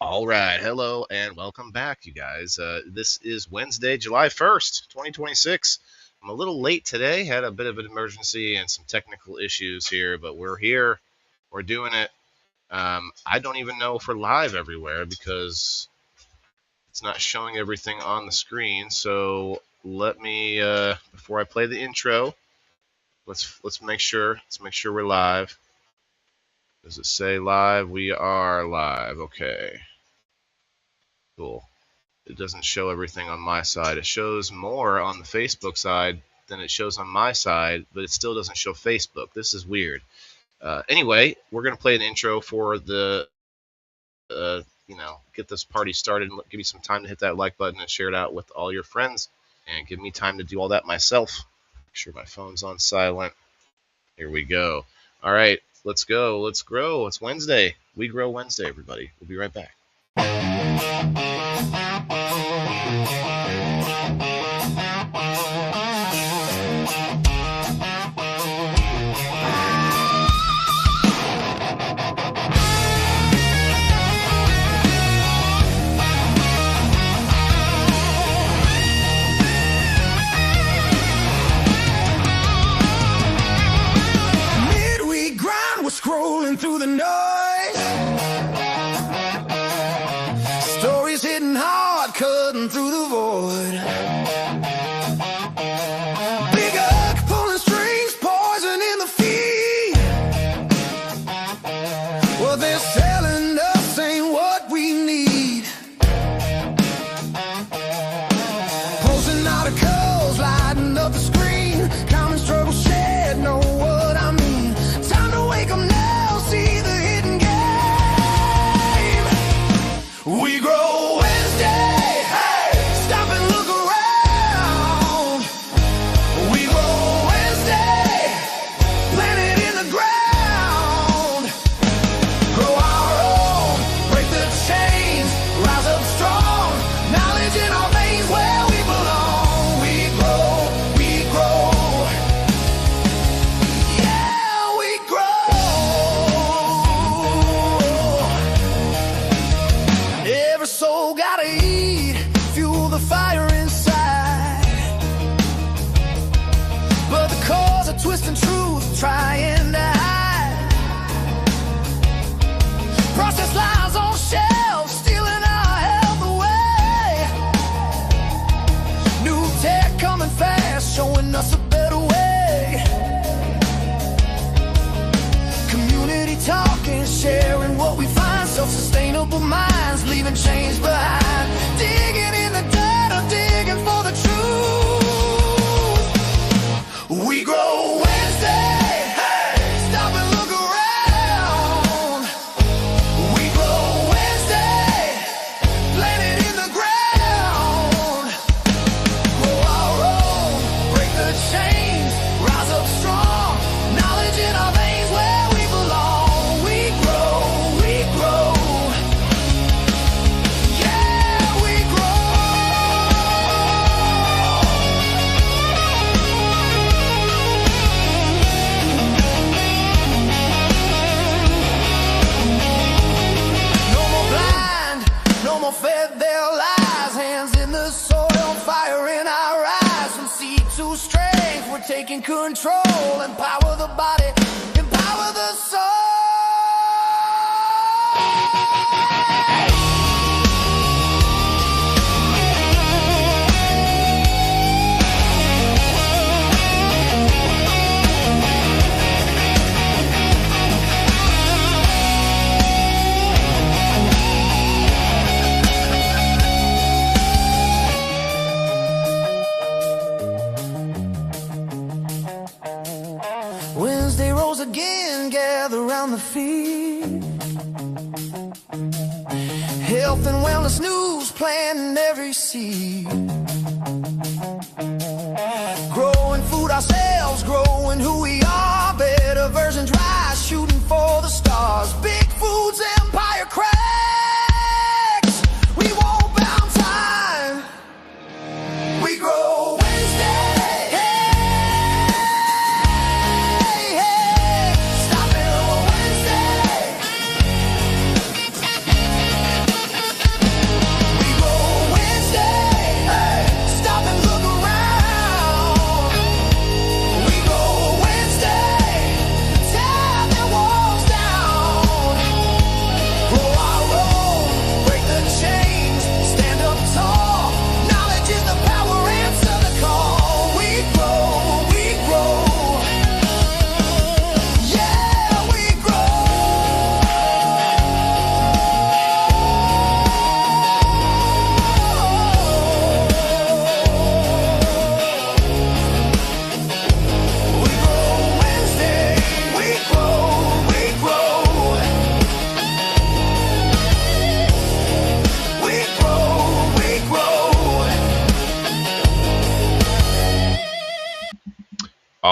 All right. Hello and welcome back, you guys. This is Wednesday, July 1st, 2026. I'm a little late today. Had a bit of an emergency and some technical issues here, but we're here. We're doing it. I don't even know if we're live everywhere because it's not showing everything on the screen. So let me, before I play the intro, let's make sure. Let's make sure we're live. Does it say live? We are live. Okay. Cool. It doesn't show everything on my side. It shows more on the Facebook side than it shows on my side, but it still doesn't show Facebook. This is weird. Anyway, we're going to play an intro for the, get this party started and give you some time to hit that like button and share it out with all your friends and give me time to do all that myself. Make sure my phone's on silent. Here we go. All right, let's go. Let's grow. It's Wednesday. We grow Wednesday, everybody. We'll be right back. Scrolling through the noise, stories hitting hard, cutting through the void. Big Uck pulling strings, poison in the feed. Well, they're selling us ain't what we need. Posting articles, lighting up the screen. Common struggle shared, know what I mean. Time to wake 'em now, see the hidden game. We grow Wednesday, hey, stop and look around. We grow Wednesday, plant it in the ground. Grow our own, break the chains, rise up strong. Knowledge in our veins where we belong. We grow, yeah, we grow. Every soul gotta eat, fuel the fire inside. But the cause of twisting truth, trying to hide. Processed lies on shelves, stealing our health away. New tech coming fast, showing us a better way. Community talking, sharing what we find. Self-sustainable minds, leaving change behind. Digging in the dirt or digging for the truth. We grow Wednesday, hey, stop and look around. We grow Wednesday, plant it in the ground. Grow our own, break the chains, rise up strong. Knowledge in our veins where we belong. We grow, yeah, we grow. No more blind, no more fed their lies. Hands in the soil, fire in our eyes. From seed to strength, we're taking control. Empower the body, empower the soul. Wednesday rolls again, gather round the feet. Health and wellness news, planting every seed. Growing food ourselves, growing who we are. Better versions rise, shooting for the stars. Big Food's empire cracks. We won't bound time. We grow Wednesday. Hey, hey, stop it on Wednesday.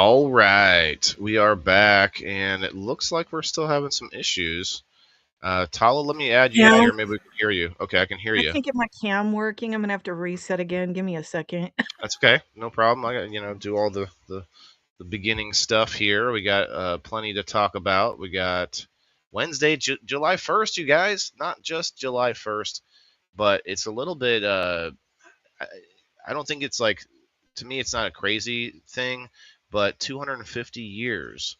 All right, we are back, and it looks like we're still having some issues. Tala, let me add you in Yeah, here. Maybe we can hear you. Okay, I can hear I you. can't get my cam working. I'm gonna have to reset again. Give me a second. That's okay, no problem. I got do all the beginning stuff here. We got plenty to talk about. We got Wednesday, July 1st, you guys. Not just July 1st, but it's a little bit. I, I don't think it's like, to me, it's not a crazy thing, but 250 years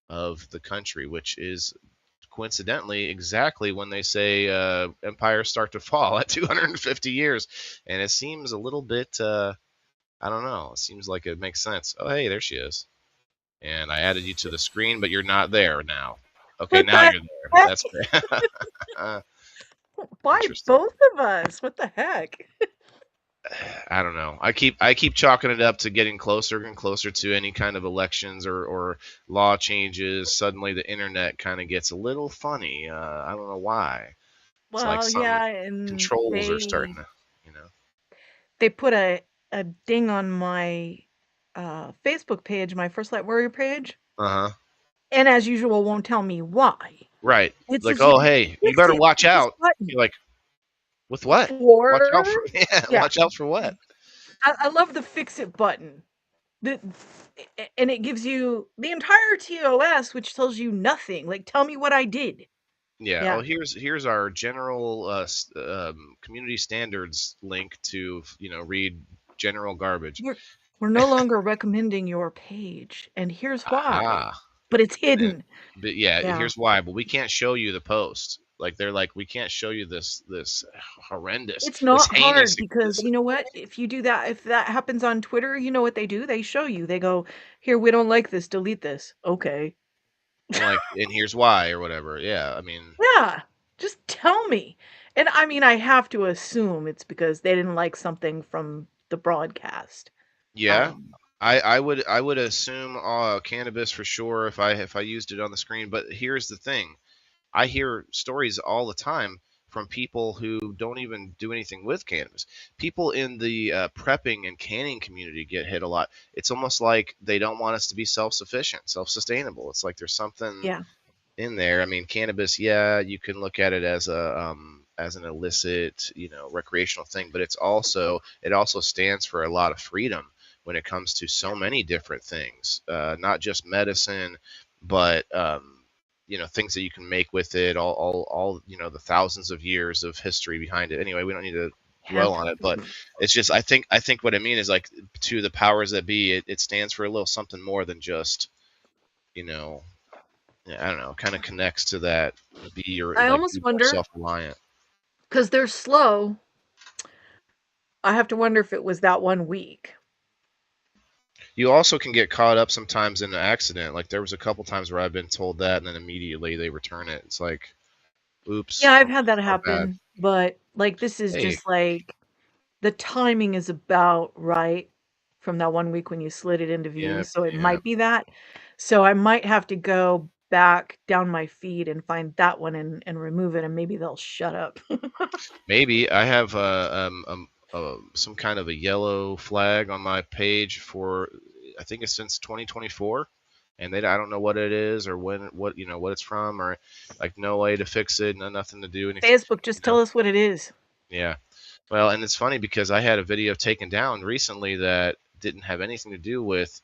of the country, which is coincidentally exactly when they say empires start to fall at 250 years. And it seems a little bit, I don't know, it seems like it makes sense. Oh, hey, there she is. And I added you to the screen, but you're not there now. Okay, What now the you're there. heck? That's great. Why Interesting. both of us? What the heck? I don't know. I keep chalking it up to getting closer and closer to any kind of elections or law changes. Suddenly, the internet kind of gets a little funny. I don't know why. It's like Well, some yeah, and controls are starting they to, you know. they put a ding on my Facebook page, my First Light Warrior page, Uh huh. and as usual, won't tell me why. Right. It Like, says you oh, hey, you fix better it watch with this out. button. You're like, with what? Watch out Or for yeah. yeah, Watch out for what? I love the fix it button. The and it gives you the entire TOS, which tells you nothing. Like, tell me what I did. Yeah. Oh, Yeah. here's our general community standards link to read general garbage. We're we're no longer recommending your page, and here's why. Aha. But it's And hidden. but yeah, Yeah. here's why. But we can't show you the post. Like they're like, we can't show you this horrendous, It's this not heinous. hard because you know what? If you do that, if that happens on Twitter, you know what they do? They show you. They go, "Here, we don't like this. Delete this." Okay. I'm like, and here's why or whatever. Yeah, I mean, Yeah. Just tell me. And I mean, I have to assume it's because they didn't like something from the broadcast. yeah. Um, I would assume cannabis for sure if I used it on the screen. But here's the thing: I hear stories all the time from people who don't even do anything with cannabis. People in the prepping and canning community get hit a lot. It's almost like they don't want us to be self-sufficient, self-sustainable. It's like there's something yeah. in there. I mean, cannabis, yeah, you can look at it as an illicit, recreational thing, but it also stands for a lot of freedom when it comes to so many different things, not just medicine, but things that you can make with it. All the thousands of years of history behind it. Anyway, we don't need to dwell Hemp. on it, but it's just I think what I mean is like to the powers that be, it stands for a little something more than just you know yeah, I don't know, kind of connects to that. I Be almost more wonder, self-reliant. because they're slow, I have to wonder if it was that 1 week. You also can get caught up sometimes in an accident. Like there was a couple times where I've been told that, and then immediately they return it. It's like, Yeah, oops, I've had that our bad. happen, but, like, this is Hey, just, like, the timing is about right from that 1 week when you slid it into view, yeah, so it yeah. might be that. So I might have to go back down my feed and find that one and remove it, and maybe they'll shut up. Maybe I have some kind of a yellow flag on my page for, I think it's since 2024, and I don't know what it is or what it's from, or like no way to fix it, nothing to do anything. Facebook, just tell us what it is. Yeah. Well, and it's funny because I had a video taken down recently that didn't have anything to do with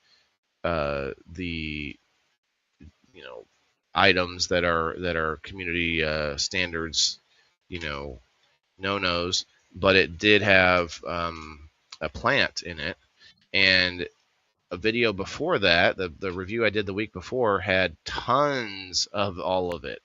the you know items that are community standards, you know, no nos, but it did have a plant in it, and a video before that, the review I did the week before had tons of all of it.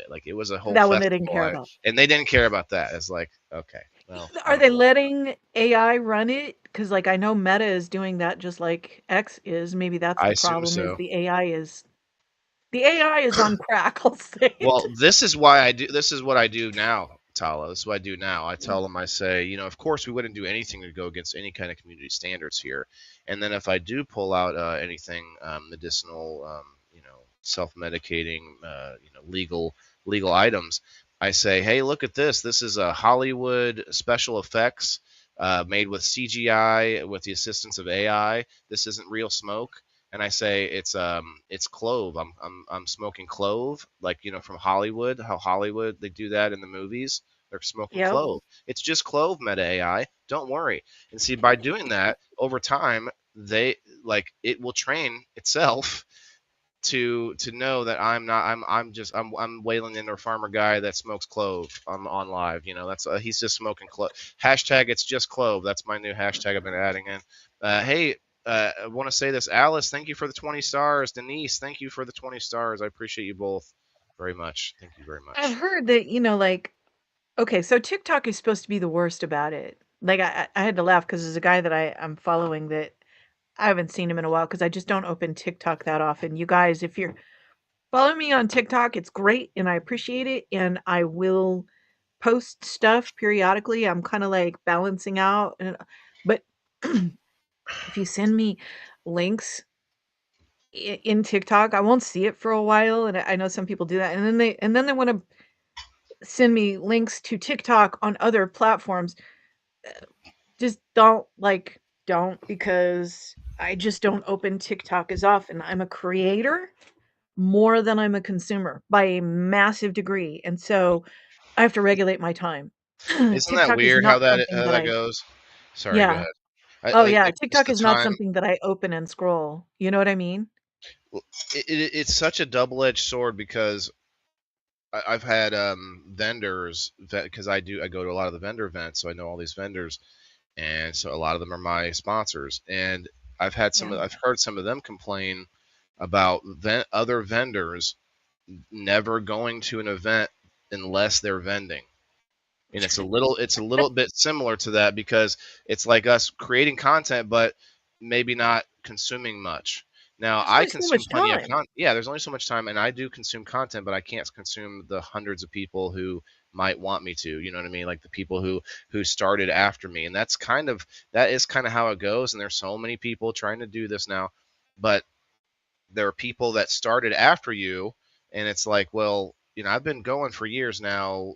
Like it was a whole That one they didn't festival, care about. and they didn't care about that. It's like, okay, well, I Are don't they know. letting AI run it? Because like, I know Meta is doing that just like X is. Maybe that's I the assume problem is so. the AI is on crack, I'll say it. Well, this is why I do. This is what I do now, Tala. This is what I do now. I tell them, I say, of course, we wouldn't do anything to go against any kind of community standards here. And then if I do pull out anything medicinal, self-medicating, legal items, I say, hey, look at this. This is a Hollywood special effects made with CGI with the assistance of AI. This isn't real smoke. and I say it's clove. I'm smoking clove, like from Hollywood, how Hollywood they do that in the movies. They're smoking Yep. clove. It's just clove, Meta AI. Don't worry. And see, by doing that over time, they like it will train itself to know that I'm not I'm wailing in a farmer guy that smokes clove on live. That's he's just smoking clove. Hashtag it's just clove. That's my new hashtag I've been adding in. Hey, I want to say this, Alice. Thank you for the 20 stars. Denise, thank you for the 20 stars. I appreciate you both very much. Thank you very I've much. heard that, like, okay, so TikTok is supposed to be the worst about it. Like, I had to laugh because there's a guy that I'm following that I haven't seen him in a while because I just don't open TikTok that often. You guys, if you're following me on TikTok, it's great and I appreciate it. And I will post stuff periodically. I'm kind of like balancing out. But if you send me links in TikTok, I won't see it for a while. And I know some people do that. And then they want to send me links to TikTok on other platforms. Just don't because I just don't open TikTok as often. I'm a creator more than I'm a consumer by a massive degree, and so I have to regulate my time. Isn't that TikTok is weird not something how that that I goes? Sorry, go yeah. ahead. I Oh, like yeah, like just TikTok the is not time. something that I open and scroll. You know what I mean? It's such a double-edged sword because I've had vendors because I go to a lot of the vendor events, so I know all these vendors, and so a lot of them are my sponsors. And Yeah. I've heard some of them complain about other vendors never going to an event unless they're vending. And it's a little bit similar to that because it's like us creating content but maybe not consuming much. Now There's I only so consume much plenty of time. content. Yeah, there's only so much time, and I do consume content, but I can't consume the hundreds of people who might want me to. You know what I mean? Like the people who started after me, and that is kind of how it goes. And there's so many people trying to do this now, but there are people that started after you, and it's like, well, I've been going for years now.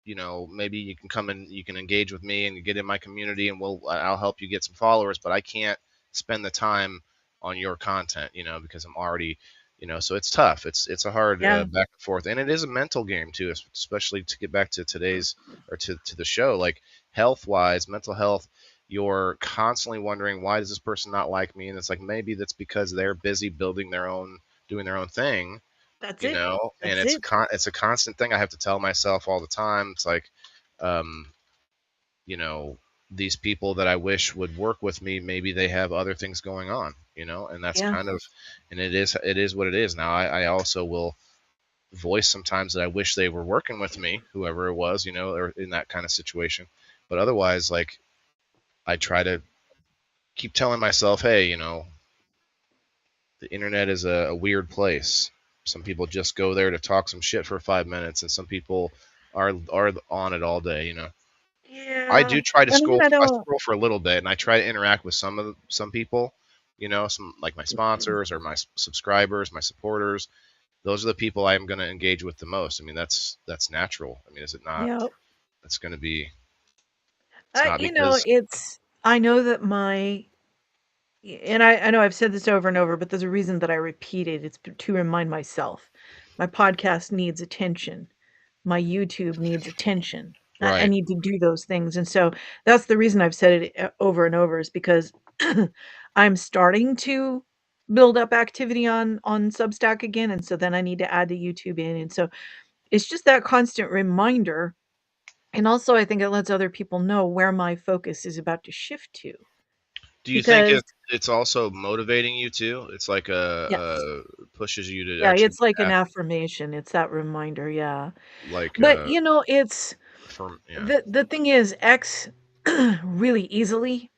Maybe you can come and you can engage with me and you get in my community, and I'll help you get some followers, but I can't spend the time on your content, because I'm already, so it's tough. It's a hard Yeah, back and forth, and it is a mental game too, especially to get back to today's or to the show, like health wise, mental health. You're constantly wondering, why does this person not like me? And it's like, maybe that's because they're busy building their own, doing their own thing, that's it. and That's it. it's a constant thing I have to tell myself all the time. It's like, um you know these people that I wish would work with me, maybe they have other things going on, and that's Yeah, kind of, and it is what it is. Now I also will voice sometimes that I wish they were working with me, whoever it was, or in that kind of situation. But otherwise, like, I try to keep telling myself, hey, the internet is a weird place. Some people just go there to talk some shit for 5 minutes, and some people are on it all day. I yeah. do try to And then scroll. I I don't. scroll for a little bit, and I try to interact with some people. Some like my sponsors or my subscribers, my supporters. Those are the people I am going to engage with the most. I mean, that's natural. I mean, is it not? Yeah. That's going to be. It's not because. It's. I know that and I know I've said this over and over, but there's a reason that I repeat it. It's to remind myself. My podcast needs attention. My YouTube needs attention. I Right. need to do those things. And so that's the reason I've said it over and over is because I'm starting to build up activity on Substack again. And so then I need to add the YouTube in. And so it's just that constant reminder. And also I think it lets other people know where my focus is about to shift to. Do you think Because it's also motivating you too? It's like yes. pushes you to Yeah, actually it's like an act affirmation. It's that reminder, yeah. like But, it's from yeah. the thing is X really easily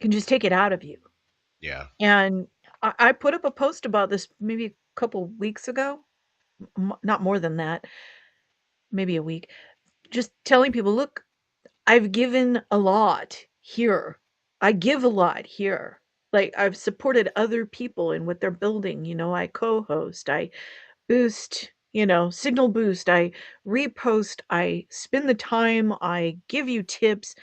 can just take it out of you. Yeah. And I put up a post about this maybe a couple weeks ago, not more than that, maybe a week, just telling people, look, I've given a lot here. I give a lot here. Like I've supported other people in what they're building. I co-host, I boost, signal boost, I repost, I spend the time, I give you tips,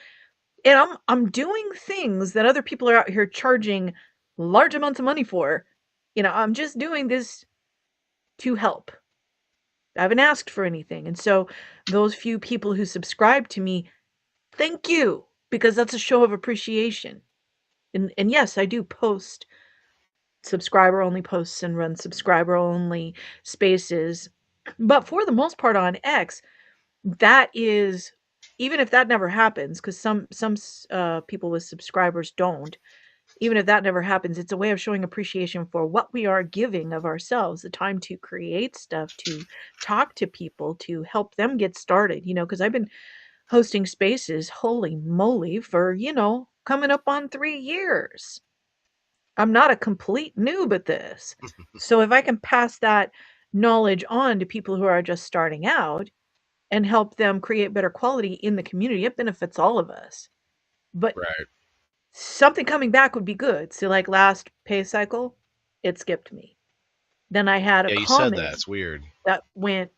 and I'm doing things that other people are out here charging large amounts of money for, I'm just doing this to help. I haven't asked for anything. And so those few people who subscribe to me, thank you, because that's a show of appreciation. And yes, I do post subscriber only posts and run subscriber only spaces. But for the most part on X, that is, even if that never happens, because some people with subscribers don't, even if that never happens, it's a way of showing appreciation for what we are giving of ourselves, the time to create stuff, to talk to people, to help them get started, because I've been hosting spaces, holy moly, for, coming up on 3 years. I'm not a complete noob at this. So if I can pass that knowledge on to people who are just starting out and help them create better quality in the community, it benefits all of us. But Right. something coming back would be good. So like last pay cycle, it skipped me. Then I had a Yeah, you said that. comment It's weird. that went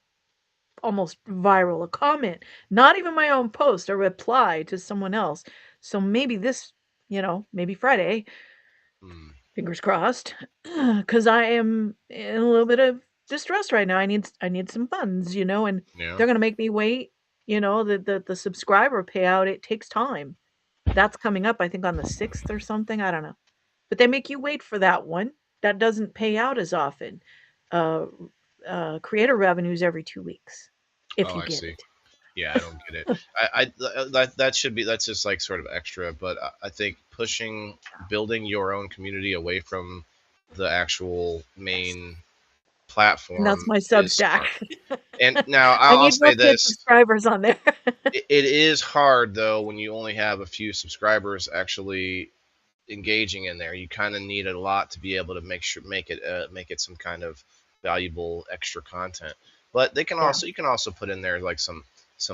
almost viral, a comment, not even my own post, a reply to someone else. So maybe this, maybe Friday, Hmm. fingers crossed, because I am in a little bit of distress right now. I need some funds, and Yeah. they're gonna make me wait. The subscriber payout, it takes time. That's coming up, I think, on the 6th or something. I don't know, but they make you wait for that one. That doesn't pay out as often. Uh, Creator revenues every 2 weeks, if Oh, you I get see. it. Yeah, I don't get it. That should be that's just like sort of extra, but I think pushing building your own community away from the actual Yes, main and that's platform my is Substack. smart. And now I I'll need say more paid this: subscribers on there. it is hard though when you only have a few subscribers actually engaging in there. You kind of need a lot to be able to make it some kind of valuable extra content. But they can Yeah, also you can also put in there like some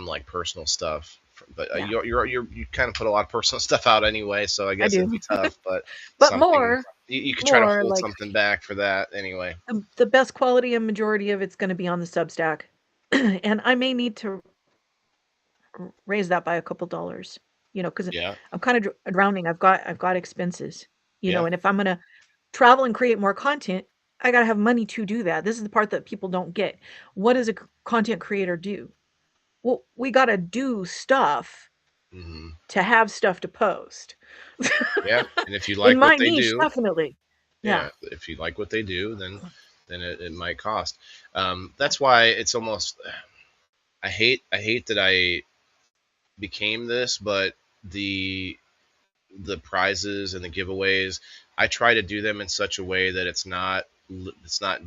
like personal stuff. But yeah, you kind of put a lot of personal stuff out anyway, so I I guess it'd be do. tough. But But something more, you could try to more hold like something back for that anyway. the best quality and majority of it's going to be on the Substack, and I may need to raise that by a couple dollars, because Yeah, I'm kind of drowning. I've got expenses, yeah, and if I'm gonna travel and create more content, I gotta have money to do that. This is the part that people don't get. What does a content creator do? Well, we gotta do stuff hmm to have stuff to post. yeah. And if you In like what my they niche, do, definitely. Yeah. yeah, if you like what they do, then it might cost. That's why it's almost I hate that I became this, but the the prizes and the giveaways, I try to do them in such a way that it's not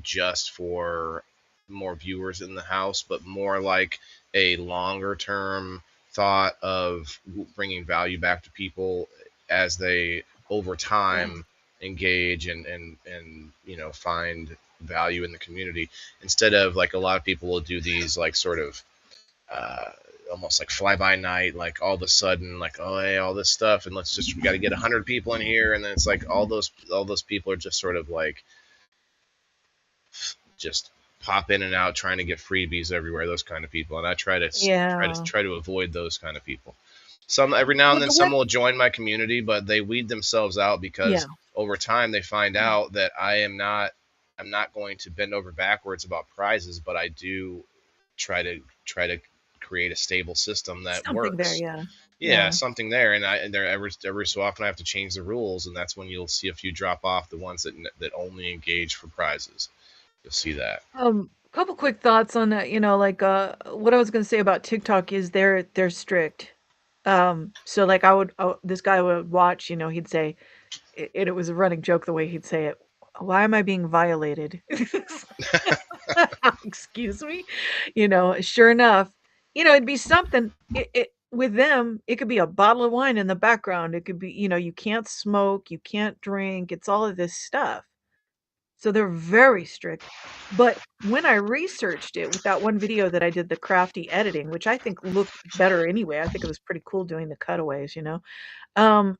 just for more viewers in the house, but more like a longer term thought of bringing value back to people as they over Yeah. time engage and find value in the community, instead of like a lot of people will do these like sort of uh, almost like fly by night, like all of a sudden, like, oh hey, all this stuff, and we got to get 100 people in here, and then it's like all those people are just sort of like just pop in and out trying to get freebies everywhere, those kind of people, and I Yeah. try to avoid those kind of people. Some every now and Well, then the one some will join my community, but they weed themselves out yeah. because over time they find out that I'm not going to bend over backwards about prizes, but I do try to create a stable system that Something there, works. yeah. Yeah, Yeah. something there, and there every so often I have to change the rules, and that's when you'll see a few drop off. The ones that only engage for prizes, you'll see that. Couple quick thoughts on that, like what I was gonna say about TikTok is they're strict. So like this guy would watch, he'd say, and it was a running joke the way he'd say it. Why am I being violated? Excuse me? Sure enough, it'd be something. It with them, it could be a bottle of wine in the background. It could be, you can't smoke, you can't drink. It's all of this stuff. So they're very strict. But when I researched it with that one video that I did the crafty editing, which I think looked better anyway, I think it was pretty cool doing the cutaways. Um,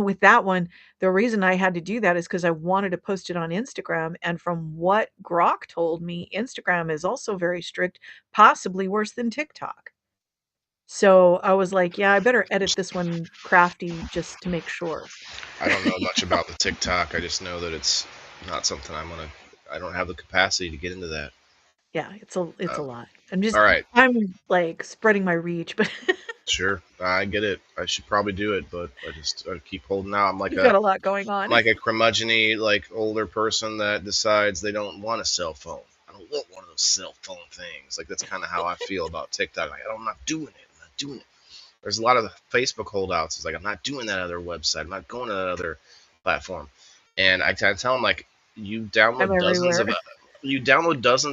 with that one, the reason I had to do that is because I wanted to post it on Instagram. And from what Grok told me, Instagram is also very strict, possibly worse than TikTok. So I was like, yeah, I better edit this one crafty just to make sure. I don't know much about the TikTok. I just know that it's. Not something I'm gonna. I don't have the capacity to get into that. Yeah, it's a Uh, lot. all right, I'm like spreading my reach, but sure, I get it. I should probably do it, but I keep holding out. you got a lot going I'm on. like a curmudgeony, like older person that decides they don't want a cell phone. I don't want one of those cell phone things. Like that's kind of how I feel about TikTok. Like I'm not doing it. I'm not doing it. There's a lot of the Facebook holdouts. It's like I'm not doing that other website. I'm not going to that other platform. And I tell them like you I'm download dozens everywhere.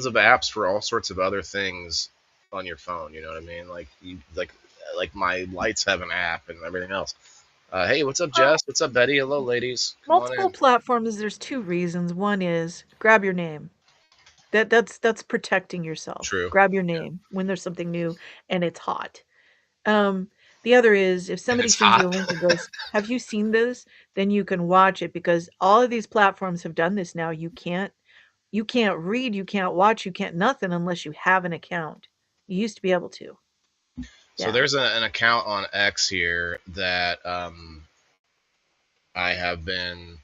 of apps for all sorts of other things on your phone. You know what I mean? Like you like my lights have an app and everything else. Hey, what's up, Well, Jess? What's up, Betty? Hello, ladies. Come on multiple in. platforms, there's 2 reasons. One is grab your name. That's protecting yourself. True. Grab your name when there's something new and it's hot. Um, the other is if And somebody it's sends you hot. a link and goes, "Have you seen this?" Then you can watch it because all of these platforms have done this now. You can't read, you can't watch, you can't nothing unless you have an account. You used to be able to. So Yeah. there's an account on X here that I have been.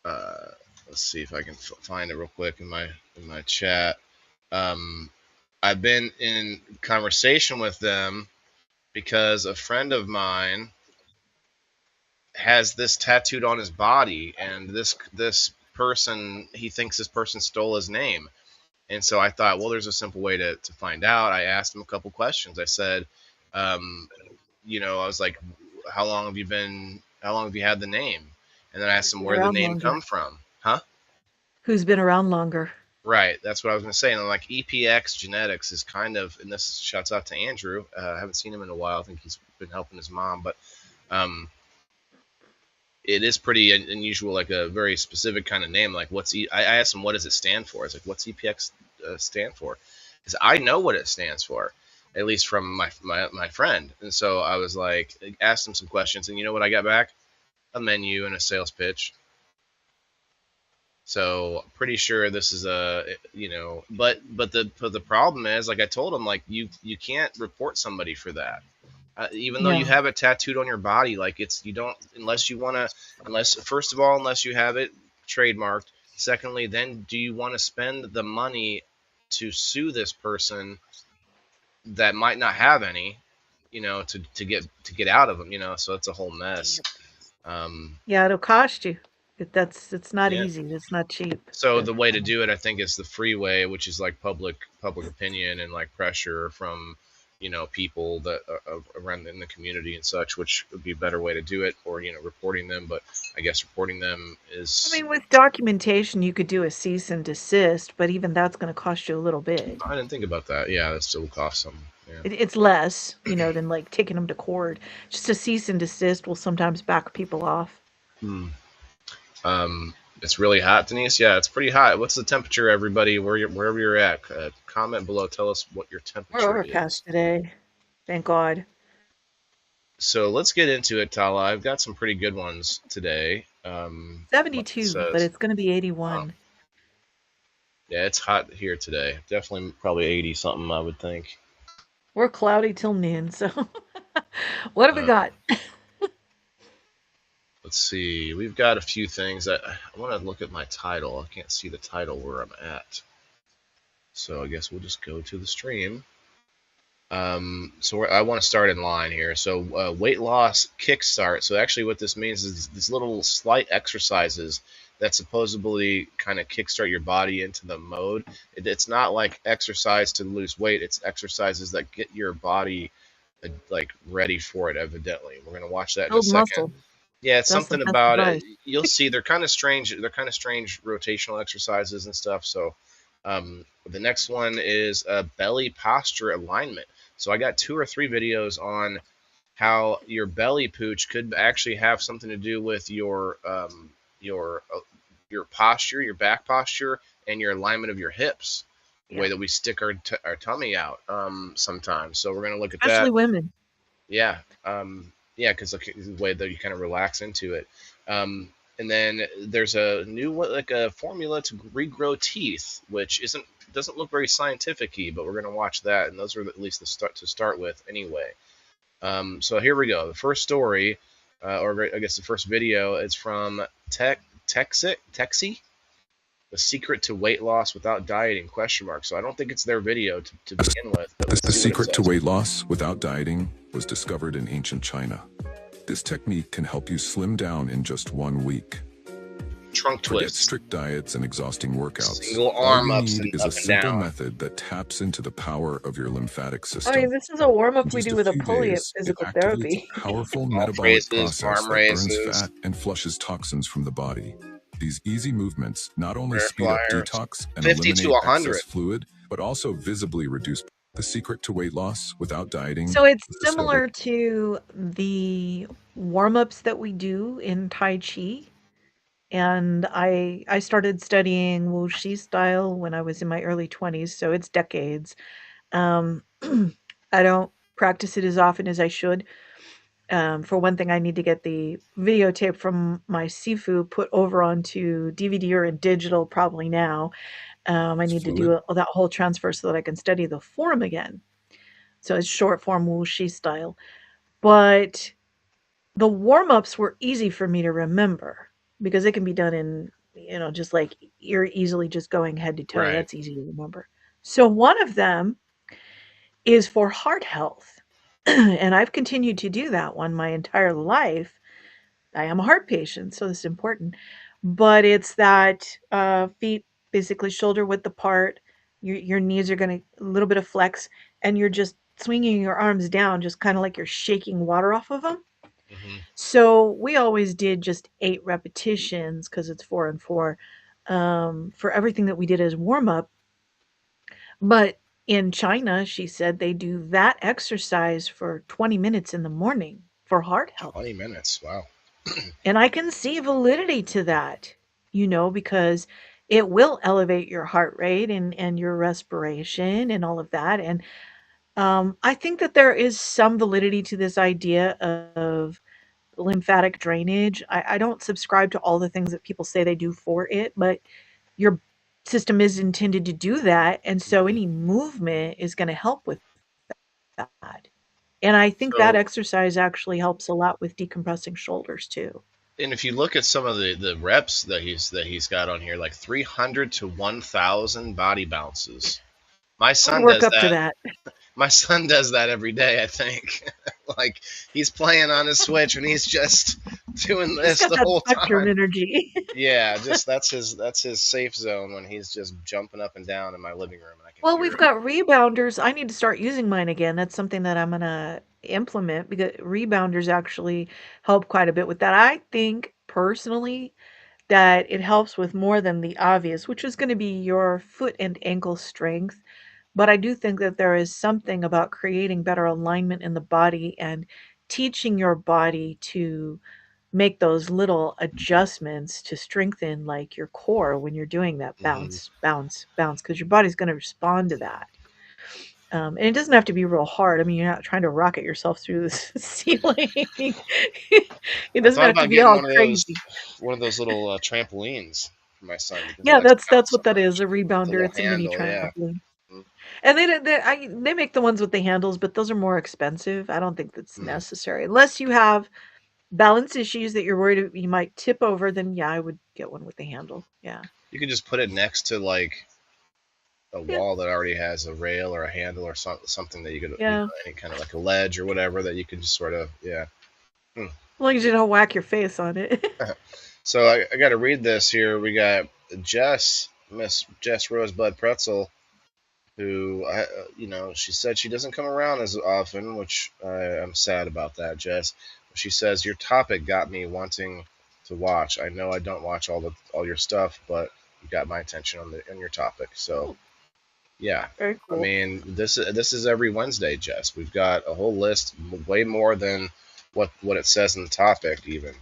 Uh, let's see if I can find it real quick in my chat. Um, I've been in conversation with them because a friend of mine has this tattooed on his body, and this person he thinks this person stole his name. And so I thought, well, there's a simple way to find out. I asked him a couple questions. I said, um, I was like, how long have you had the name? And then I asked Who's him been where the around name longer? come from. Huh? Who's been around longer? Right. That's what I was going to say. And like EPX Genetics is kind of, and this shouts out to Andrew. I haven't seen him in a while. I think he's been helping his mom, but um, it is pretty unusual, like a very specific kind of name. Like I asked him, what does it stand for? I was like, what's EPX stand for? Because I know what it stands for, at least from my friend. And so I was like, asked him some questions, and you know what I got back? A menu and a sales pitch. So pretty sure this is but the problem is, like I told him, like you can't report somebody for that. Even though you Yeah. have it tattooed on your body, like it's you don't unless you want to, unless first of all, unless you have it trademarked. Secondly, then do you want to spend the money to sue this person that might not have any, to get out of them, so it's a whole mess. Um, Yeah, it'll cost you. It's not yeah. easy. It's not cheap. So But the way to do it, I think, is the free way, which is like public opinion and like pressure from people that are around in the community and such, which would be a better way to do it, or reporting them. But I guess reporting them I is mean, with documentation, you could do a cease and desist, but even that's going to cost you a little bit. I didn't think about that. Yeah, that still costs some. Yeah. It's less, than like taking them to court. Just a cease and desist will sometimes back people off. Hmm. It's really hot, Denise. Yeah, it's pretty hot. What's the temperature, everybody? Wherever you're at, comment below. Tell us what your We're temperature is. overcast today. Thank God. So let's get into it, Tala. I've got some pretty good ones today. Like it 72, but says. it's going to be Oh, 81. yeah, it's hot here today. Definitely, probably 80 something, I would think. We're cloudy till noon, so what have we Uh, got? let's see. We've got a few things. I want to look at my title. I can't see the title where I'm at. So I guess we'll just go to the stream. So I want to start in line here. So weight loss kickstart. So actually, what this means is these little slight exercises that supposedly kind of kickstart your body into the mode. It's not like exercise to lose weight. It's exercises that get your body like ready for it. Evidently, we're gonna watch that in a Build second. muscle. Yeah, it's That's the something best about it. advice. You'll see they're kind of strange. They're kind of strange rotational exercises and stuff. So the next one is belly posture alignment. So I got 2 or 3 videos on how your belly pooch could actually have something to do with your your posture, your back posture, and your alignment of your hips. The way Yeah. that we stick our tummy out sometimes. So we're gonna look at Especially that. women. Yeah, yeah, because the way that you kind of relax into it. And then there's a new like a formula to regrow teeth, which isn't doesn't look very scientific-y, but we're gonna watch that, and those are at least the start to start with anyway. So here we go. The first story, or I guess the first video, is from Texi, the secret to weight loss without dieting question mark. So I don't think it's their video to begin with, but let's The see what it secret to says. weight loss without dieting was discovered in ancient China. This technique can help you slim down in just 1 week. Trunk Forget twist, strict diets and exhausting workouts. single All arm you need is up a and simple down. method that taps into the power of your lymphatic I mean, system. this is a warm In up we just do a with a few pulley at days, it physical activates therapy. a powerful Golf metabolic raises, process arm that burns raises, fat and flushes toxins from the body. These easy movements not only prayer speed up flyers, detox and 50 to eliminate excess 100. fluid, but also visibly reduce. The secret to weight loss without dieting So it's was discovered. similar to the warm ups that we do in Tai Chi. And I started studying Wuxi style when I was in my early 20s, so it's decades. Um, I don't practice it as often as I should. For one thing, I need to get the videotape from my Sifu put over onto DVD or in digital probably now. I need to Fluid. do that whole transfer so that I can study the form again. So it's short form Wuxi style. But the warm-ups were easy for me to remember because it can be done in, just like you're easily just going head to toe. Right. That's easy to remember. So one of them is for heart health. And I've continued to do that one my entire life. I am a heart patient, so this is important. But it's that feet basically shoulder width apart. Your knees are going to a little bit of flex, and you're just swinging your arms down, just kind of like you're shaking water off of them. Hmm. So we always did just 8 repetitions because it's 4 and 4 for everything that we did as warm up. But in China, she said they do that exercise for 20 minutes in the morning for heart health. 20 minutes. Wow. And I can see validity to that, because it will elevate your heart rate and your respiration and all of that. And I think that there is some validity to this idea of lymphatic drainage. I don't subscribe to all the things that people say they do for it, but your system is intended to do that. And so Hmm. any movement is going to help with that. And I think that So, exercise actually helps a lot with decompressing shoulders too. and if you look at some of the reps that he's got on here, like 300 to 1,000 body bounces. My I would son work does up to that. that. My son does that every day. I think, like he's playing on his Switch and he's just doing He's this got the that whole spectrum time. energy. Yeah, just that's his safe zone when he's just jumping up and down in my living room and I can Well, hear we've him. got rebounders. I need to start using mine again. That's something that I'm gonna implement because rebounders actually help quite a bit with that. I think personally that it helps with more than the obvious, which is going to be your foot and ankle strength. But I do think that there is something about creating better alignment in the body and teaching your body to make those little adjustments to strengthen like your core when you're doing that Hmm. bounce, bounce, bounce, because your body's going to respond to that. And it doesn't have to be real hard. I mean, you're not trying to rocket yourself through the ceiling. It I doesn't thought have to about be getting all one of those crazy. little trampolines for my son because he Yeah, likes to that's bounce so what that is, much. a The rebounder. little It's a mini handle, yeah. trampoline. Mm. And they make the ones with the handles, but those are more expensive. I don't think that's Mm. necessary. Unless you have balance issues that you're worried you might tip over, then yeah, I would get one with the handle. Yeah. You can just put it next to like a Yeah. wall that already has a rail or a handle or something that you could, Yeah. any kind of like a ledge or whatever that you can just sort of, yeah. Hmm. As long as you don't whack your face on it. So I got to read this here. We got Miss Jess Rosebud Pretzel, who she said she doesn't come around as often, which I'm sad about that, Jess. She says your topic got me wanting to watch. I know I don't watch all your stuff, but you got my attention on your topic. So Oh, yeah, very I cool. mean this is every Wednesday, Jess. We've got a whole list, way more than what it says in the topic even.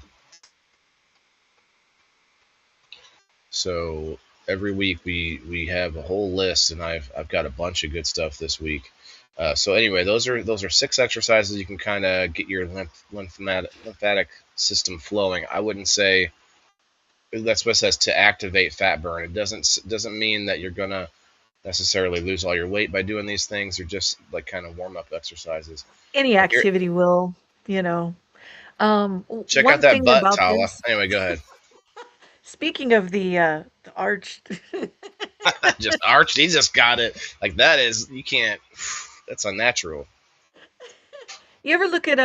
So every week we have a whole list, and I've got a bunch of good stuff this week. So anyway, those are 6 exercises you can kind of get your lymphatic system flowing. I wouldn't say that's what it says to activate fat burn. It doesn't mean that you're gonna necessarily lose all your weight by doing these things. They're just like kind of warm up exercises. Any But here, activity will. check out One that thing butt, about Tala. this, Anyway, go ahead. Speaking of the arch, Just Arch, he just got it. Like that is you can't. That's unnatural. you ever look at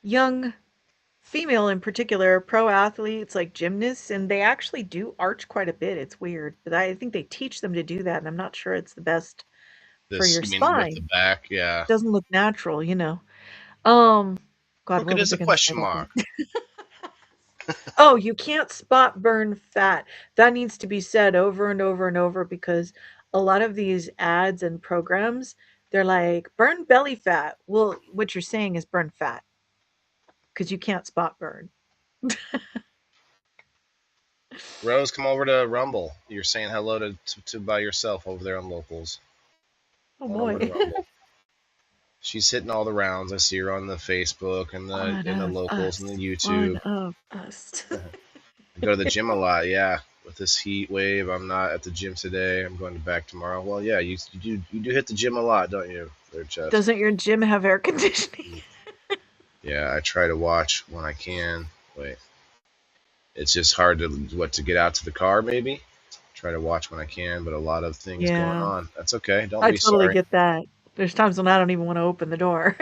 young female in particular pro athletes like gymnasts, and they actually do arch quite a bit. It's weird, but I think they teach them to do that, and I'm not sure it's the best for This your you mean with the spine. back? Yeah. Doesn't look natural, you know. Um, God, Crooked what was is I a going to say question about mark. that? Oh, you can't spot burn fat. That needs to be said over and over and over because a lot of these ads and programs, they're like, burn belly fat. Well, what you're saying is burn fat because you can't spot burn. Rose, come over to Rumble. You're saying hello to by yourself over there on locals. Oh Come on over to boy. Rumble. She's hitting all the rounds. I see her on the Facebook and the One in the of locals and us. the One YouTube. of us. I go to the gym a lot. Yeah, with this heat wave, I'm not at the gym today. I'm going back tomorrow. Well, yeah, you do hit the gym a lot, don't you? There, Jess. Doesn't your gym have air conditioning? Yeah, I try to watch when I can. Wait, it's just hard to get out to the car maybe. Try to watch when I can, but a lot of things going Yeah, on. That's okay. Don't I be totally sorry. get that. There's times when I don't even want to open the door.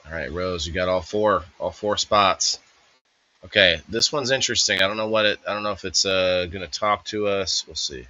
All right, Rose, you got all four spots. Okay, this one's interesting. I don't know if it's gonna talk to us. We'll see.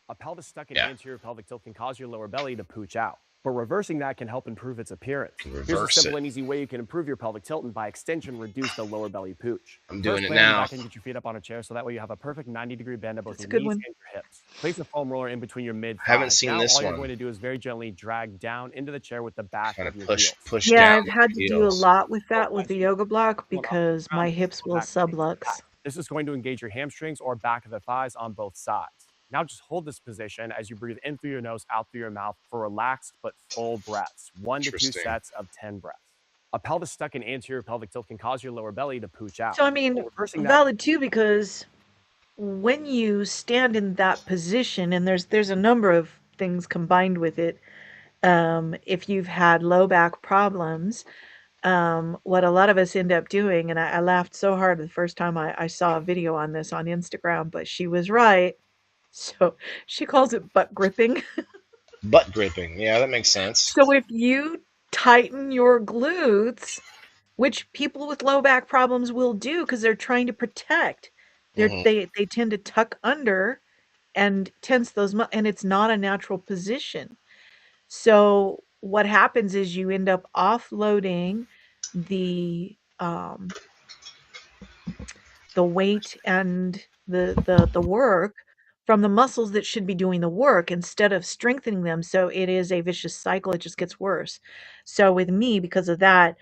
A pelvis stuck in Yeah, anterior pelvic tilt can cause your lower belly to pooch out, but reversing that can help improve its appearance. can Here's a reverse simple it. and easy way you can improve your pelvic tilt and by extension reduce the lower belly pooch. I'm doing First, it lay on your now. back and get your feet up on a chair so that way you have a perfect 90-degree bend at both That's a your good knees one. and your hips. Place a foam roller in between your mid I haven't thighs. seen Now this all you're one. going to do is very gently drag down into the chair with the back Kind of of your push heels. push Yeah, down I've with had your to do a heels. lot with But that with once the you yoga block pull up off the because ground, my you can hips go will back and take it back. sublux. This is going to engage your hamstrings or back of the thighs on both sides. Now just hold this position as you breathe in through your nose, out through your mouth for relaxed but full breaths, 1 to 2 Interesting. sets of 10 breaths. A pelvis stuck in anterior pelvic tilt can cause your lower belly to pooch out. So, I mean, But reversing that valid too because when you stand in that position, and there's a number of things combined with it. If you've had low back problems, what a lot of us end up doing, and I laughed so hard the first time I saw a video on this on Instagram, but she was right. So she calls it butt gripping. Butt gripping. Yeah, that makes sense. So if you tighten your glutes, which people with low back problems will do because they're trying to protect, Hmm. they tend to tuck under and tense those and it's not a natural position. So what happens is you end up offloading the the weight and the work from the muscles that should be doing the work instead of strengthening them. So it is a vicious cycle. It just gets worse. So with me, because of that,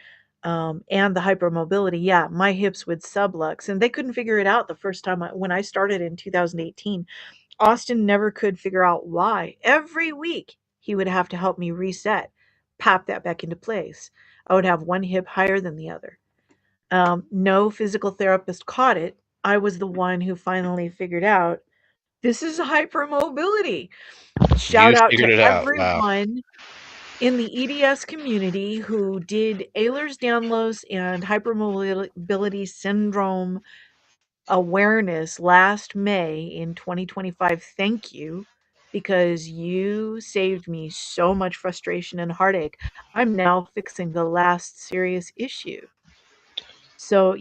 and the hypermobility, yeah, my hips would sublux, and they couldn't figure it out the first time when I started in 2018. Austin never could figure out why. Every week he would have to help me reset, pop that back into place. I would have one hip higher than the other. No physical therapist caught it. I was the one who finally figured out this is hypermobility. You Shout out figured to it out. Wow. everyone in the EDS community who did Ehlers-Danlos and hypermobility syndrome awareness last May in 2025. Thank you because you saved me so much frustration and heartache. I'm now fixing the last serious issue. So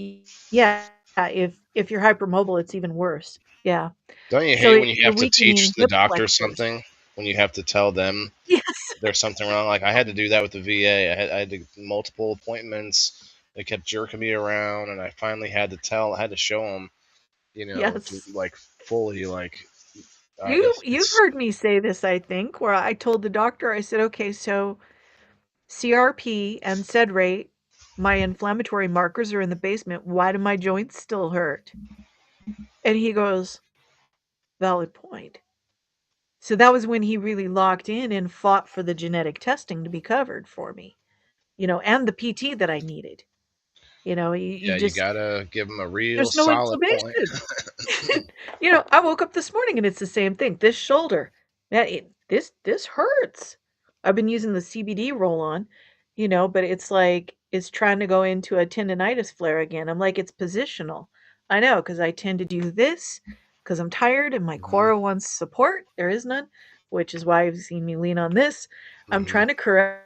yeah, if you're hypermobile, it's even worse. Yeah. Don't you So hate when you you're have to weakening teach the hip doctor flexors. something? When you have to tell them Yes. there's something wrong? Like I had to do that with the VA. I had to multiple appointments. They kept jerking me around, and I finally had to tell. I had to show them, Yes. like fully, like You've it's heard me say this, I think, where I told the doctor, I said, okay, so CRP and sed rate, my inflammatory markers are in the basement. Why do my joints still hurt? And he goes, valid point. So that was when he really locked in and fought for the genetic testing to be covered for me, and the PT that I needed. You yeah. You just, gotta give them a real there's no solid point. inflammation. I woke up this morning and it's the same thing. This shoulder, man, this hurts. I've been using the CBD roll on, but it's like is trying to go into a tendonitis flare again. I'm like, it's positional. I know, because I tend to do this because I'm tired and my Hmm. core wants support. There is none, which is why you've seen me lean on this. I'm Hmm. trying to correct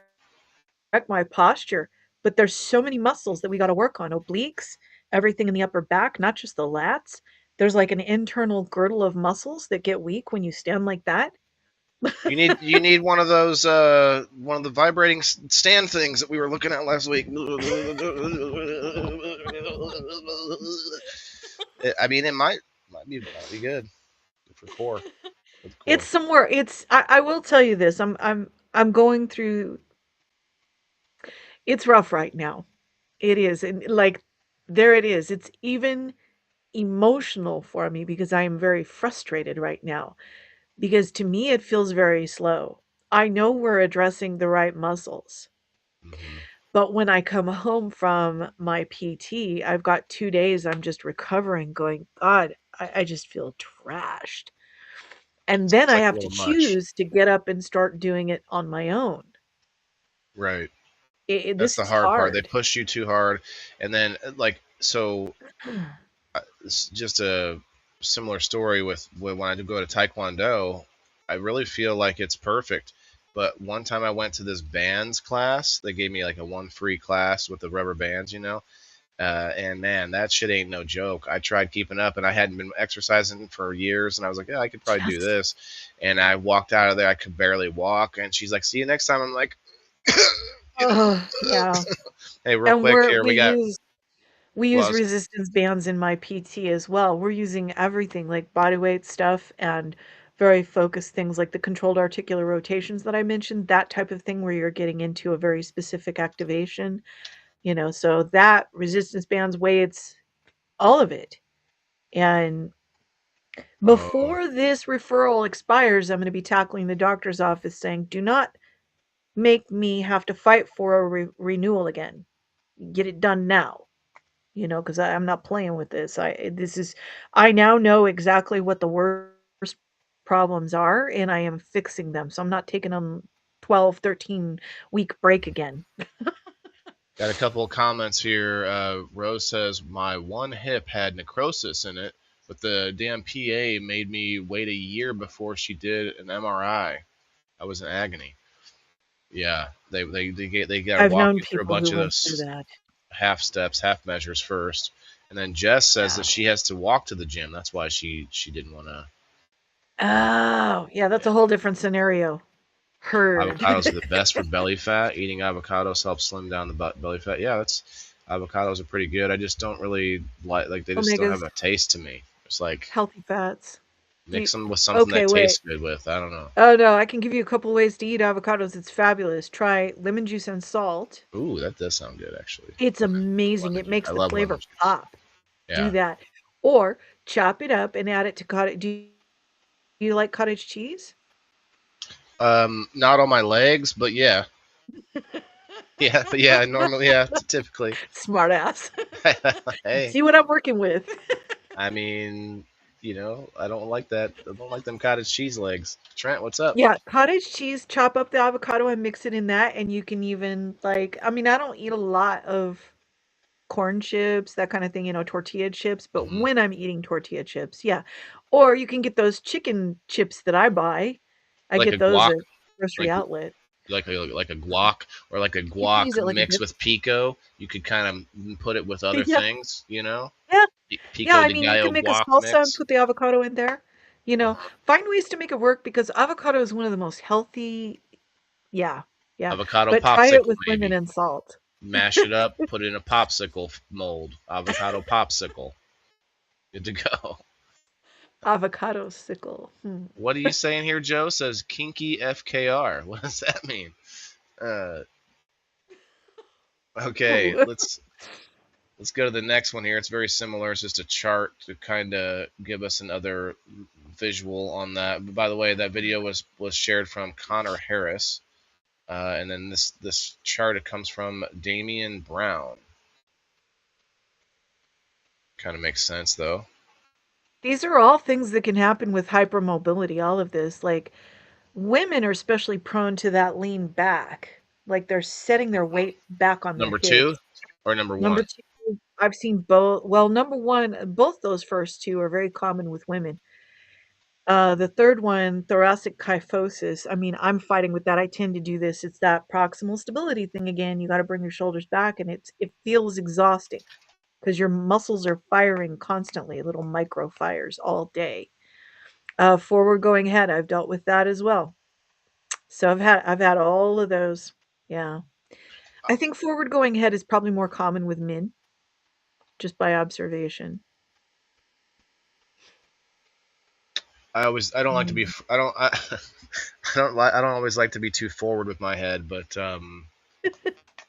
my posture, but there's so many muscles that we got to work on, obliques, everything in the upper back, not just the lats. There's like an internal girdle of muscles that get weak when you stand like that. You need one of the vibrating stand things that we were looking at last week. I mean, it might be good for core for the It's core. somewhere. I will tell you this. I'm going through. It's rough right now. It is, and like there it is. It's even emotional for me because I am very frustrated right now. Because to me, it feels very slow. I know we're addressing the right muscles, Hmm. but when I come home from my PT, I've got 2 days. I'm just recovering, going, God, I just feel trashed. And then Seems I like a have to little much, choose to get up and start doing it on my own. right? That's This the is hard part. They hard. push you too hard, and then like so. It's just a similar story with when I do go to Taekwondo. I really feel like it's perfect. But one time I went to this bands class. They gave me like a one free class with the rubber bands, and man, that shit ain't no joke. I tried keeping up, and I hadn't been exercising for years, and I was like, yeah, I could probably do Yes. this. And I walked out of there, I could barely walk, and she's like, see you next time. I'm like, Oh, yeah. hey, real And quick here, we use well, resistance bands in my PT as well. We're using everything like body weight stuff and very focused things like the controlled articular rotations that I mentioned, that type of thing where you're getting into a very specific activation, so that resistance bands, weights, all of it. And oh, before this referral expires, I'm going to be tackling the doctor's office saying, do not make me have to fight for a renewal again. Get it done now. Because I'm not playing with this. I now know exactly what the worst problems are, and I am fixing them. So I'm not taking them 12, 13-week break again. got a couple of comments here. Rose says my one hip had necrosis in it, but the damn PA made me wait a year before she did an MRI. I was in agony. Yeah, they got to I've walk known you through a people bunch who of went through those that. half steps, half measures first, and then Jess says Yeah. that she has to walk to the gym. That's why she didn't want to. Oh, yeah, that's Yeah, a whole different scenario. Heard. avocados are the best for belly fat. Eating avocados helps slim down the belly fat. Yeah, that's avocados are pretty good. I just don't really like they just don't have Omegas, a taste to me. It's like healthy fats. Do you, mix them with something okay, that wait. tastes good with. I don't know. Oh no, I can give you a couple ways to eat avocados. It's fabulous. Try lemon juice and salt. Ooh, that does sound good actually. It's amazing. Lemon It juice. makes I the love lemon flavor juice. pop. Do Yeah. that. Or chop it up and add it to cottage. Do you like cottage cheese? Not on my legs, but yeah, yeah, but yeah. Normally, yeah, typically. Smart ass. Hey, See what I'm working with. I mean, I don't like that. I don't like them cottage cheese legs. Trent, what's up? Yeah, cottage cheese, chop up the avocado and mix it in that. And you can even, like, I mean, I don't eat a lot of corn chips, that kind of thing, tortilla chips. But Hmm. when I'm eating tortilla chips, yeah. Or you can get those chicken chips that I buy. I Like get a those guac, at grocery like outlet. like a guac, or like a You can guac use it like a mixed dip. with pico. You could kind of put it with other Yeah, things. yeah, yeah. Pico I de mean, you gallo can make a guac salsa and mix. put the avocado in there. Uh-huh. Find ways to make it work because avocado is one of the most healthy. Yeah, yeah. Avocado But try it popsicle, with lemon maybe. and salt. Mash it up, put it in a popsicle mold. Avocado popsicle. Good to go. Avocado sickle. Hmm. What are you saying here, Joe? Says kinky FKR. What does that mean? Uh, okay, Ooh. let's go to the next one here. It's very similar. It's just a chart to kind of give us another visual on that. But by the way, that video was shared from Connor Harris, and then this chart it comes from Damian Brown. Kind of makes sense though. These are all things that can happen with hypermobility, all of this. Like women are especially prone to that lean back. like they're setting their weight back on their Number two hips. or number Number one? 2, I've seen both. Well, number 1, both those first 2 are very common with women. The third one, thoracic kyphosis. I mean, I'm fighting with that. I tend to do this. It's that proximal stability thing again. You got to bring your shoulders back, and it feels exhausting because your muscles are firing constantly, little micro fires all day. Forward going head, I've dealt with that as well. So I've had all of those. Yeah. I think forward going head is probably more common with men, just by observation. I don't like to be Mm. I don't always like to be too forward with my head, but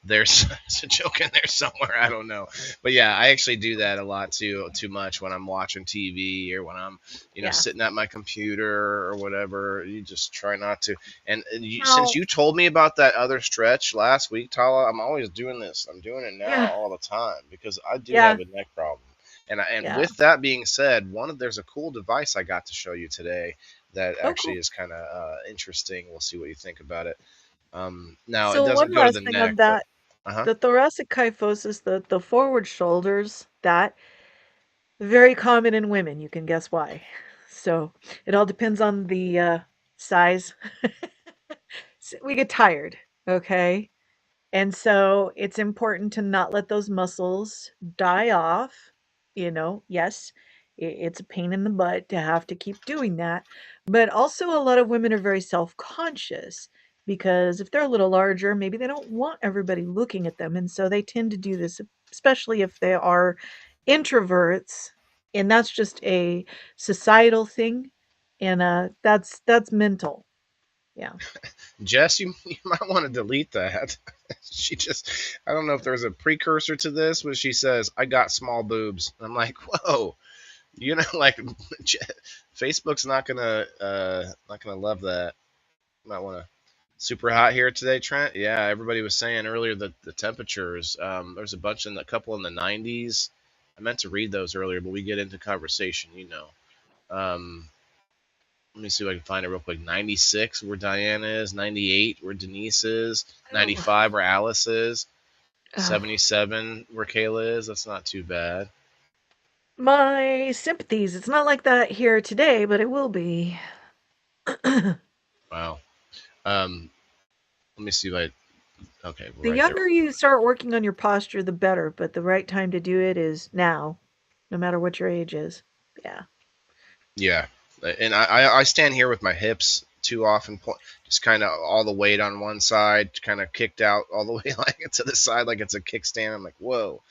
there's, there's a joke in there somewhere. I don't know, but yeah, I actually do that a lot too much when I'm watching TV or when I'm Yeah. sitting at my computer or whatever. You just try not to. And since Now, you told me about that other stretch last week, Tala, I'm always doing this. I'm doing it now yeah, all the time because I do yeah, have a neck problem. And yeah. with that being said, there's a cool device I got to show you today that Oh, actually cool. is kind of interesting. We'll see what you think about it. Now it So one doesn't go to last the thing on neck, but that, uh-huh. the thoracic kyphosis, the forward shoulders, that very common in women. You can guess why. So it all depends on the size. We get tired, okay? And so it's important to not let those muscles die off. Yes, it's a pain in the butt to have to keep doing that. But also, a lot of women are very self conscious because if they're a little larger, maybe they don't want everybody looking at them. And so they tend to do this, especially if they are introverts. And that's just a societal thing. And that's mental. Yeah. Jess, you might want to delete that. She just, I don't know if there's a precursor to this, but she says, I got small boobs. I'm like, whoa, like, Facebook's not gonna love that. Might want to. Super hot here today, Trent. Yeah, everybody was saying earlier that the temperatures. There's a couple in the 90s. I meant to read those earlier, but we get into conversation, Let me see if I can find it real quick. 96 where Diana is, 98 where Denise is, Oh, 95 where Alice is, oh. 77 where Kayla is. That's not too bad. My sympathies. It's not like that here today, but it will be. The Wow. Um, Let me see if okay, we're right there. younger you start working on your posture, the better, but the right time to do it is now, no matter what your age is. Yeah. Yeah, and I stand here with my hips too often, just kind of all the weight on one side, kind of kicked out all the way like to the side, like it's a kickstand. I'm like, whoa,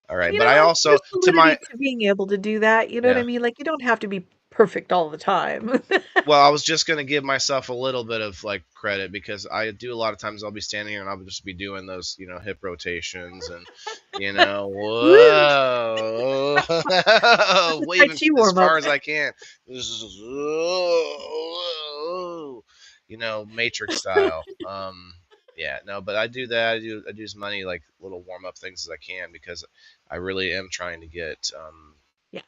all right. But I also There's to my validity to being able to do that, you know what I yeah. mean? Like, you don't have to be perfect all the time. Well, I was just gonna give myself a little bit of like credit because I do a lot of times I'll be standing here and I'll just be doing those hip rotations and Woo! whoa The Tai waving Chi as warm up. far as I can. Matrix style. Yeah, no, but I do that. I do as many like little warm up things as I can because I really am trying to get Yeah.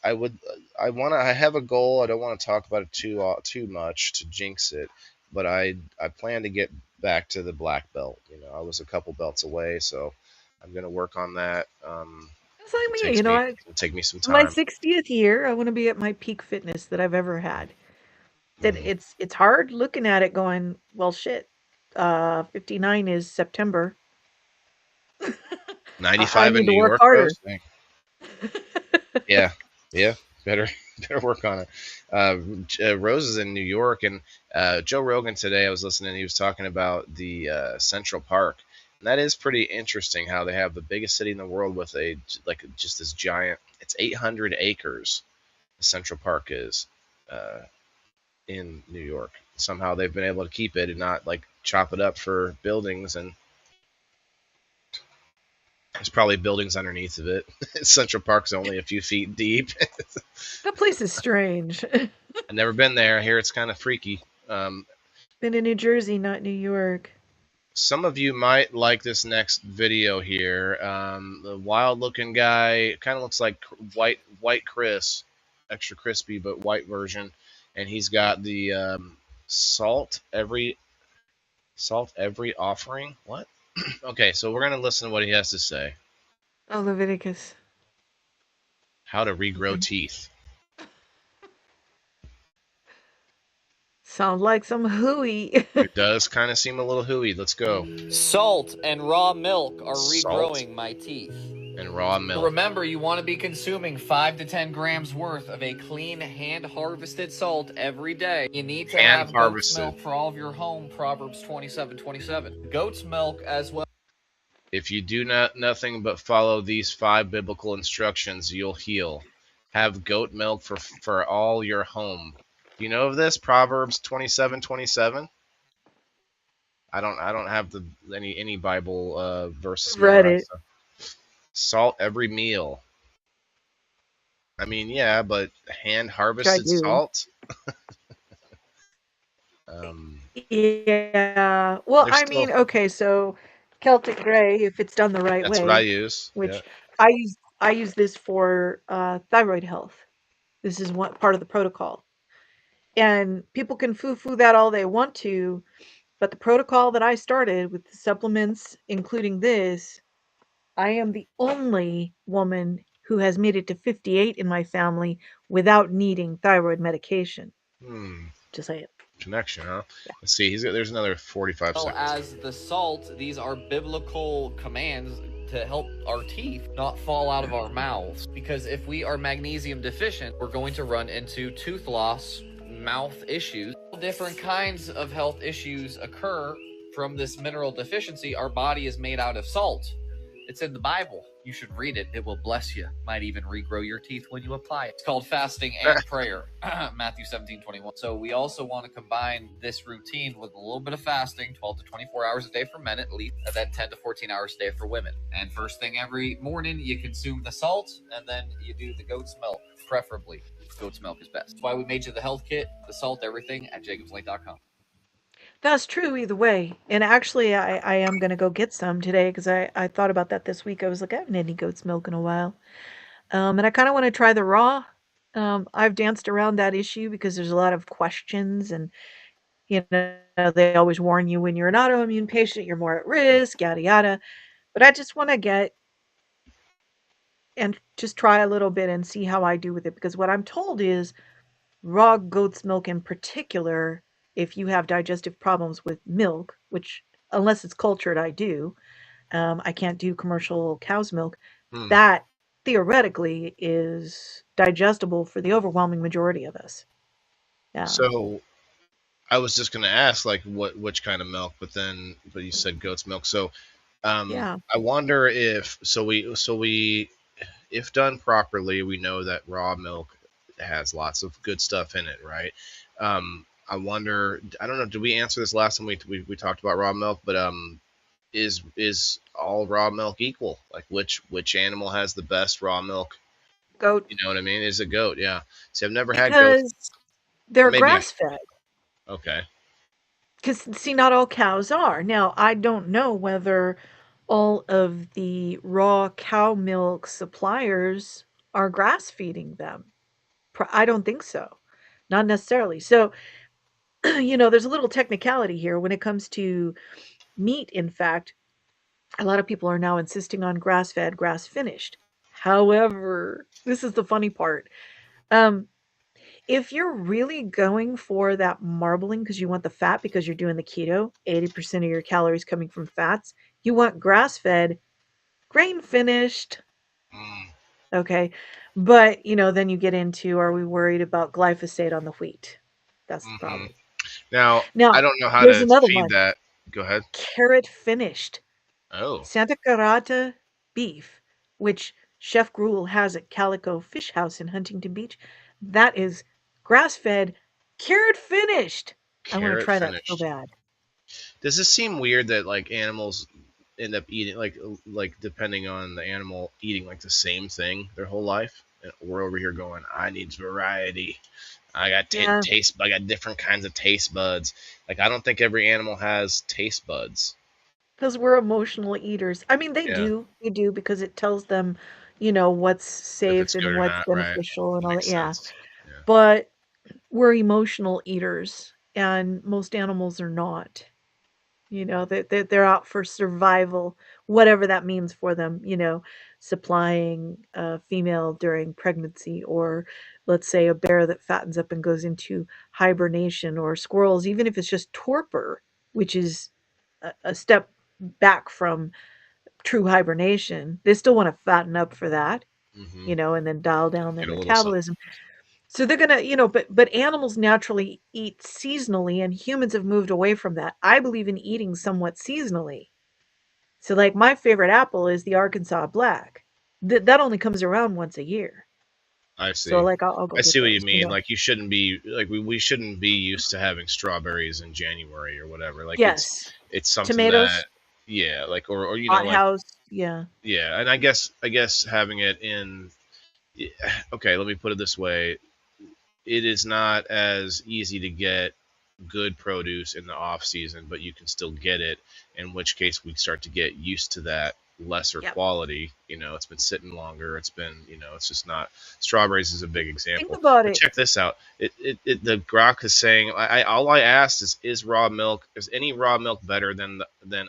I would I have a goal. I don't want to talk about it too much to jinx it, but I plan to get back to the black belt. I was a couple belts away, so I'm gonna work on that. It's like It me, takes me it'll take me some in my time. 60th year, I want to be at my peak fitness that I've ever had. That Hmm. it's hard looking at it going, well, shit. 59 is September. I 95 in need New to work York, harder. Rose. Dang. Yeah, yeah. Better better work on it. Rose is in New York, and Joe Rogan today. I was listening. He was talking about the Central Park, and that is pretty interesting. How they have the biggest city in the world with just this giant. It's 800 acres. The Central Park is uh, in New York. Somehow they've been able to keep it and not like chop it up for buildings, and there's probably buildings underneath of it. Central Park's only a few feet deep. That place is strange. I've never been there. I hear it's kind of freaky. Um, Been in New Jersey, not New York. some of you might like this next video here. The wild looking guy kind of looks like white Chris, extra crispy but white version, and he's got the salt Salt every offering? What? Okay, so we're gonna listen to what he has to say. Oh, Leviticus. How to regrow teeth. Sounds like some hooey. It does kind of seem a little hooey. Let's go. Salt and raw milk are Salt regrowing my teeth. and raw milk. Remember, you want to be consuming 5 to 10 grams worth of a clean, hand-harvested salt every day. You need to Hand have goat's harvested. milk for all of your home, Proverbs 27:27. Goat's milk as well. If you do nothing but follow these 5 biblical instructions, you'll heal. Have goat milk for all your home. Do you know of this? Proverbs 27:27. I don't have any Bible verses Read memorized. it. So. Salt every meal. I mean, yeah, but hand Which I harvested do. salt. um, Yeah. Well, there's I still mean, okay, so Celtic Grey, if it's done the right that's what I way, use. Yeah. which I use this for thyroid health. This is one part of the protocol. And people can foo-foo that all they want to, but the protocol that I started with the supplements, including this, I am the only woman who has made it to 58 in my family without needing thyroid medication. Hmm. Just saying. Connection, huh? Yeah. Let's see. There's another 45 Well seconds. as the salt, these are biblical commands to help our teeth not fall out of our mouths. Because if we are magnesium deficient, we're going to run into tooth loss, mouth issues. Different kinds of health issues occur from this mineral deficiency. Our body is made out of salt. It's in the Bible. You should read it. It will bless you. Might even regrow your teeth when you apply it. It's called fasting and prayer. Matthew 17:21. So we also want to combine this routine with a little bit of fasting, 12 to 24 hours a day for men at least, and then 10 to 14 hours a day for women. And first thing every morning, you consume the salt, and then you do the goat's milk, preferably. Goat's milk is best. That's why we made you the health kit, the salt, everything at jacobslake.com. That's true either way. And actually, I am going to go get some today because I thought about that this week. I was like, I haven't had any goat's milk in a while. And I kind of want to try the raw. I've danced around that issue because there's a lot of questions, and they always warn you when you're an autoimmune patient, you're more at risk, yada yada. But I just want to get and just try a little bit and see how I do with it, because what I'm told is raw goat's milk in particular, if you have digestive problems with milk, which unless it's cultured, I do. I can't do commercial cow's milk. Hmm. That theoretically is digestible for the overwhelming majority of us. Yeah. So I was just gonna ask like which kind of milk, but you said goat's milk. So Yeah. I wonder if we if done properly, we know that raw milk has lots of good stuff in it, right? I wonder. I don't know. Did we answer this last time we talked about raw milk? But is all raw milk equal? Like which animal has the best raw milk? Goat, You know what I mean? Is a goat? Yeah. See, I've never had goats. because they're Maybe grass fed. okay. Because, see, not all cows are. Now, I don't know whether all of the raw cow milk suppliers are grass feeding them. I don't think so. Not necessarily. So, there's a little technicality here when it comes to meat. In fact, a lot of people are now insisting on grass fed, grass finished. However, this is the funny part. Um, if you're really going for that marbling because you want the fat because you're doing the keto, 80% of your calories coming from fats, you want grass fed, grain finished. Mm, Okay. But, then you get into, are we worried about glyphosate on the wheat? That's the hmm problem. Now Now, I don't know how there's to another feed one, that. Go ahead. carrot finished. Oh. Santa Carata beef, which Chef Gruel has at Calico Fish House in Huntington Beach. That is grass fed, carrot finished. I want to Carrot try that so finished. bad. Does this seem weird that like animals end up eating like depending on the animal eating like the same thing their whole life? And we're over here going, I need variety. I got Yeah, taste. I got different kinds of taste buds. Like I don't think every animal has taste buds. because we're emotional eaters. I mean, they Yeah, do. They do because it tells them, what's if safe it's good and or what's not, right? beneficial and all that. Makes Yeah. sense. Yeah. But we're emotional eaters, and most animals are not. that they're out for survival, whatever that means for them, supplying a female during pregnancy, or let's say a bear that fattens up and goes into hibernation, or squirrels, even if it's just torpor, which is a step back from true hibernation. They still want to fatten up for that, Hmm. and then dial down their Get a little something. metabolism. So they're gonna, but animals naturally eat seasonally, and humans have moved away from that. I believe in eating somewhat seasonally. So like my favorite apple is the Arkansas Black. That only comes around once a year. I So see. like I'll go I get see what you those. mean. Like you shouldn't be like we shouldn't be used to having strawberries in January or whatever. Like Yes. it's something that Tomatoes, yeah, like or like hothouse, yeah. yeah, and I guess having it in yeah, okay, let me put it this way. It is not as easy to get good produce in the off season, but you can still get it. In which case, we start to get used to that lesser Yep. quality. It's been sitting longer. It's been, it's just not. Strawberries is a big Think example. about But it. check this out. The grok is saying, all I asked is raw milk. Is any raw milk better than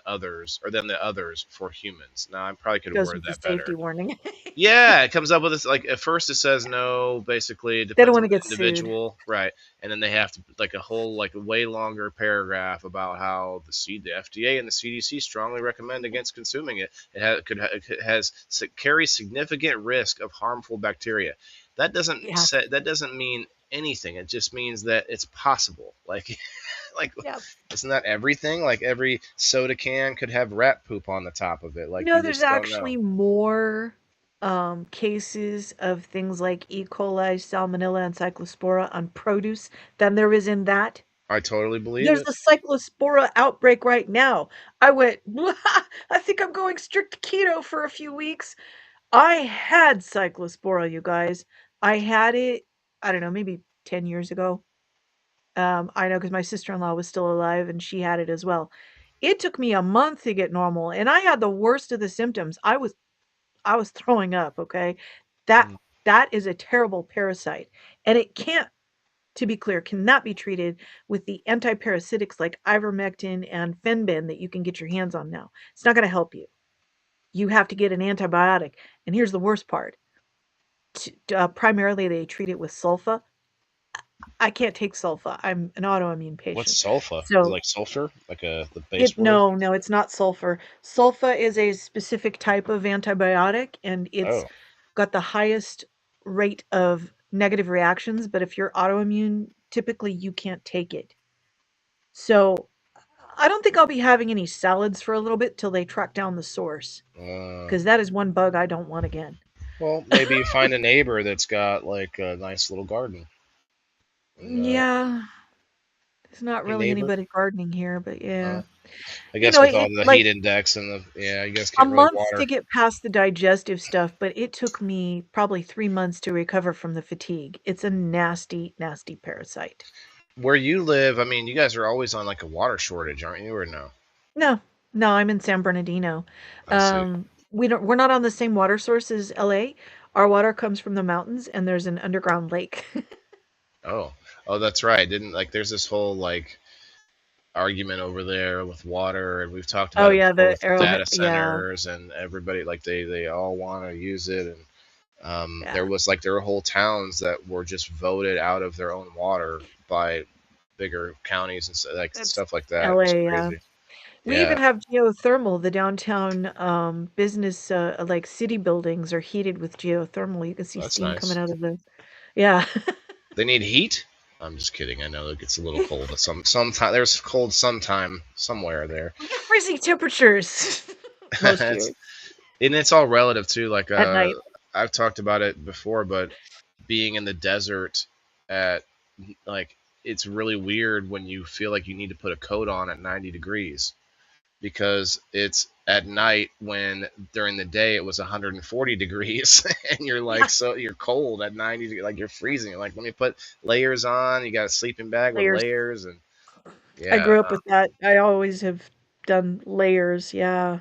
others or than the others for humans? Now, I probably could have Goes worded with the that safety better. warning. Yeah, it comes up with this like at first it says no, basically it They don't depends want on to the get sued. individual, right? And then they have to like a whole like a way longer paragraph about how the FDA and the CDC strongly recommend against consuming it. It has carries significant risk of harmful bacteria. Yeah. That doesn't mean anything. It just means that it's possible. Like like Yeah. isn't that everything? Like every soda can could have rat poop on the top of it. Like you There's just don't know. actually more cases of things like E. coli, Salmonella, and Cyclospora on produce than there is in that. I totally believe There's it. a Cyclospora outbreak right now. I went, I think I'm going strict keto for a few weeks. I had Cyclospora, you guys. I had it, I don't know, maybe 10 years ago. I know because my sister-in-law was still alive and she had it as well. It took me a month to get normal, and I had the worst of the symptoms. I was throwing up, okay? That Mm. that is a terrible parasite, and it can't, to be clear, cannot be treated with the antiparasitics like ivermectin and fenbid that you can get your hands on now. It's not gonna help you. You have to get an antibiotic, and here's the worst part. Primarily, they treat it with sulfa. I can't take sulfa. I'm an autoimmune What's patient. sulfa? Is it So like sulfur? Like the base It word? no, no, it's not sulfur. Sulfa is a specific type of antibiotic, and it's Oh. got the highest rate of negative reactions, but if you're autoimmune, typically you can't take it. So, I don't think I'll be having any salads for a little bit till they track down the source, Uh, because that is one bug I don't want again. well, maybe you find a neighbor that's got like a nice little garden. And Yeah, there's not hey really neighbor. anybody gardening here, but Uh, yeah. I guess with all It the like heat index and the yeah, you guys a can't really month to water. get past the digestive stuff, but it took me probably 3 months to recover from the fatigue. It's a nasty, nasty parasite. Where you live, I mean, you guys are always on like a water shortage, aren't you? Or no? No, no, I'm in San Bernardino. I see. We're not on the same water source as LA. Our water comes from the mountains and there's an underground lake. Oh, oh, that's right. Didn't like there's this whole like argument over there with water, and we've talked Oh about it yeah, before the with Arrowhead. data Yeah, centers and everybody like they all want to use it, and yeah. there were whole towns that were just voted out of their own water by bigger counties and like That's stuff like that. It was LA, yeah. crazy. We even Yeah, have geothermal. The downtown business like city buildings are heated with geothermal. You can see that's steam coming nice. out of the yeah. They need heat. I'm just kidding. I know it gets a little cold at sometime. There's cold sometime somewhere there. We get freezing temperatures most it's years and it's all relative too. Like at night. I've talked about it before, but being in the desert at like it's really weird when you feel like you need to put a coat on at 90 degrees because it's at night when during the day it was 140 degrees and you're Yeah, like so you're cold at 90 like you're freezing like let me put layers on, you got a sleeping bag with layers. layers and I yeah grew up with that. I always have done layers. Yeah.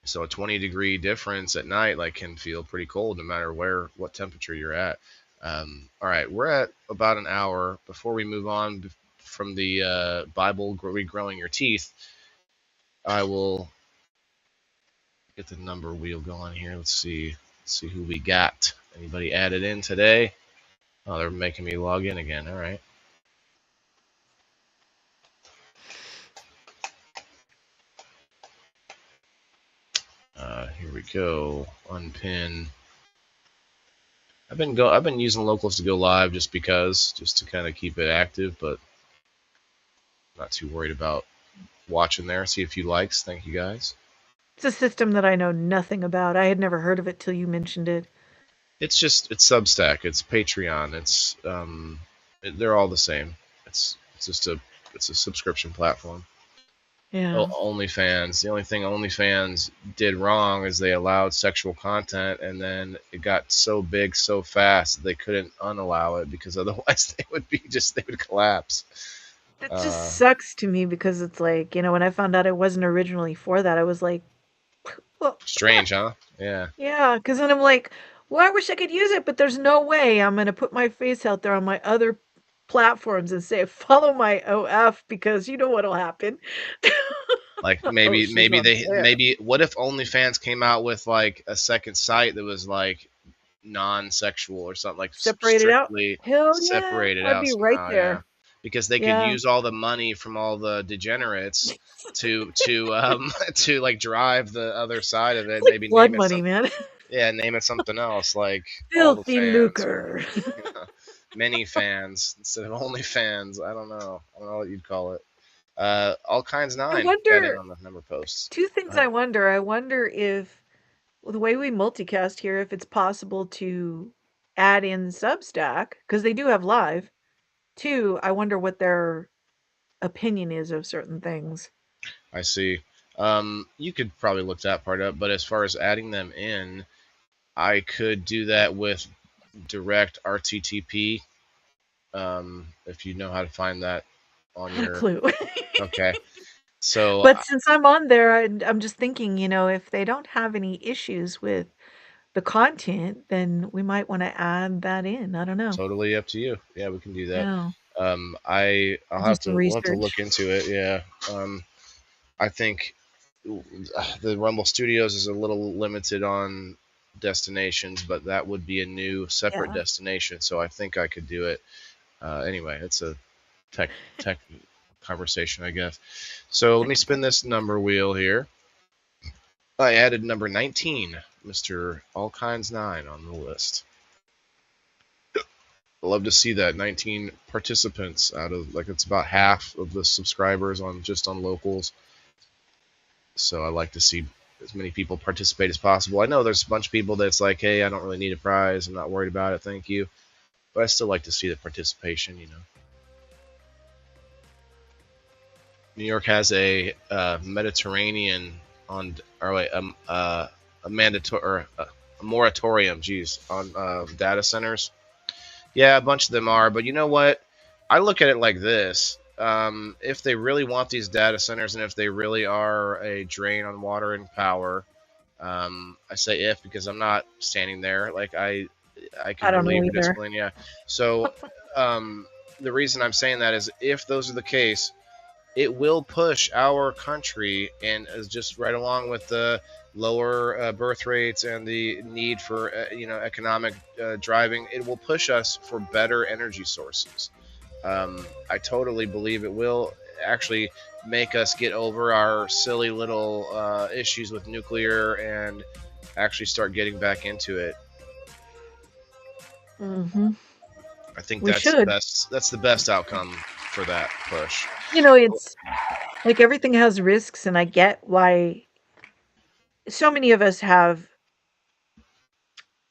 so a 20-degree difference at night like can feel pretty cold no matter where what temperature you're at. All right, we're at about an hour before we move on from the Bible regrowing your teeth. I will get the number wheel going here. Let's see. Let's see who we got. Anybody added in today? Oh, they're making me log in again. All right. Here we go. Unpin. I've been using locals to go live just because, just to kind of keep it active, but not too worried about watching there. See a few likes. Thank you guys. It's a system that I know nothing about. I had never heard of it till you mentioned it. It's Substack, it's Patreon, they're all the same. It's just it's a subscription platform. Yeah. OnlyFans. The only thing OnlyFans did wrong is they allowed sexual content, and then it got so big so fast that they couldn't unallow it because otherwise they would collapse. That just sucks to me because it's like, when I found out it wasn't originally for that, I was like, well, Strange, huh? Yeah. yeah, because then I'm like, well, I wish I could use it, but there's no way I'm going to put my face out there on my other platforms and say, follow my OF because you know what'll happen. Like Oh, she's on there. maybe what if OnlyFans came out with like a second site that was like non-sexual or something, like Separate it out. strictly Hell yeah. separated I'd out be right somehow? Yeah, there. because they could Yeah. use all the money from all the degenerates to to like drive the other side of It's it. like Maybe blood name it money, man. name it something else, like all the Filthy fans lucre. or many fans instead of only fans. I don't know. I don't know what you'd call it. All kinds I nine got in wonder, on the number posts. two things I wonder. I wonder if, well, the way we multicast here, if it's possible to add in Substack, because they do have live. Two, I wonder what their opinion is of certain things. I see. You could probably look that part up, but as far as adding them in, I could do that with direct RTTP. If you know how to find that on Not a your. clue. Okay. So But since I'm on there, I'm just thinking, if they don't have any issues with the content, then we might want to add that in. I don't know. totally up to you. Yeah, we can do that. Yeah. I'll Do have some to we'll have to research. look into it. Yeah. I think the Rumble Studios is a little limited on destinations, but that would be a new separate Yeah. destination. So I think I could do it. Anyway, it's a tech conversation, I guess. So let me spin Technical. this number wheel here. I added number 19, Mr. All Kinds 9 on the list. I love to see that 19 participants out of, like, it's about half of the subscribers on just on locals. So I like to see as many people participate as possible. I know there's a bunch of people that's like, hey, I don't really need a prize. I'm not worried about it. Thank you. But I still like to see the participation. New York has a Mediterranean on, or wait, a mandatory or a moratorium, geez, on data centers. Yeah, a bunch of them are, but you know what? I look at it like this. If they really want these data centers and if they really are a drain on water and power, I say if because I'm not standing there. Like I I can don't know believe your either. discipline. Yeah. So the reason I'm saying that is if those are the case, it will push our country and is just right along with the lower birth rates and the need for economic driving. It will push us for better energy sources. I totally believe it will actually make us get over our silly little issues with nuclear and actually start getting back into it. Hmm. I think We that's the should. best. That's the best outcome for that push. It's like everything has risks, and I get why so many of us have,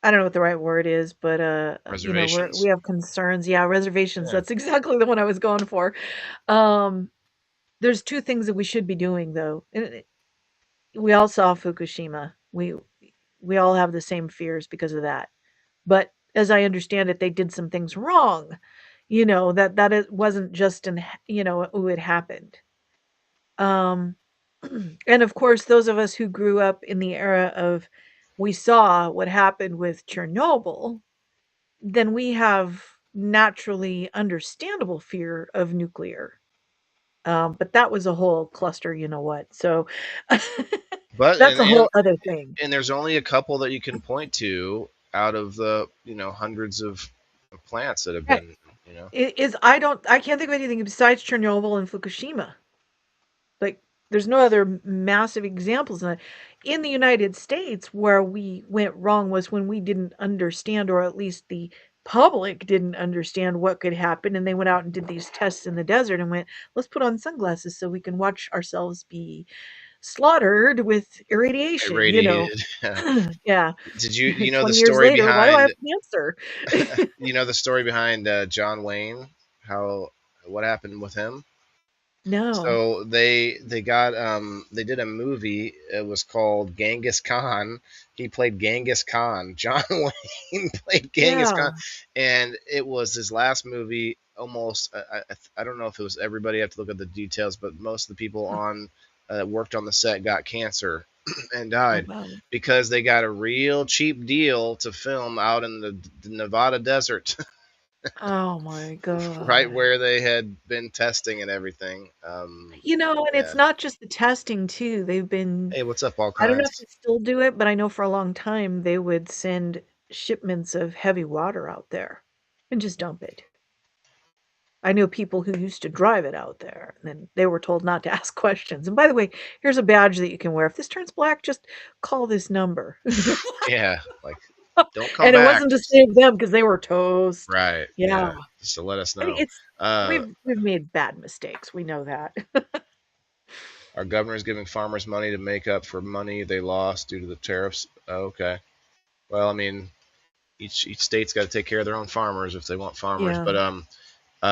I don't know what the right word is, but we Reservations. have concerns. Yeah, reservations. Yeah. That's exactly the one I was going for. Um, there's two things that we should be doing though. We all saw Fukushima. We all have the same fears because of that. But as I understand it, they did some things wrong. That it wasn't just it happened. Um, and of course, those of us who grew up in the era of we saw what happened with Chernobyl, then we have naturally understandable fear of nuclear. But that was a whole cluster, you know what? So But that's a whole other thing. and there's only a couple that you can point to out of the hundreds of plants that have Yeah, been I can't think of anything besides Chernobyl and Fukushima. Like, there's no other massive examples. In the United States, where we went wrong was when we didn't understand, or at least the public didn't understand what could happen, and they went out and did these tests in the desert and went, let's put on sunglasses so we can watch ourselves be slaughtered with irradiation, irradiated. Yeah. Did you know the 20 years story later, why do I behind have cancer? the story behind John Wayne? How what happened with him? No. So they got they did a movie. It was called Genghis Khan. He played Genghis Khan. John Wayne played Genghis Yeah. Khan, and it was his last movie. Almost, I don't know if it was everybody. I have to look at the details, but most of the people on worked on the set got cancer and Oh, died wow. because they got a real cheap deal to film out in the Nevada desert. Oh my Right god. where they had been testing and everything. And it's Yeah. not just the testing too. They've been Hey, what's up, all I don't know if kinds? they still do it, but I know for a long time they would send shipments of heavy water out there and just dump it. I know people who used to drive it out there, and then they were told not to ask questions. And by the way, here's a badge that you can wear. If this turns black, just call this number. Yeah, like don't come And it back. wasn't to save them because they were toast. Right. Yeah. Yeah. Just to let us I mean, know. it's Uh, we've made bad mistakes. We know that. our governor is giving farmers money to make up for money they lost due to the tariffs. Oh, okay. Well, I mean, each state's got to take care of their own farmers if they want farmers. Yeah. But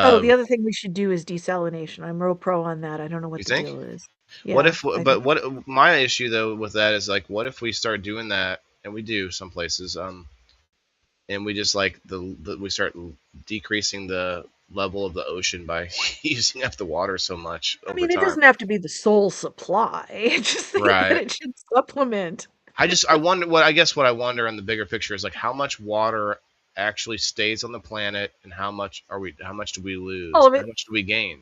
Oh, uh, the other thing we should do is desalination. I'm real pro on that. I don't know you what the think? deal is. What Yeah, if? I But think what my issue though with that is like, what if we start doing that, and we do some places, and we just like we start decreasing the level of the ocean by using up the water so much I over mean, it time. doesn't have to be the sole supply. I just think that Right. it should supplement. I wonder what I guess what I wonder in the bigger picture is like how much water actually stays on the planet and how much do we All lose? of How it. much do we gain?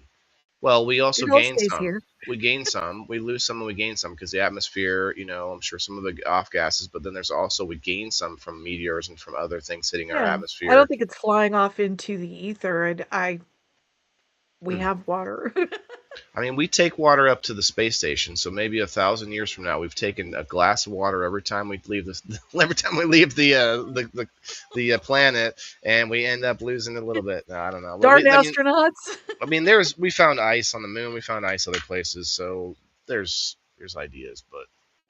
Well, we also It all gain stays some. here. We gain some, we lose some, and we gain some because the atmosphere, I'm sure some of the off gases, but then there's also we gain some from meteors and from other things hitting our Yeah. I don't atmosphere. think it's flying off into the ether, and we Hmm. have water. I mean, we take water up to the space station, so maybe 1,000 years from now, we've taken a glass of water every time we leave this, every time we leave the planet, and we end up losing a little bit. No, I don't know. Darn astronauts. I mean, we found ice on the moon, we found ice other places, so there's ideas, but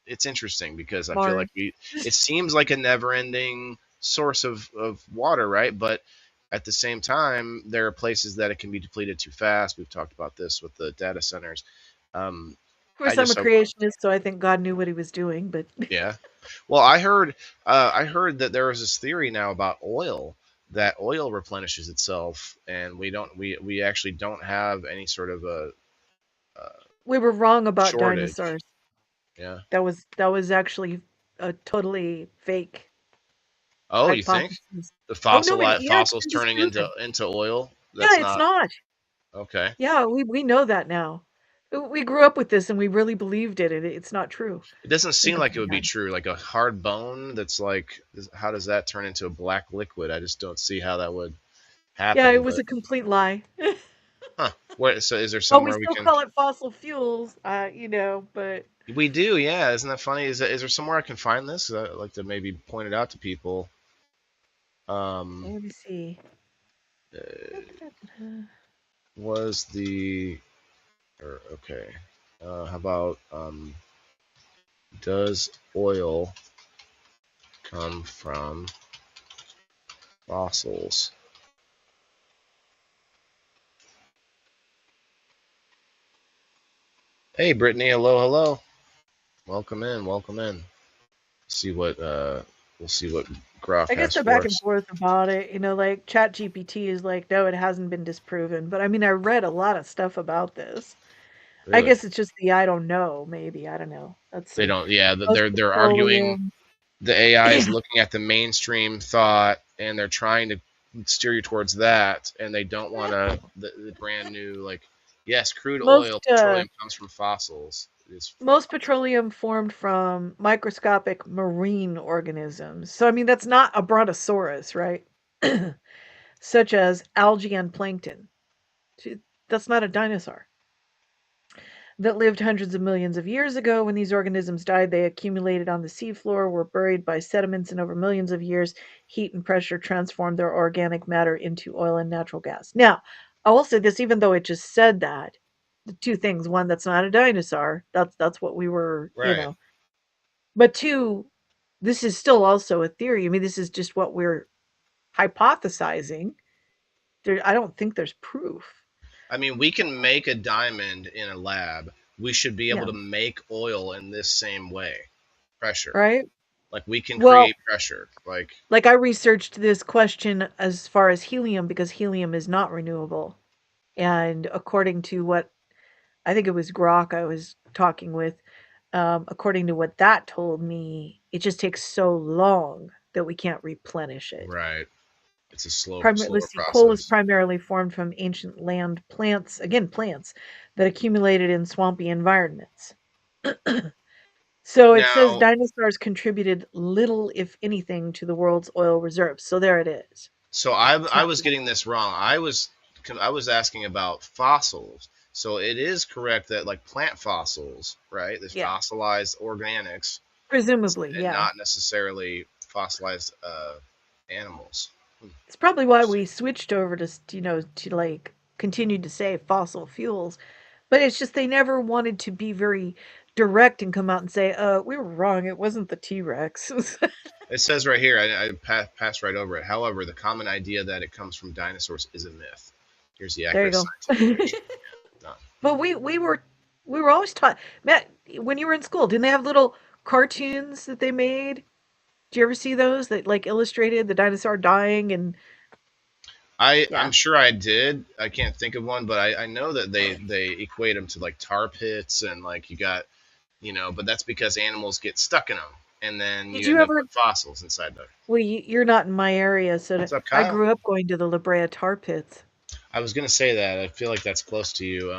it's interesting because I feel Mars. like it seems like a never-ending source of water, right? But at the same time, there are places that it can be depleted too fast. We've talked about this with the data centers. Um, Of course, I I'm a just creationist, so I think God knew what he was doing, but yeah. Well, I heard that there is this theory now about oil that oil replenishes itself, and we actually don't have any sort of a we were wrong about shortage. dinosaurs. Yeah. That was actually a totally fake Oh, you think hypothesis. the Oh, no, yeah, it's fossils been turning disproven. into oil? That's Yeah, it's not not. okay. Yeah, we know that now. We grew up with this and we really believed it, and it's not true. It doesn't We seem know like it would be that. true. Like a hard bone that's like, how does that turn into a black liquid? I just don't see how that would Yeah, happen. it was But a complete lie. huh? What? So is there Well, we somewhere we still can? call it fossil fuels, but We do, yeah. Isn't that funny? Is there somewhere I can find this? 'Cause I'd like to maybe point it out to people. Um, let me see. was the okay? How about does oil come from fossils? Hey, Brittany. Hello, hello. Welcome in. Welcome in. See what we'll see what Grok I guess has they're for back and us. forth about it. Like ChatGPT is like, no, it hasn't been disproven. But I mean, I read a lot of stuff about this. I Really? guess it's just the I don't know, maybe. I don't know. Let's They see. don't. Yeah, Most they're arguing. petroleum. The AI Yeah. is looking at the mainstream thought, and they're trying to steer you towards that, and they don't want the brand new like Yes, crude Most oil, petroleum comes from fossils. most petroleum formed from microscopic marine organisms. So I mean that's not a brontosaurus, right? Such as algae and plankton. That's not a dinosaur that lived hundreds of millions of years ago. When these organisms died, they accumulated on the seafloor, were buried by sediments, and over millions of years, heat and pressure transformed their organic matter into oil and natural gas. Now, I will say this, even though it just said that, the two things: one, that's not a dinosaur. That's what we were, Right. But two, this is still also a theory. I mean, this is just what we're hypothesizing. I don't think there's proof. I mean, we can make a diamond in a lab. We should be able Yeah. to make oil in this same way. Pressure. Right. Like we can Well, create pressure. like I researched this question as far as helium because helium is not renewable. And according to what I think it was Grok I was talking with, according to what that told me, it just takes so long that we can't replenish it. right. It's a slower Let's see, coal is process. primarily formed from ancient land plants, again, plants that accumulated in swampy environments. So it says Now, dinosaurs contributed little, if anything, to the world's oil reserves. So there it is. so I Tap was getting this wrong. I was asking about fossils. So it is correct that like plant fossils, right? The Yeah, fossilized organics, presumably, and yeah. not necessarily fossilized animals. It's probably why Interesting. we switched over to, to like continue to say fossil fuels. But it's just they never wanted to be very direct and come out and say, we were wrong. It wasn't the T Rex. It says right here, I passed right over it. However, the common idea that it comes from dinosaurs is a myth. Here's the There you accurate go. scientific picture. No. But we were always taught, Matt, when you were in school, didn't they have little cartoons that they made? Did you ever see those that like illustrated the dinosaur dying and I'm yeah. sure I did. I can't think of one, but I know that they equate them to like tar pits and like you got but that's because animals get stuck in them, and then Did you you end up ever with fossils inside there. well, you're not in my area, so What's up, I Kyle? grew up going to the La Brea tar pits. I was gonna say that. I feel like that's close to you.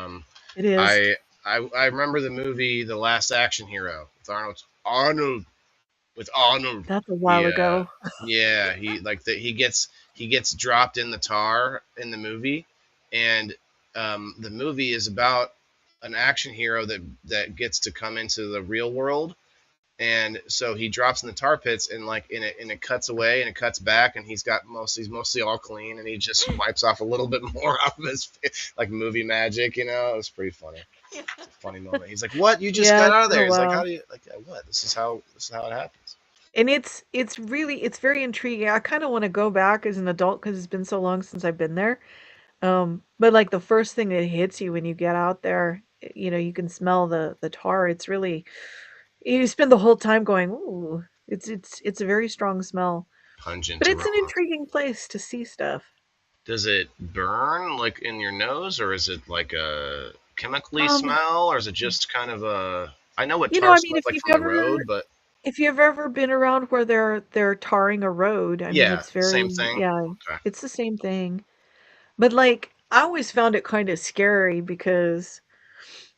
It is. I remember the movie The Last Action Hero with Arnold. That's a while Yeah, ago. yeah. He gets dropped in the tar in the movie, and the movie is about an action hero that gets to come into the real world, and so he drops in the tar pits, and like and it cuts away and it cuts back, and he's mostly all clean, and he just wipes off a little bit more off of his face, like movie magic. It was pretty funny. Yeah. It's a funny moment. He's like, "What? You just Yeah, got it's out of been a there?" He's like, "How while. do you like what? This is how it happens." And it's very intriguing. I kind of want to go back as an adult because it's been so long since I've been there. But like the first thing that hits you when you get out there, you can smell the tar. It's really you spend the whole time going, "Ooh, it's a very strong smell." Pungent But it's an aroma. intriguing place to see stuff. Does it burn like in your nose, or is it like a chemically Um, smell, or is it just kind of a? I know what tar I mean, smells like from the road, but if you've ever been around where they're tarring a road, I mean, yeah, it's same very thing. yeah, Okay, it's the same thing. But like I always found it kind of scary because,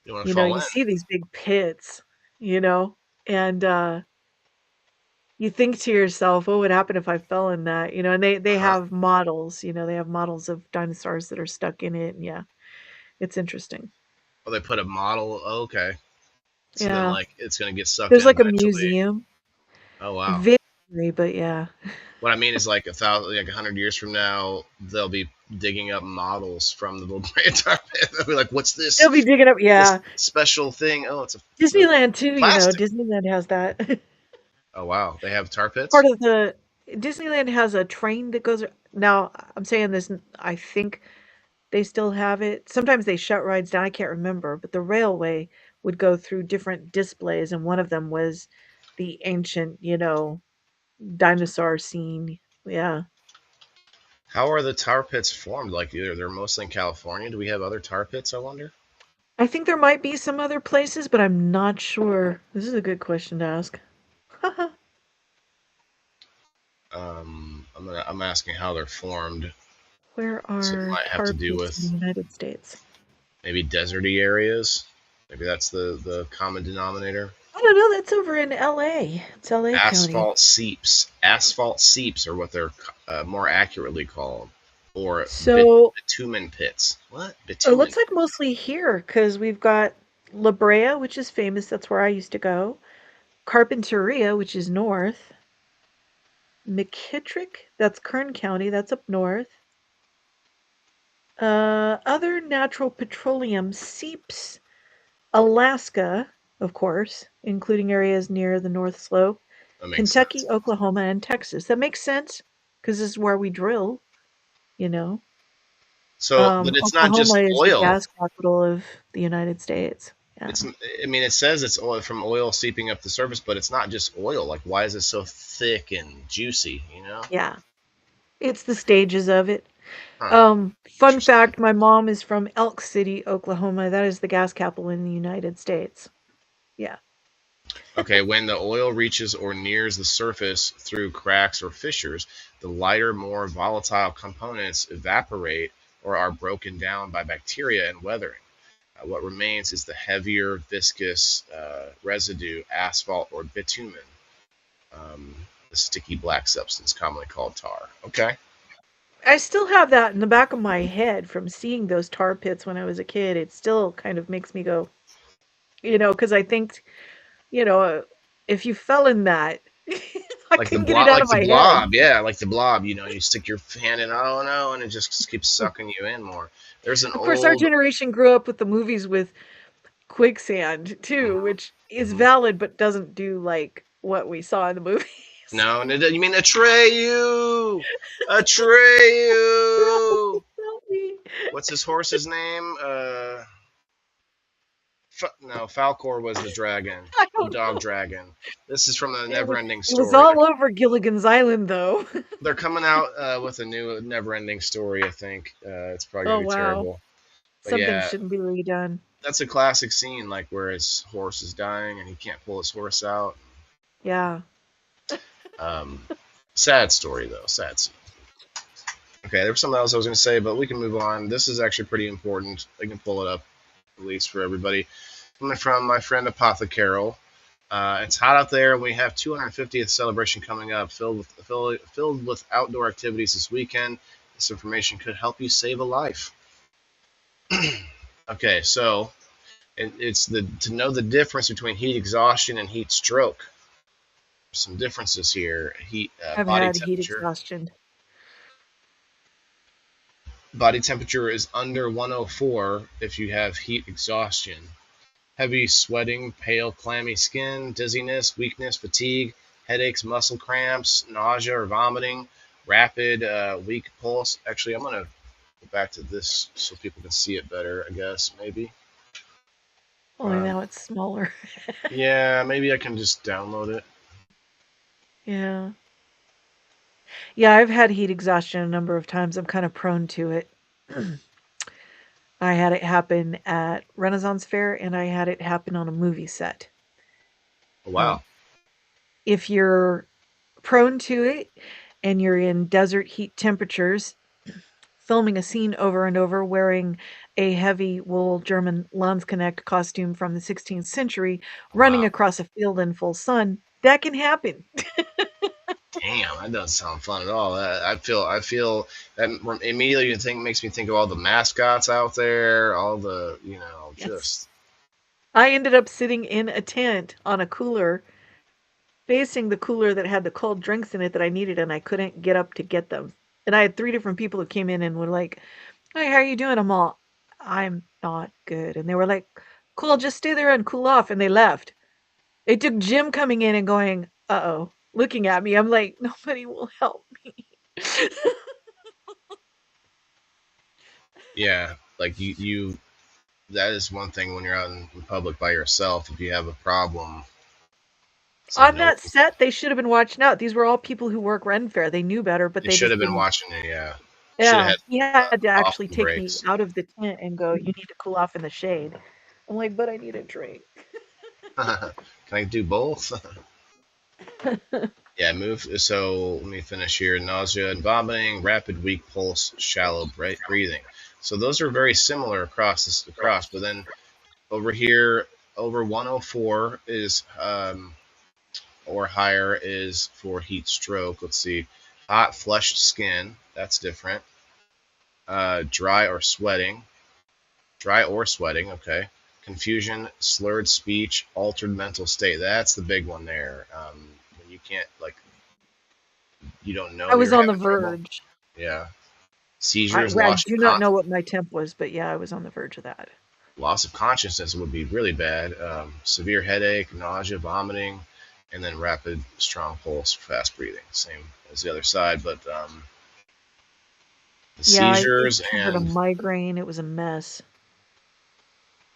you want to fall you in? see these big pits, you know, and you think to yourself, what would happen if I fell in that? And they Uh-huh. have models, they have models of dinosaurs that are stuck in it, and yeah, it's interesting. Oh, they put a model. Oh, okay, so then Yeah. like it's gonna get sucked There's in like a eventually. museum. Oh wow. Very, but yeah. What I mean is like 100 years from now, they'll be digging up models from the little tar pit. They'll be like, "What's this? They'll be digging up, This yeah. special thing? Oh, it's a Disneyland too, plastic. Disneyland has that. Oh wow, they have tar pits. Part of the Disneyland has a train that goes now, I'm saying this, I think they still have it. Sometimes they shut rides down, I can't remember, but the railway would go through different displays, and one of them was the ancient, dinosaur scene. Yeah. How are the tar pits formed? Like they're mostly in California. Do we have other tar pits? I wonder. I think there might be some other places, but I'm not sure. This is a good question to ask. I'm asking how they're formed. Where So it are might have to tar do pits in the with United States? Maybe deserty areas. Maybe that's the common denominator. I don't know. That's over in L.A. It's L.A. County. Asphalt seeps. Asphalt seeps are what they're more accurately called, or So bitumen pits. What it bitumen? looks like mostly here because we've got La Brea, which is famous. That's where I used to go. Carpinteria, which is north. McKittrick, that's Kern County. That's up north. Other natural petroleum seeps. Alaska, of course, including areas near the North Slope. That makes Kentucky, sense. Oklahoma, and Texas. That makes sense because this is where we drill, you know. So, but it's not Oklahoma just is the oil. gas capital of the United States. Yeah. It's. I mean, it says it's oil from oil seeping up the surface, but it's not just oil. Like, why is it so thick and juicy? You know? Yeah. It's the stages of it. Huh. Fun Interesting. fact, my mom is from Elk City, Oklahoma. That is the gas capital in the United States. Yeah. Okay, when the oil reaches or nears the surface through cracks or fissures, the lighter, more volatile components evaporate or are broken down by bacteria and weathering. What remains is the heavier, viscous residue, asphalt or bitumen, the sticky black substance commonly called tar. Okay. I still have that in the back of my head from seeing those tar pits when I was a kid. It still kind of makes me go, because I think, you know, if you fell in that, I couldn't get it out Like of the my head. blob, yeah, like the blob. You know, you stick your hand in, oh no, and it just keeps sucking you in more. There's an Of course, our old. generation grew up with the movies with quicksand too, which is Mhm. valid but doesn't do like what we saw in the movies. No, you mean Atreyu? Atreyu. Help me. What's his horse's name? No, Falcor was the dragon, I the don't dog know. dragon. This is from the It was Neverending it was Story. all over Gilligan's Island though. They're coming out with a new Neverending Story. I think it's probably Oh gonna be wow. terrible. But Something yeah, shouldn't be redone. that's a classic scene, like where his horse is dying and he can't pull his horse out. Yeah. Um, sad story though, sad scene. Okay, there was something else I was going to say, but we can move on. This is actually pretty important. I can pull it up, at least for everybody. Coming from my friend Apothecaro. It's hot out there. We have 250th celebration coming up, filled with outdoor activities this weekend. This information could help you save a life. Okay, so it's the to know the difference between heat exhaustion and heat stroke. Some differences here. I've Body had heat temperature. exhaustion. Body temperature is under 104 if you have heat exhaustion. Heavy sweating, pale, clammy skin, dizziness, weakness, fatigue, headaches, muscle cramps, nausea or vomiting, rapid, weak pulse. Actually, I'm going to go back to this so people can see it better, I guess, maybe. Only Um, now it's smaller. yeah, maybe I can just download it. Yeah. Yeah, I've had heat exhaustion a number of times. I'm kind of prone to it. I had it happen at Renaissance Fair and I had it happen on a movie set. Oh, Uh, wow. if you're prone to it and you're in desert heat temperatures, filming a scene over and over wearing a heavy wool German Landsknecht costume from the 16th century, running Wow. across a field in full sun, that can happen. Damn, that doesn't sound fun at all. I feel that immediately makes me think of all the mascots out there, all the, Yes. just I ended up sitting in a tent on a cooler, facing the cooler that had the cold drinks in it that I needed, and I couldn't get up to get them. And I had three different people who came in and were like, "Hey, how are you doing?" I'm all, "I'm not good." And they were like, "Cool, just stay there and cool off." And they left. It took Jim coming in and going, "Uh-oh," looking at me. I'm like, "Nobody will help me." yeah, like you that is one thing when you're out in public by yourself. If you have a problem, it's like On no, that set, they should have been watching out. These were all people who work Ren Fair. They knew better, but they they should just have been didn't. watching it. Yeah, should have Yeah, had he had to actually often take me breaks. out of the tent and go, "You need to cool off in the shade." I'm like, "But I need a drink." Can I do both? Yeah, move. So let me finish here. Nausea and vomiting, rapid weak pulse, shallow breathing. So those are very similar across, but then over here, over 104 is or higher is for heat stroke. Let's see, hot flushed skin, that's different. Dry or sweating, okay. Confusion, slurred speech, altered mental state. That's the big one there. When you can't, like, you don't know I that was you're on the having trouble. verge. Yeah. Seizures, I do not know what my temp was, but yeah, I was on the verge of that. loss of consciousness would be really bad. Severe headache, nausea, vomiting, and then rapid, strong pulse, fast breathing. Same as the other side, but the Yeah, it seizures triggered a and migraine. It was a mess.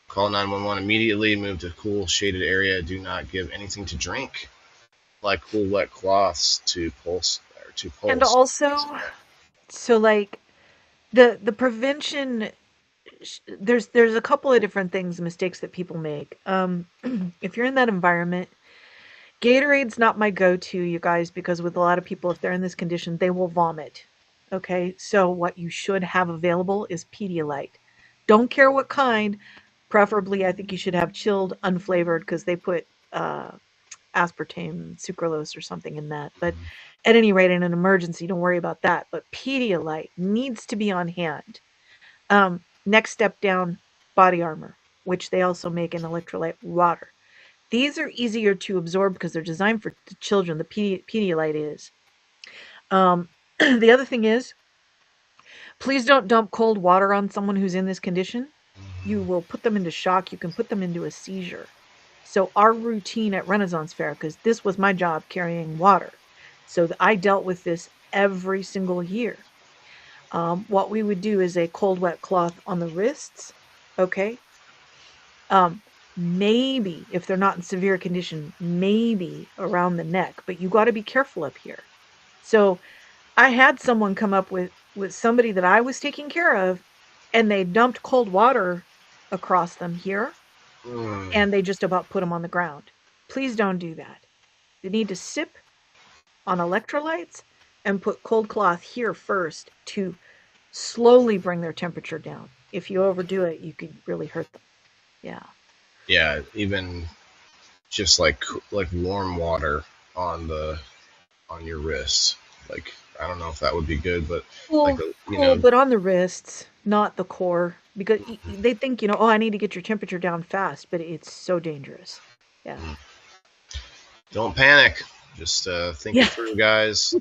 call 911 immediately. Move to a cool, shaded area. Do not give anything to drink, like cool, wet cloths to pulse or to And pulse. also, so like the prevention, there's a couple of different things, mistakes that people make. If you're in that environment, Gatorade's not my go-to, you guys, because with a lot of people, if they're in this condition, they will vomit. Okay, so what you should have available is Pedialyte. Don't care what kind. Preferably, I think you should have chilled, unflavored, because they put aspartame, sucralose, or something in that. But at any rate, in an emergency, don't worry about that. But Pedialyte needs to be on hand. Next step down, body armor, which they also make in electrolyte water. These are easier to absorb because they're designed for the children. The Pedialyte is. The other thing is, please don't dump cold water on someone who's in this condition. You will put them into shock. You can put them into a seizure. So our routine at Renaissance Fair, because this was my job carrying water, so I dealt with this every single year. What we would do is a cold wet cloth on the wrists, okay? Maybe if they're not in severe condition, maybe around the neck, but you got to be careful up here. So I had someone come up with somebody that I was taking care of, and they dumped cold water across them here, and they just about put them on the ground. Please don't do that. You need to sip on electrolytes and put cold cloth here first to slowly bring their temperature down. If you overdo it, you could really hurt them. Yeah. Yeah, even just like warm water on your wrists. Like, I don't know if that would be good, but like, Cool, but on the wrists, not the core, because they think, oh, I need to get your temperature down fast, but it's so dangerous. Yeah. don't panic. Just think Yeah. it through, guys.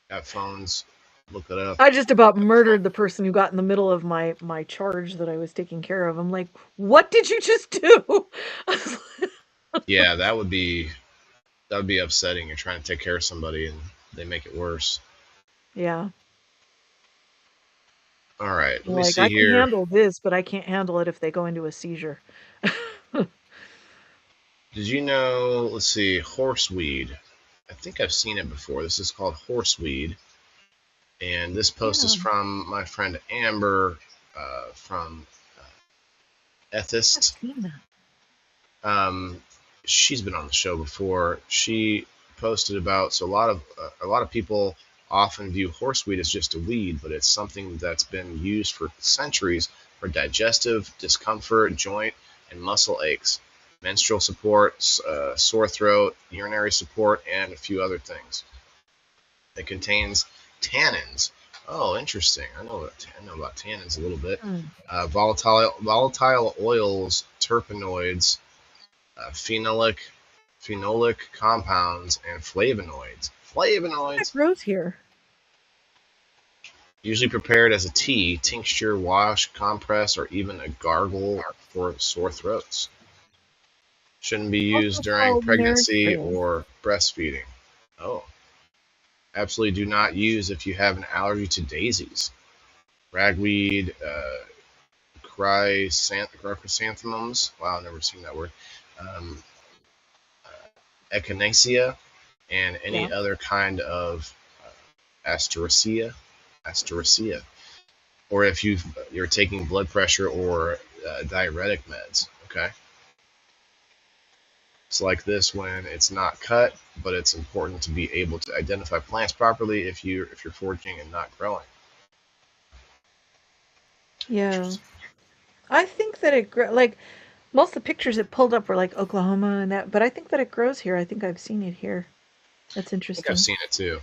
Got phones. Look it up. I just about murdered the person who got in the middle of my charge that I was taking care of. I'm like, what did you just do? Yeah, that would be upsetting. You're trying to take care of somebody and they make it worse. Yeah. All right, let me Like, see I can here. handle this, but I can't handle it if they go into a seizure. Did you know, let's see, horseweed. I think I've seen it before. This is called horseweed. And this post is Yeah. from my friend Amber from I've Ethist. seen that. She's been on the show before. She posted about, so a lot of people often view horseweed as just a weed, but it's something that's been used for centuries for digestive discomfort, joint and muscle aches, menstrual support, sore throat, urinary support, and a few other things. It contains tannins. Oh, interesting. I know about tannins a little bit. Mm. Volatile oils, terpenoids, phenolic compounds, and flavonoids. That grows here. Usually prepared as a tea, tincture, wash, compress, or even a gargle for sore throats. Shouldn't be used Also during called pregnancy Nurse or breastfeeding. Oh, absolutely do not use if you have an allergy to daisies, ragweed, chrysanthemums. Wow, I've never seen that word. Um, echinacea, and any Yeah. other kind of asteraceae. Or if you're taking blood pressure or diuretic meds. Okay. It's like this when it's not cut, but it's important to be able to identify plants properly if you're foraging and not growing. Yeah. I think that it like most of the pictures it pulled up were like Oklahoma and that, but I think that it grows here. I think I've seen it here. That's I think I've interesting. seen it too.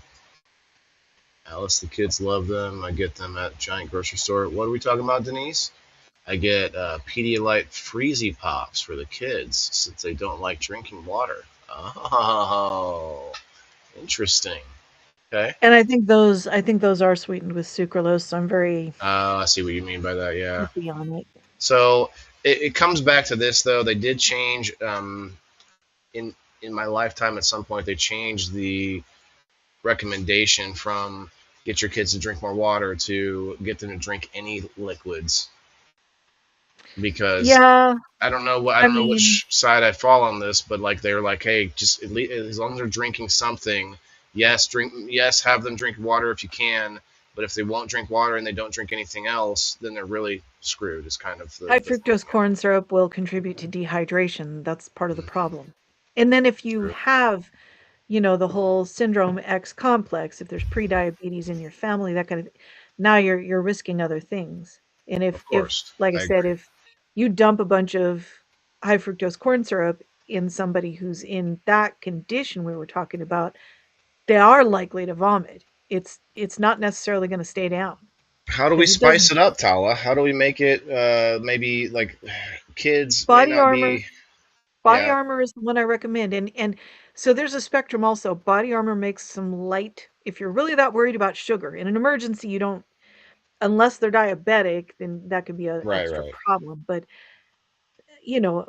Alice, the kids love them. I get them at Giant Grocery Store. What are we talking about, Denise? I get Pedialyte Freezy Pops for the kids since they don't like drinking water. Oh, interesting. Okay. I think those are sweetened with sucralose, so I'm very I see what you mean by that. Yeah. iffy on it. So it comes back to this though. They did change in my lifetime. At some point, they changed the recommendation from get your kids to drink more water to get them to drink any liquids because Yeah, I I don't know mean, which side I fall on this, but like they're like, hey, just at least, as long as they're drinking something, yes, have them drink water if you can, but if they won't drink water and they don't drink anything else, then they're really screwed. Is kind of high the fructose thinking. corn syrup will contribute to dehydration. That's part of the Mm, problem. And then if you true, have, the whole syndrome X complex, if there's prediabetes in your family, that kind of now you're risking other things. And of if course, like I I said, agree. if you dump a bunch of high fructose corn syrup in somebody who's in that condition we were talking about, they are likely to vomit. It's not necessarily going to stay down How do we because it spice doesn't. it up, Tala? How do we make it maybe like kids may Body not armor be Body yeah, armor is the one I recommend, and so there's a spectrum also. Body armor makes some light if you're really that worried about sugar. In an emergency, you don't unless they're diabetic, then that could be an right, extra right. problem, but,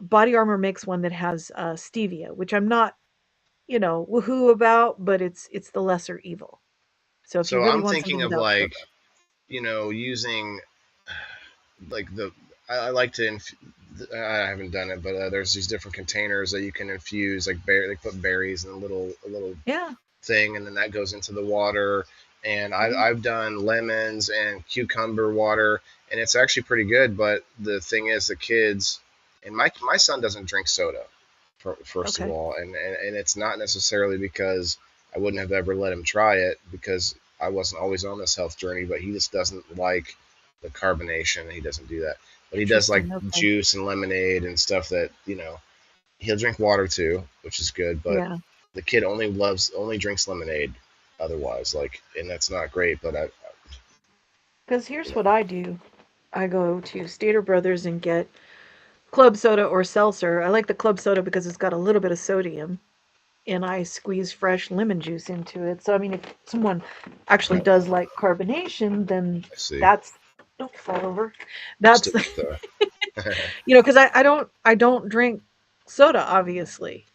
Body Armor makes one that has, stevia, which I'm not, woohoo about, but it's the lesser evil. So if you So really I'm want thinking something of without like, sugar. using like I like to I haven't done it, but there's these different containers that you can infuse like they put berries in a little Yeah, thing, and then that goes into the water. And mhm, I've done lemons and cucumber water, and it's actually pretty good. But the thing is, the kids and my son doesn't drink soda, first of okay, all, and it's not necessarily because I wouldn't have ever let him try it because I wasn't always on this health journey, but he just doesn't like the carbonation. He doesn't do that, but he does like interesting, okay, juice and lemonade and stuff that he'll drink water too, which is good, but yeah. the kid only drinks lemonade otherwise, like, and that's not great, but Because you here's know what I do. I go to Stater Brothers and get club soda or seltzer. I like the club soda because it's got a little bit of sodium, and I squeeze fresh lemon juice into it. So I mean, if someone actually does like carbonation, then I see. that's don't fall over. That's Still with the because I don't drink soda. Obviously,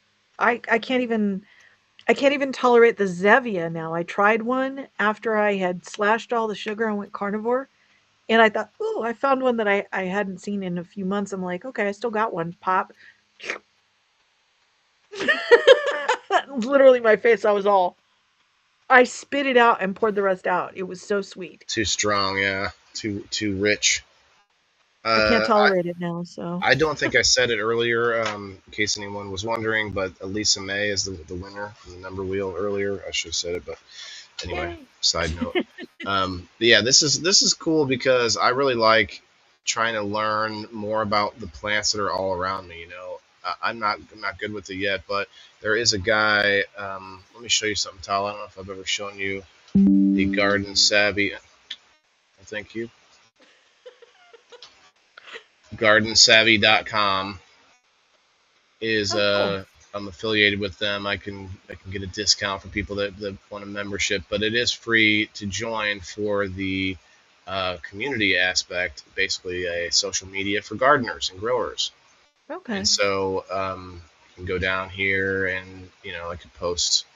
I can't even tolerate the Zevia now. I tried one after I had slashed all the sugar and went carnivore. And I thought, oh, I found one that I hadn't seen in a few months. I'm like, okay, I still got one. Pop. Literally, my face. I was all. I spit it out and poured the rest out. It was so sweet. too strong, yeah, too rich. I can't Uh, I tolerate it now. So, I don't think I said it earlier, in case anyone was wondering, but Elisa May is the winner from the number wheel earlier. I should have said it, but anyway, yay. side note. But yeah, this is cool because I really like trying to learn more about the plants that are all around me. I'm not good with it yet, but there is a guy. Let me show you something, Tal. I don't know if I've ever shown you the Garden Savvy. Thank you. GardenSavvy.com is Oh, cool. I'm affiliated with them. I can get a discount for people that want a membership, but it is free to join for the community aspect, basically a social media for gardeners and growers. And Okay. so you can go down here and I could post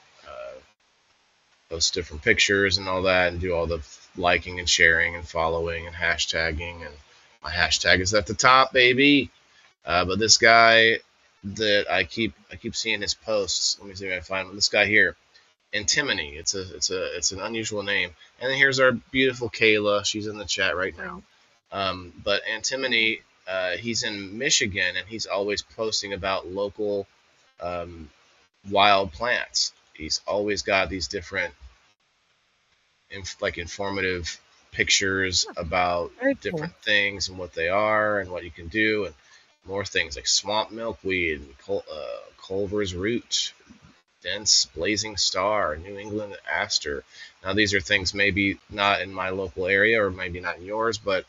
different pictures and all that, and do all the liking and sharing and following and hashtagging. And my hashtag is at the top, baby. But this guy that I keep seeing his posts. Let me see if I can find him. This guy here, Antimony. It's an unusual name. And then here's our beautiful Kayla. She's in the chat right now. Right. But Antimony, he's in Michigan, and he's always posting about local um, wild plants. He's always got these different like informative pictures about Very cool. different things and what they are and what you can do, and more things like swamp milkweed, Culver's root, dense blazing star, New England aster. Now, these are things maybe not in my local area or maybe not in yours, but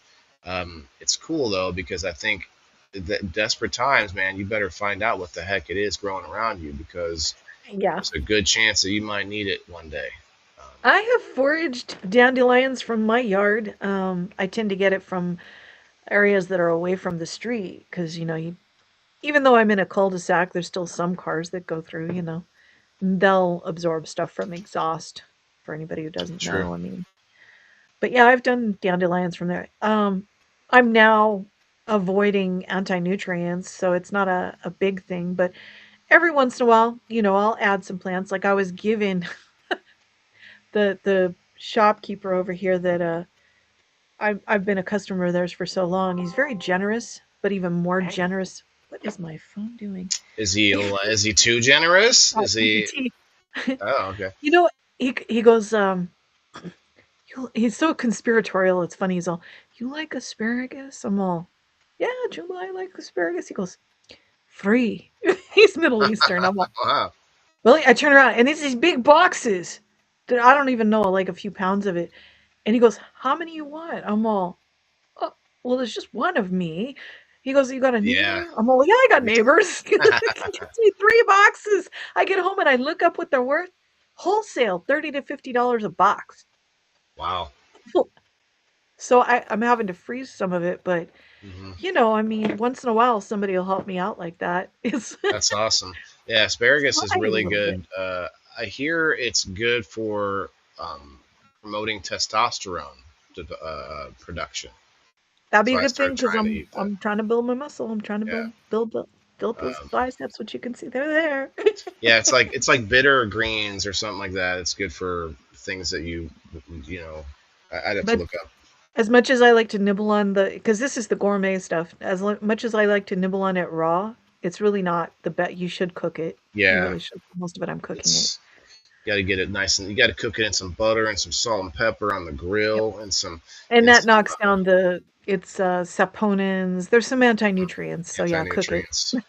it's cool though because I think that desperate times, man, you better find out what the heck it is growing around you because Yeah. there's a good chance that you might need it one day. Um, I have foraged dandelions from my yard. I tend to get it from areas that are away from the street because, even though I'm in a cul-de-sac, there's still some cars that go through. They'll absorb stuff from exhaust for anybody who doesn't true. know. I mean, but yeah, I've done dandelions from there. I'm now avoiding anti-nutrients, so it's not a big thing, but every once in a while, I'll add some plants. Like I was given the shopkeeper over here that I've been a customer of theirs for so long. He's very generous, but even more generous. What is my phone doing? Is he too generous? Oh, Is he? ET. Oh, okay. You know, he goes, he's so conspiratorial. It's funny. He's all, "You like asparagus?" I'm all, "Yeah, Juma, I like asparagus." He goes, "Free." He's Middle Eastern. I'm all, Wow. "Really?" I turn around and it's these big boxes that I don't even know, like a few pounds of it. And he goes, "How many you want?" I'm all, "Oh, well, there's just one of me." He goes, "You got a Yeah. neighbor?" I'm all, "Yeah, I got neighbors." He gets me 3 boxes. I get home and I look up what they're worth. Wholesale, $30 to $50 a box. Wow. So I'm having to freeze some of it, but Hmm. I mean, once in a while somebody will help me out like that. It's That's awesome. Yeah, asparagus is trying a really little bit. good. I hear it's good for promoting testosterone production. That'd be So a I good thing started because trying to I'm eat that. I'm trying to build my muscle. I'm trying to Yeah. build those Um, biceps, which you can see they're there. yeah, it's like bitter greens or something like that. It's good for things that you know. I'd have to But look up. as much as I like to nibble on because this is the gourmet stuff, much as I like to nibble on it raw, it's really not the bet. You should cook it. You Yeah, really should. Most of it, I'm cooking it. it's got to get it nice and you got to cook it in some butter and some salt and pepper on the Yep. grill and some And and that some knocks down it's saponins. There's some anti-nutrients. So yeah, cook it. anti-nutrients.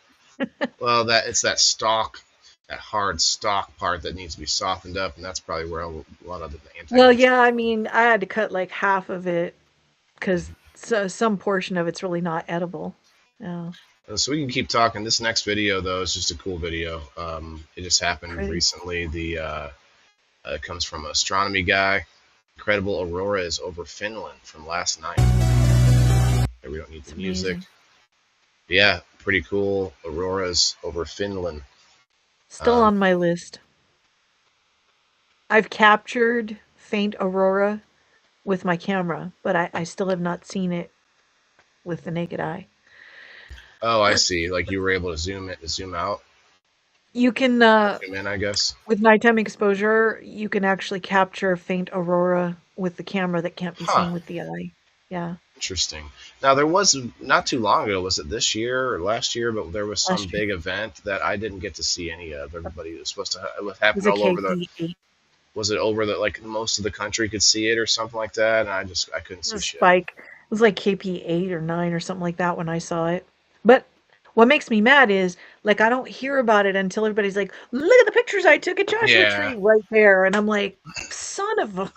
Well, it's that stalk, that hard stalk part that needs to be softened up, and that's probably where a lot of the Well, anti-nutrients. yeah, I mean, I had to cut like half of it because some portion of it's really not edible. Yeah, So we can keep talking. This next video, though, is just a cool video. It just happened pretty. recently. It comes from an astronomy guy. Incredible auroras over Finland from last night. Okay, we don't need It's the music. amazing. Yeah, pretty cool auroras over Finland. Still Um, on my list. I've captured faint aurora with my camera, but I still have not seen it with the naked eye. oh, I see. Like you were able to zoom out, You can, zoom in, I guess. with nighttime exposure, you can actually capture faint aurora with the camera that can't be Huh. seen with the eye. Yeah, Interesting. Now there was not too long ago. Was it this year or last year? But there was some last year. big event that I didn't get to see any of. Everybody was supposed to. It was It was happened a all over the. KP8. Was it over the like most of the country could see it or something like that? And I couldn't It see was shit. Spike. It was like KP8 or 9 or something like that when I saw it. But what makes me mad is like I don't hear about it until everybody's like, "Look at the pictures I took at Joshua Yeah, Tree right there," and I'm like, "Son of a."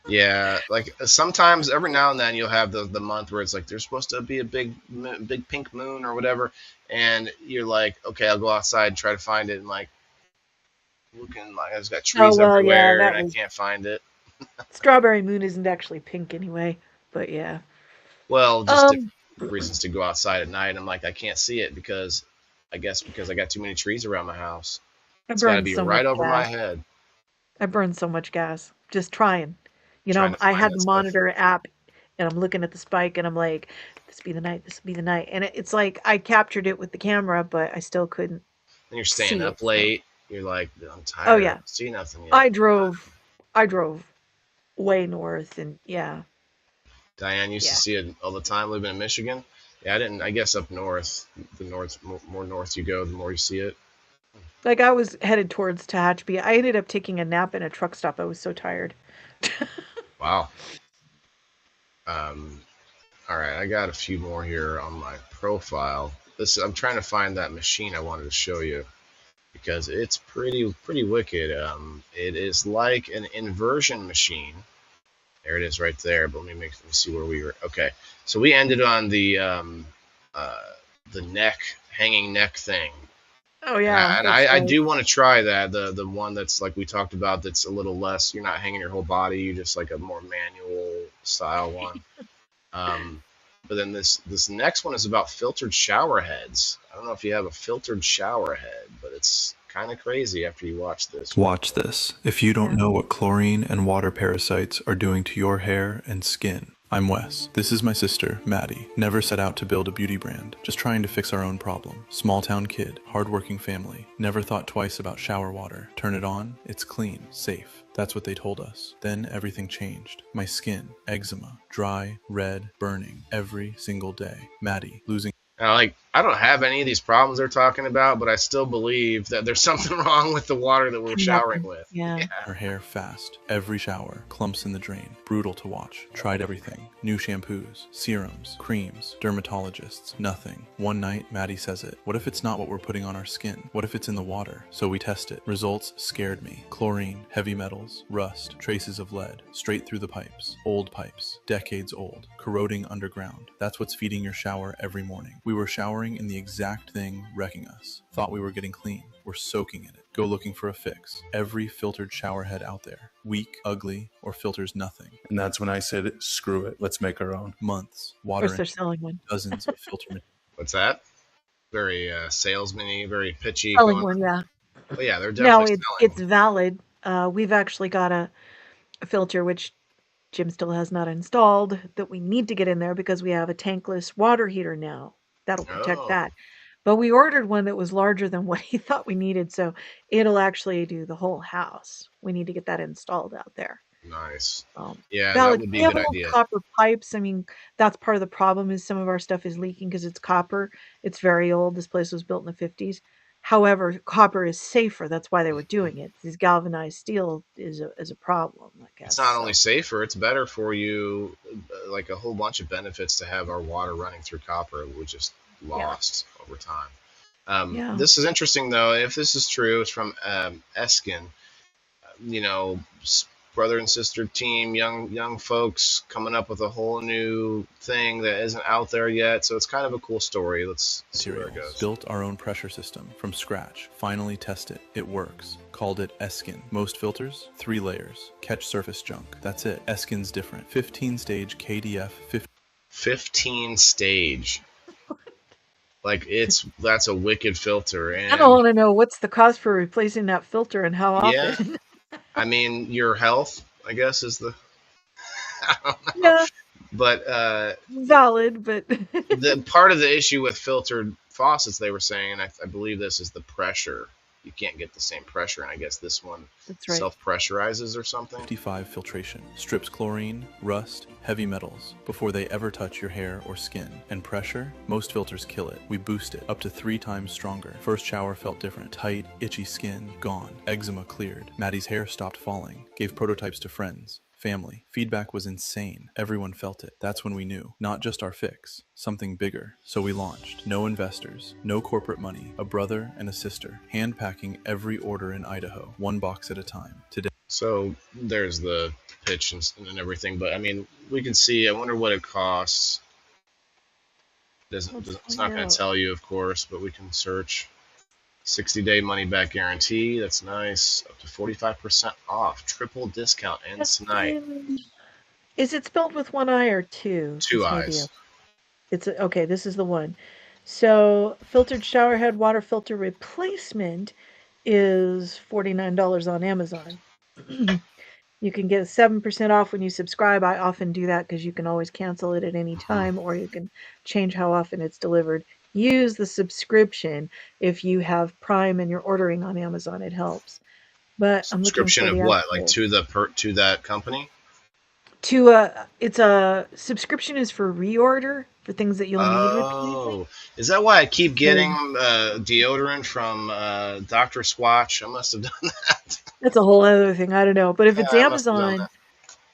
yeah. Like sometimes every now and then you'll have the month where it's like there's supposed to be a big pink moon or whatever, and you're like, okay, I'll go outside and try to find it, and like looking like I've got Oh trees well, yeah, everywhere and that I was can't find it. Strawberry Moon isn't actually pink anyway, but yeah. Well, just different Um, reasons to go outside at night. I'm like, I can't see it because I guess because I got too many trees around my house. I It's got to burned be so much right over my gas. head I burned so much gas just trying. trying to I find had that the stuff. monitor app and I'm looking at the spike and I'm like, this will be the night, this will be the night. And it's like I captured it with the camera, but I still couldn't And you're staying see it. up So, late. You're like, I'm oh tired. I yeah, don't see nothing yet. I drove, I drove way north and yeah, Diane used to yeah. see it all the time living in Michigan. Yeah, I didn't. I guess up north, the north, more north you go, the more you see it. Like I was headed towards Tehachapi. I ended up taking a nap in a truck stop. I was so tired. Wow. All right, I got a few more here on my profile. I'm trying to find that machine I wanted to show you because it's pretty wicked. It is like an inversion machine. There it is right there. But let me see where we were. Okay, so we ended on uh, the hanging neck thing. Oh yeah, And that's I right. do want to try that. The one that's like we talked about. That's a little less. You're not hanging your whole body. You just like a more manual style one. Um, but then this next one is about filtered shower heads. I don't know if you have a filtered shower head, but it's kind of crazy after you watch this. Watch this. If you don't Yeah. know what chlorine and water parasites are doing to your hair and skin, I'm Wes. This is my sister, Maddie. Never set out to build a beauty brand, just trying to fix our own problem. Small town kid, hardworking family. Never thought twice about shower water. Turn it on, it's clean, safe. That's what they told us. Then everything changed. My skin, eczema, dry, red, burning, every single day. Maddie, losing Now, like I don't have any of these problems they're talking about, but I still believe that there's something wrong with the water that we're showering Nothing. with. Yeah. her hair fast. Every shower, clumps in the drain. Brutal to watch. Tried everything. New shampoos, serums, creams, dermatologists, nothing. One night, Maddie says it. What if it's not what we're putting on our skin? What if it's in the water? So we test it. Results scared me. Chlorine, heavy metals, rust, traces of lead, straight through the pipes. Old pipes, decades old, corroding underground. That's what's feeding your shower every morning. We were showering in the exact thing wrecking us. Thought we were getting clean. We're soaking in it. Go looking for a fix. Every filtered shower head out there. Weak, ugly, or filters nothing. And that's when I said, screw it, let's make our own. Months. Of Water course, they're and selling one. dozens of filter What's that? Very salesman-y, very pitchy. Selling Going, one, yeah. but yeah, they're No, definitely it's selling. valid. We've actually got a filter which Jim still has not installed that we need to get in there because we have a tankless water heater now. That'll protect Oh, that. But we ordered one that was larger than what he thought we needed, so it'll actually do the whole house. We need to get that installed out there. nice. Yeah, that Valid. would be We a have good old idea. copper pipes. I mean, that's part of the problem is some of our stuff is leaking because it's copper. It's very old. This place was built in the 50s. However, copper is safer. That's why they were doing it. This galvanized steel is a problem, I guess. It's not only So, safer, it's better for you. Like a whole bunch of benefits to have our water running through copper, which is yeah. lost over time. Yeah. This is interesting, though. If this is true, it's from Eskin. You know, brother and sister team, young folks coming up with a whole new thing that isn't out there yet. So it's kind of a cool story. Let's see where it materials. goes. Built our own pressure system from scratch. Finally tested. It works. Called it Eskin. Most filters, 3 layers. Catch surface junk. That's it. Eskin's different. 15-stage KDF 15 stage. Like that's a wicked filter, I don't and want to know what's the cost for replacing that filter and how yeah, often. I mean your health, I guess, is the I don't know, Yeah, but valid, but the part of the issue with filtered faucets they were saying, and I believe this is the pressure. You can't get the same pressure, and I guess this one that's right. self-pressurizes or something. 55 filtration. Strips chlorine, rust, heavy metals before they ever touch your hair or skin. And pressure? Most filters kill it. We boost it up to 3 times stronger. First shower felt different. Tight, itchy skin, gone. Eczema cleared. Maddie's hair stopped falling. Gave prototypes to friends. Family. Feedback was insane. Everyone felt it. That's when we knew. Not just our fix. Something bigger. So we launched. No investors. No corporate money. A brother and a sister. Hand packing every order in Idaho. 1 box at a time. Today. So there's the pitch and everything, but I mean, we can see. I wonder what it costs. Let's It's find not going to out. tell you, of course, but we can search. 60-day money back guarantee. That's nice. Up to 45% off. Triple discount ends tonight. Is it spelled with 1 I or 2? Two This may be eyes. okay, this is the one. So, filtered shower head water filter replacement is $49 on Amazon. You can get 7% off when you subscribe. I often do that because you can always cancel it at any time, or you can change how often it's delivered. Use the subscription if you have Prime and you're ordering on Amazon. It helps. But I'm looking Subscription for of the what? Like actual to that company? it's a subscription is for reorder for things that you'll need repeatedly. Oh, is that why I keep So getting deodorant from Dr. Swatch? I must have done that. that's a whole other thing. I don't know. But if Yeah, it's I must have done Amazon, that.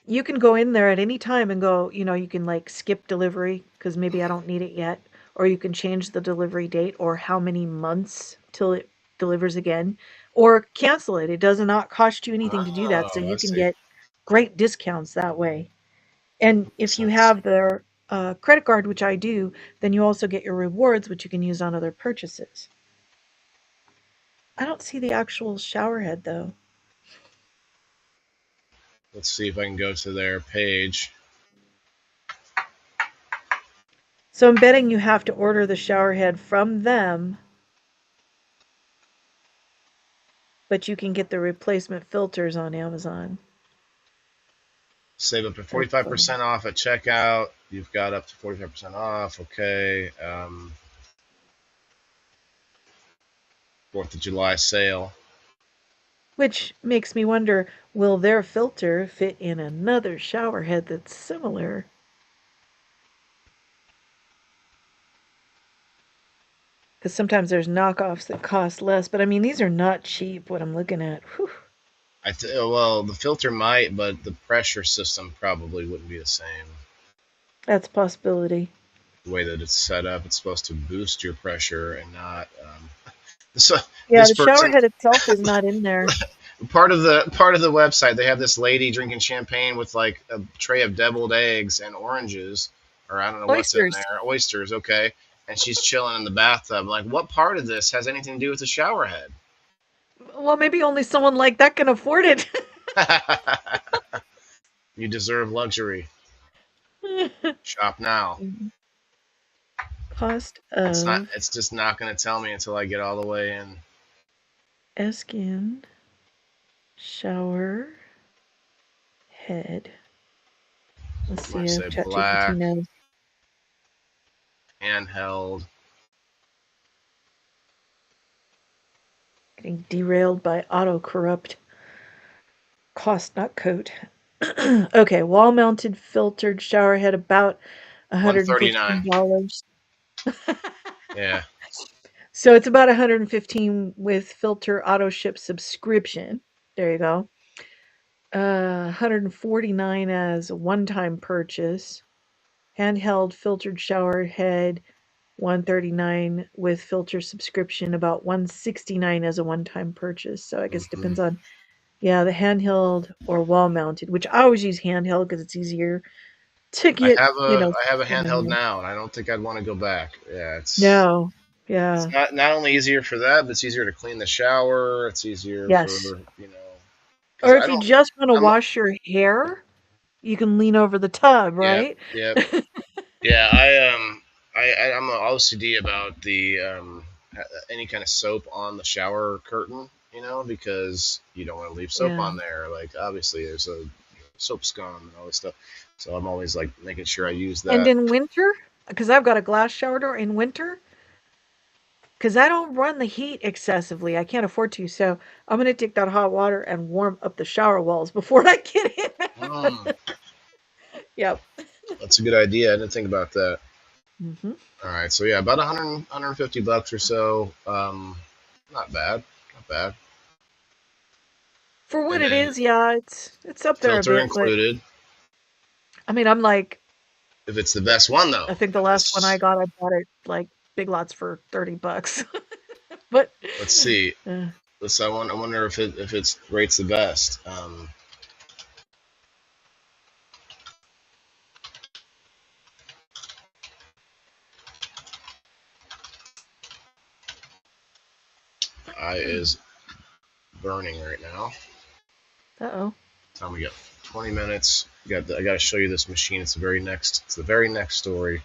You can go in there at any time and go, you can like skip delivery because maybe I don't need it yet, or you can change the delivery date or how many months till it delivers again, or cancel it. It does not cost you anything to do that, so Oh, I you can see. get great discounts that way. And Makes if you sense. have their credit card, which I do, then you also get your rewards, which you can use on other purchases. I don't see the actual shower head though. Let's see if I can go to their page. So I'm betting you have to order the shower head from them, but you can get the replacement filters on Amazon. Save up to That's funny. 45% off at checkout. You've got up to 45% off. Okay. 4th of July sale. Which makes me wonder, will their filter fit in another shower head that's similar? Because sometimes there's knockoffs that cost less, but I mean, these are not cheap, what I'm looking at. Whew, Well, the filter might, but the pressure system probably wouldn't be the same. that's a possibility. The way that it's set up, it's supposed to boost your pressure and not. So Yeah, this the shower person, head itself is not in there. part of the website, they have this lady drinking champagne with like a tray of deviled eggs and oranges, or I don't know what's in Oysters. there, oysters. Okay, and she's chilling in the bathtub. Like, what part of this has anything to do with the shower head? Well, maybe only someone like that can afford it. You deserve luxury. Shop now. Cost It's not. of It's just not going to tell me until I get all the way in. Eskin shower head. Let's I'm going see to if say ChatGPT black, knows. handheld. Getting derailed by auto corrupt. Cost, not coat. Okay, wall mounted filtered shower head about 139. $115. Yeah. So it's about 115 with filter auto ship subscription. There you go. 149 as a one-time purchase. Handheld filtered shower head 139 with filter subscription, about 169 as a one-time purchase. So I guess it Hmm. depends on, yeah, the handheld or wall mounted, which I always use handheld because it's easier to I get, have a I have a stuff in handheld there. now, and I don't think I'd want to go back. Yeah, No. it's Yeah. not only easier for that, but it's easier to clean the shower. It's easier for Yes. because Or I if you don't. just want to I'm wash your hair, you can lean over the tub, Yep, right? yep, yeah. I'm a OCD about the any kind of soap on the shower curtain. Because you don't want to leave soap Yeah. on there. Like obviously there's a soap scum and all this stuff. So I'm always like making sure I use And that. in winter, because I've got a glass shower door in winter, because I don't run the heat excessively. I can't afford to. So I'm going to take that hot water and warm up the shower walls before I get in. Mm, Yep. that's a good idea. I didn't think about that. Hmm. All right, so yeah, about 150 bucks or so. Not bad, not bad. For what And it then is, yeah, it's up there a filter bit. But included. I mean, I'm like, If it's the best one though, I think the if last one I it's got, I bought it like Big Lots for $30. But let's see, uh, I wonder if it's rates the best. Eye is burning right now. uh-oh. Time we got 20 minutes. I got to show you this machine. It's the very next story.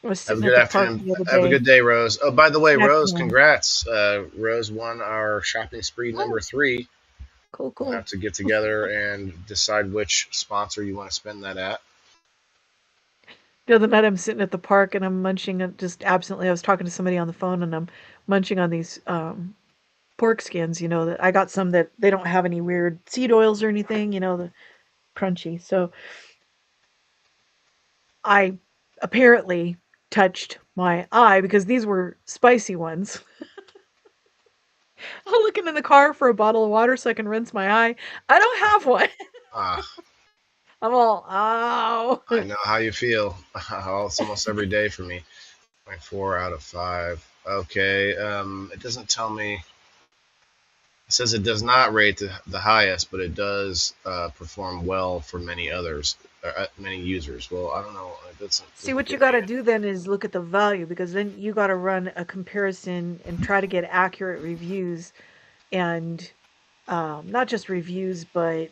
I was Have a sitting good at the park afternoon. the other Have a day. good day, Rose. Oh, by the way, Rose, Excellent. congrats. Rose won our shopping spree Oh, number 3. cool, We'll cool. have to get together and decide which sponsor you want to spend that at. The other night I'm sitting at the park and I'm munching just absently. I was talking to somebody on the phone and I'm munching on these pork skins, that I got some that they don't have any weird seed oils or anything, the crunchy. So I apparently touched my eye because these were spicy ones. I'm looking in the car for a bottle of water so I can rinse my eye. I don't have one. Ah, I'm all, oh. I know how you feel. It's almost every day for me. Like 4 out of 5. Okay. It doesn't tell me. It says it does not rate the highest, but it does perform well for many others, many users. Well, I don't know. It See, doesn't what you give got me to do then is look at the value, because then you got to run a comparison and try to get accurate reviews, and not just reviews, but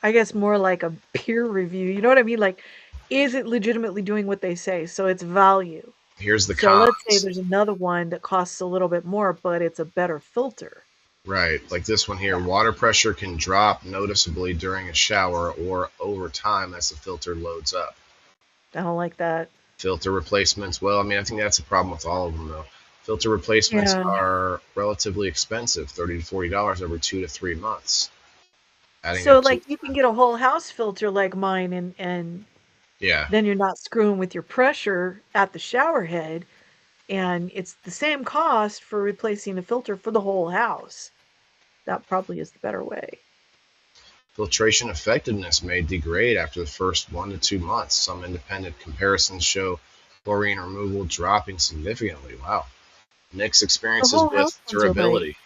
I guess more like a peer review. You know what I mean? Like, is it legitimately doing what they say? So it's value. Here's the So let's say cons. there's another one that costs a little bit more, but it's a better filter. Right, like this one here. Yeah, Water pressure can drop noticeably during a shower or over time as the filter loads up. I don't like that. Filter replacements. Well, I mean, I think that's a problem with all of them, though. Filter replacements Yeah. are relatively expensive, $30 to $40 every 2 to 3 months, adding So up to like you can get a whole house filter like mine, and yeah. then you're not screwing with your pressure at the shower head, and it's the same cost for replacing a filter for the whole house. That probably is the better way. Filtration effectiveness may degrade after the first 1 to 2 months. Some independent comparisons show chlorine removal dropping significantly. Wow. Mixed The experiences whole house with ones are like, durability.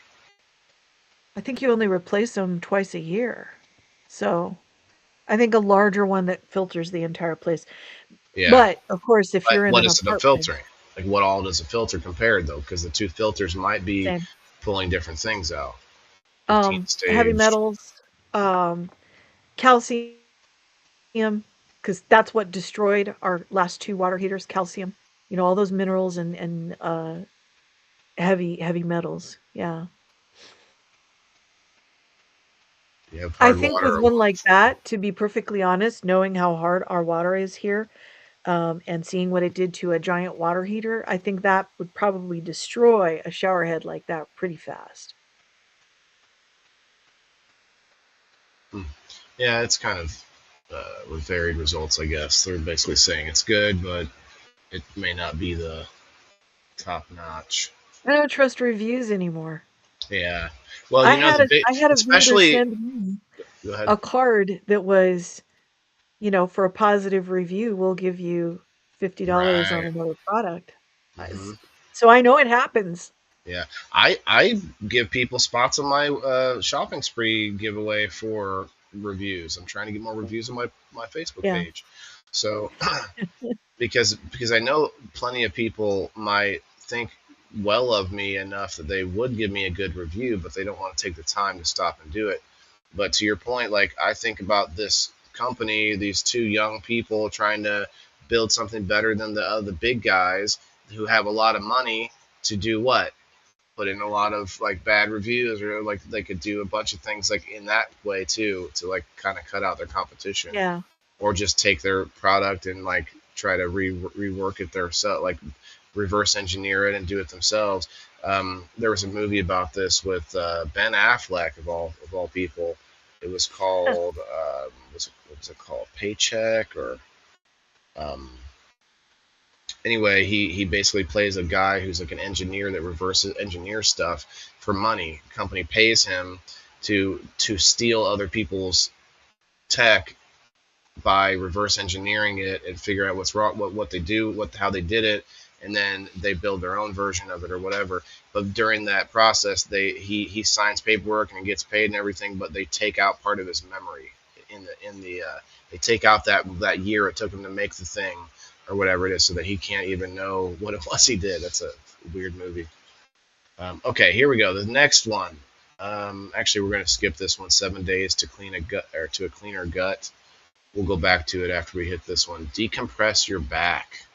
I think you only replace them twice a year. So I think a larger one that filters the entire place. Yeah. But of course, if But you're in what an is it a apartment, filtering? Like, what all does a filter compare, though? Because the two filters might be same. pulling different things out. 15 Heavy stage. metals, um, calcium, because that's what destroyed our last two water heaters. Calcium, all those minerals and heavy metals. Yeah. You have I hard think water with or one like low. that, to be perfectly honest, knowing how hard our water is here, and seeing what it did to a giant water heater, I think that would probably destroy a shower head like that pretty fast. Hmm. Yeah, it's kind of with varied results, I guess. They're basically saying it's good, but it may not be the top notch. I don't trust reviews anymore. Yeah. Well, I you know, had the a big, I had a vendor especially, send me go ahead. a card that was, for a positive review, we'll give you $50 on Right. another product. Hmm. So I know it happens. Yeah. I give people spots on my shopping spree giveaway for reviews. I'm trying to get more reviews on my Facebook Yeah. page. So because I know plenty of people might think well of me enough that they would give me a good review, but they don't want to take the time to stop and do it. But to your point, like I think about this company, these two young people trying to build something better than the big guys who have a lot of money to do what? Put in a lot of like bad reviews, or like they could do a bunch of things like in that way too to like kind of cut out their competition, Yeah. or just take their product and like try to rework it themselves, like reverse engineer it and do it themselves. There was a movie about this with Ben Affleck of all people. It was called what was it called? Paycheck or um, anyway, he basically plays a guy who's like an engineer that reverses engineer stuff for money. The company pays him to steal other people's tech by reverse engineering it and figure out what's wrong, what they do, how they did it, and then they build their own version of it or whatever. But during that process, he signs paperwork and gets paid and everything, but they take out part of his memory in the they take out that year it took him to make the thing or whatever it is, so that he can't even know what it was he did. That's a weird movie. Okay, here we go. The next one. Actually, we're going to skip this one. 7 days to clean a gut or to a cleaner gut. We'll go back to it after we hit this one. Decompress your back.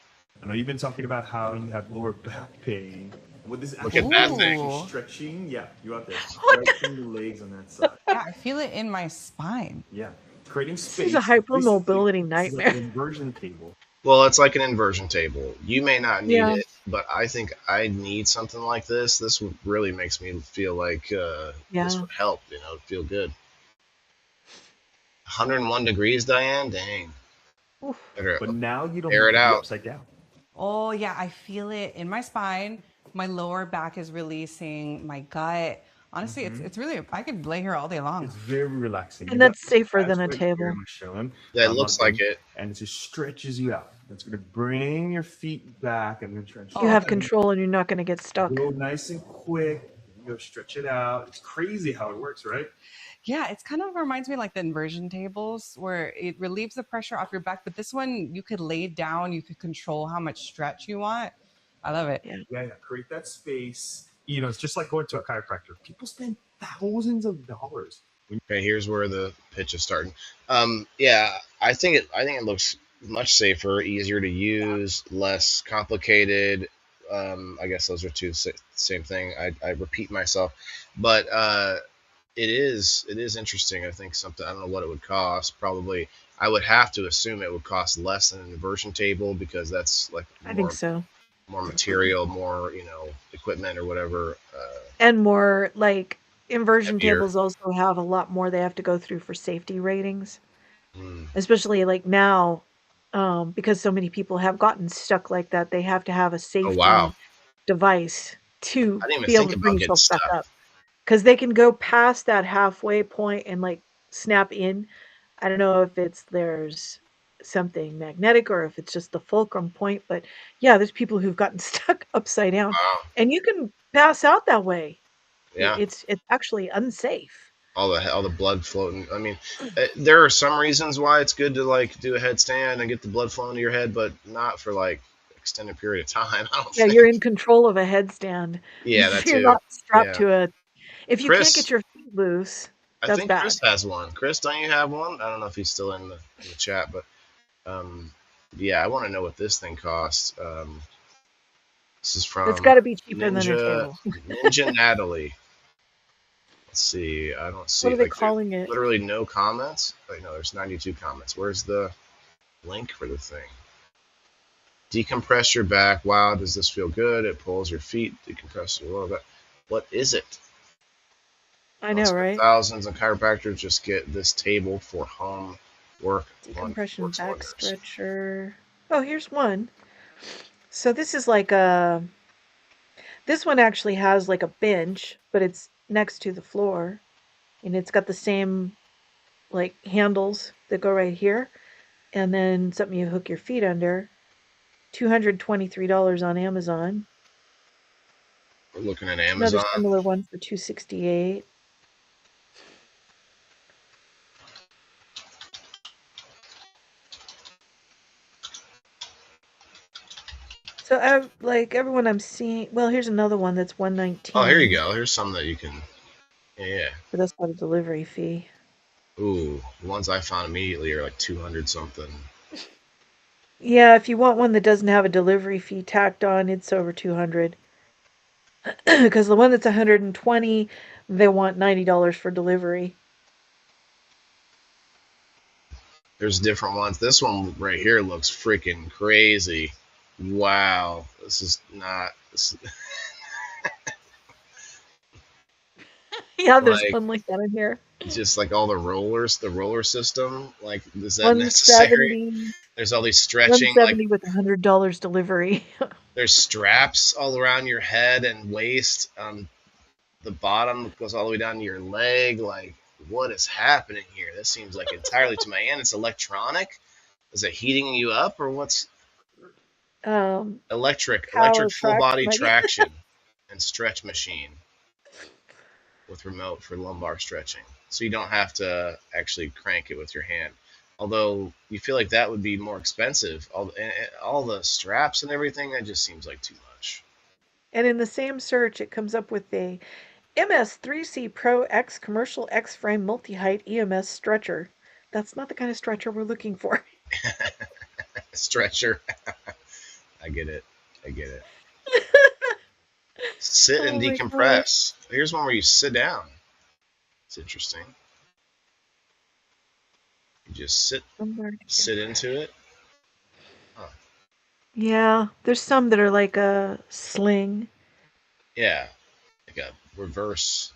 I know you've been talking about how you have lower back pain. With this Look at that thing. Ooh. stretching, yeah, you out there What the? stretching the legs on that side. Yeah, I feel it in my spine. Yeah, creating This is a space. Basically, hypermobility this is like an nightmare. inversion table. Well, it's like an inversion table. You may not need Yeah. it, but I think I need something like this. This really makes me feel like this Yeah. would help. Feel good. 101 degrees, Diane. Dang. Oof. Better But now you don't air have it to be out. upside down. Oh, yeah, I feel it in my spine. My lower back is releasing, my gut. Honestly, it's really, I could lay here all day long. It's very relaxing. And You got that's this safer than a attachment here, table. I'm gonna show him. Yeah, it I'm looks not like done. it. And it just stretches you out. That's gonna bring your feet back and then try and You Oh, have okay. control and you're not going to get stuck. go nice and quick. You go stretch it out. It's crazy how it works, right? Yeah, it's kind of reminds me like the inversion tables where it relieves the pressure off your back. But this one, you could lay down, you could control how much stretch you want. I love it. Yeah. Create that space. You know, it's just like going to a chiropractor. People spend thousands of dollars. Okay, here's where the pitch is starting. Yeah, I think it looks much safer, easier to use, less complicated. I guess those are same thing. I repeat myself, but it is interesting. I think something, I don't know what it would cost. Probably I would have to assume it would cost less than an inversion table because that's like I think so. more material, more equipment or whatever. And more like inversion Heavier. tables also have a lot more they have to go through for safety ratings, Mm. especially like now, because so many people have gotten stuck like that. They have to have a Oh wow, safety device to I didn't even be able think to bring about getting yourself back stuck. up because they can go past that halfway point and like snap in. I don't know if there's something magnetic or if it's just the fulcrum point, but yeah, there's people who've gotten stuck upside down, Wow. and you can pass out that way. Yeah. It's actually unsafe. All the blood floating. I mean, there are some reasons why it's good to like do a headstand and get the blood flowing to your head, but not for like extended period of time. I don't Yeah, you're think. in control of a headstand. Yeah, that You're too. not strapped Yeah, to a. If you can't get Chris. your feet loose, I that's think bad. Chris has one. Chris, don't you have one? I don't know if he's still in the chat, but um, yeah, I want to know what this thing costs. This is It's got to from be cheaper than a Ninja table. Ninja Natalie. Let's see. I don't What see are they like there's calling it? literally no comments. Wait, no, there's 92 comments. Where's the link for the thing? Decompress your back. Wow, does this feel good? It pulls your feet, decompresses your lower back. What is it? I Don't know, spend right? thousands on chiropractors. Just get this table for home work. Decompression Works back wonders. stretcher. Oh, here's one. So this is like this one actually has like a bench, but it's next to the floor, and it's got the same like handles that go right here, and then something you hook your feet under. $223 on Amazon. We're looking at Another Amazon. similar one for $268. So like everyone I'm seeing, well, here's another one that's Oh, here you 119, go. Here's some that you can. Yeah. but that's got a delivery fee. Ooh, the ones I found immediately are like 200 something. Yeah, if you want one that doesn't have a delivery fee tacked on, it's over 200. Because the one that's 120, they want $90 for delivery. There's different ones. This one right here looks freaking crazy. Wow, this is not this is, Yeah, there's like one like that in here. just like all the rollers, the roller system. Like, is that necessary? 170, There's all these stretching, like 170 with $100 delivery. there's straps all around your head and waist. The bottom goes all the way down to your leg. Like, what is happening here? This seems like entirely to my end. It's electronic. Is it heating you up or what's electric? Power Electric full traction, body I guess. traction and stretch machine with remote for lumbar stretching. So you don't have to actually crank it with your hand. Although you feel like that would be more expensive. All the straps and everything, that just seems like too much. And in the same search, it comes up with a MS3C Pro X Commercial X-Frame Multi-Height EMS Stretcher. That's not the kind of stretcher we're looking for. Stretcher. I get it. I get it. Sit and Oh my gosh. decompress. Here's one where you sit down. It's interesting. You just sit into it. Huh. Yeah, there's some that are like a sling. Yeah, like a reverse.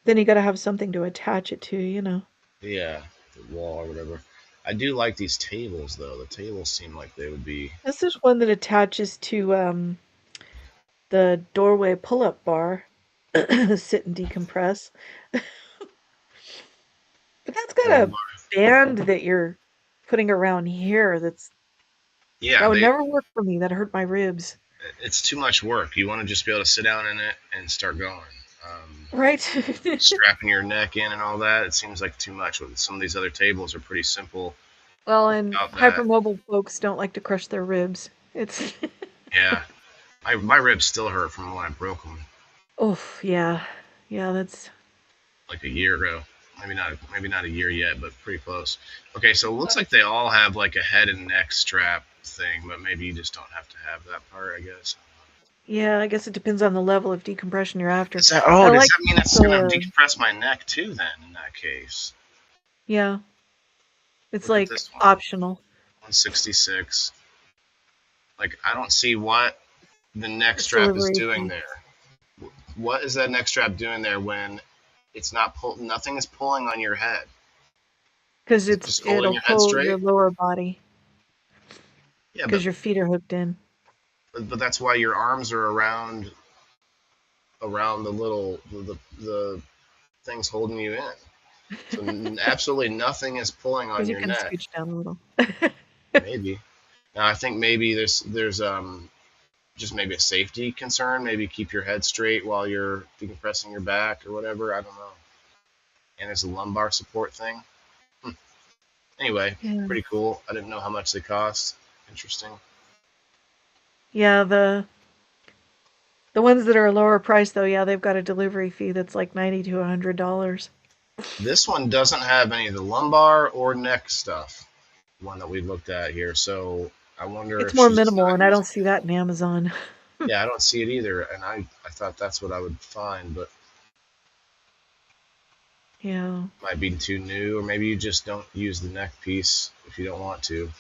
Then you got to have something to attach it to, you know. Yeah, the wall or whatever. I do like these tables though. The tables seem like they would be. This is one that attaches to the doorway pull-up bar. sit and decompress. But that's got a Lumbar. band that you're putting around here Yeah, that would never work for me. That hurt my ribs. it's too much work. You want to just be able to sit down in it and start going. Right? Strapping your neck in and all that, it seems like too much. Some of these other tables are pretty simple Well, and without that. hypermobile folks don't like to crush their ribs. It's Yeah, my ribs still hurt from when I broke them oh, yeah. Yeah, that's like a year ago. Maybe not a year yet, but pretty close. Okay, so it looks like they all have like a head and neck strap thing, but maybe you just don't have to have that part, I guess. yeah, I guess it depends on the level of decompression you're after. Is that, I does like that mean it's gonna the decompress my neck too? Then in that case, yeah, it's look at like this one, optional. 166. Like I don't see what the neck It's strap is delivery doing fee there. What is that neck strap doing there when it's not nothing is pulling on your head? because Is it just holding it'll your head pull your straight? lower body Yeah, because your feet are hooked in. but that's why your arms are around the things holding you in. So absolutely nothing is pulling on Because you your can neck. scooch down a little. Maybe. Now I think maybe there's just maybe a safety concern. Maybe keep your head straight while you're decompressing your back or whatever. I don't know. And it's a lumbar support thing. Anyway, Yeah. pretty cool. I didn't know how much they cost. Interesting. Yeah, the ones that are a lower price though, yeah, they've got a delivery fee that's like $90 to $100. This one doesn't have any of the lumbar or neck stuff. One that we looked at here. So I wonder It's if more she's minimal, not and I don't using see that in Amazon. it. Yeah, I don't see it either. And I thought that's what I would find, but Yeah. might be too new, or maybe you just don't use the neck piece if you don't want to.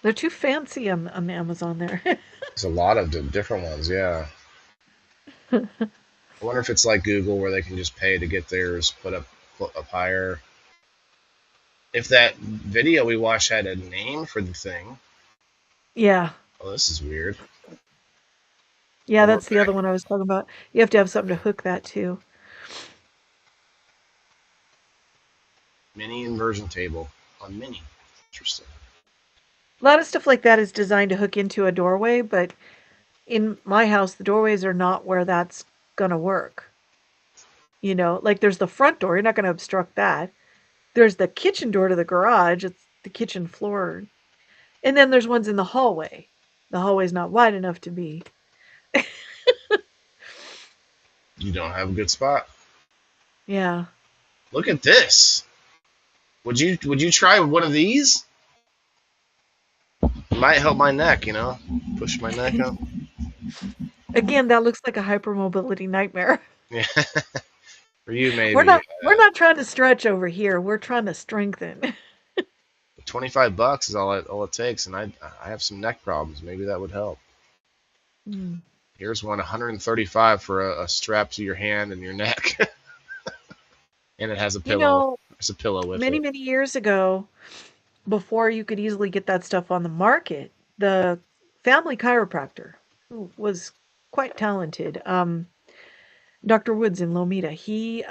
They're too fancy on Amazon there. There's a lot of different ones, yeah. I wonder if it's like Google where they can just pay to get theirs put up higher. If that video we watched had a name for the thing, Yeah. oh, this is weird. Yeah, One more that's the other back. one I was talking about. You have to have something to hook that to. Mini inversion table on mini. Interesting. A lot of stuff like that is designed to hook into a doorway, but in my house, the doorways are not where that's gonna work. Like there's the front door, you're not gonna obstruct that. There's the kitchen door to the garage, it's the kitchen floor. And then there's ones in the hallway. The hallway's not wide enough to be. You don't have a good spot. Yeah. Look at this. Would you try one of these? It might help my neck, push my neck up. Again, that looks like a hypermobility nightmare. Yeah, for you We're maybe. not we're not trying to stretch over here. We're trying to strengthen. $25 is all it takes, and I have some neck problems. Maybe that would help. Mm. Here's one 135 for a strap to your hand and your neck, and it has a You pillow. know, There's a pillow with many, it. many years ago, before you could easily get that stuff on the market, the family chiropractor, who was quite talented, Dr. Woods in Lomita, he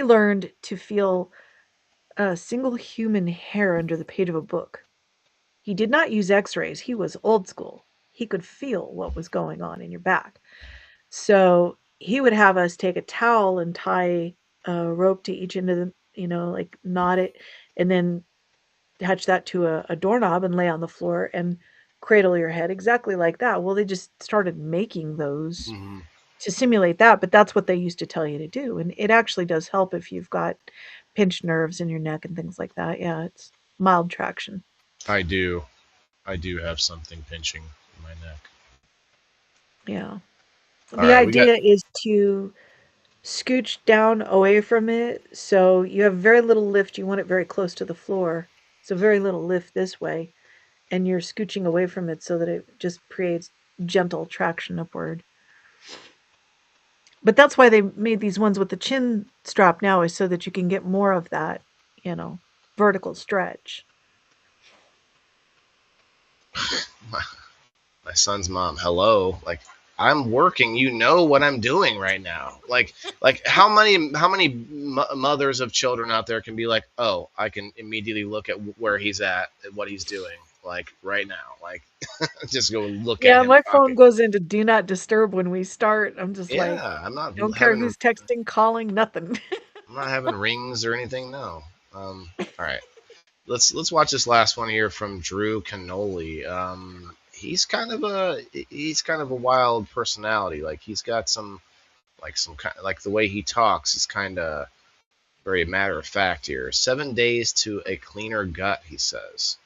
learned to feel a single human hair under the page of a book. He did not use x-rays. He was old school. He could feel what was going on in your back. So he would have us take a towel and tie a rope to each end of the, like knot it, and then attach that to a doorknob and lay on the floor and cradle your head exactly like that. Well, they just started making those Hmm. to simulate that, but that's what they used to tell you to do. And it actually does help if you've got pinched nerves in your neck and things like that. Yeah, it's mild traction. I do. I do have something pinching in my neck. Yeah. All The right, we got. idea is to scooch down away from it so you have very little lift. You want it very close to the floor. So very little lift this way. And you're scooching away from it so that it just creates gentle traction upward. But that's why they made these ones with the chin strap now, is so that you can get more of that, vertical stretch. My son's mom, hello. Like, I'm working. You know what I'm doing right now. Like how many mothers of children out there can be like, oh, I can immediately look at where he's at what he's doing, like right now. Like, just go look at Yeah, him my phone talking. goes into do not disturb when we start. I'm just like, Yeah, I'm not don't care having who's texting, calling, nothing. I'm not having rings or anything. No. All right. Let's watch this last one here from Drew Canoli. He's kind of a wild personality. Like, he's got some kind, like the way he talks is kind of very matter of fact here. 7 days to a cleaner gut, he says.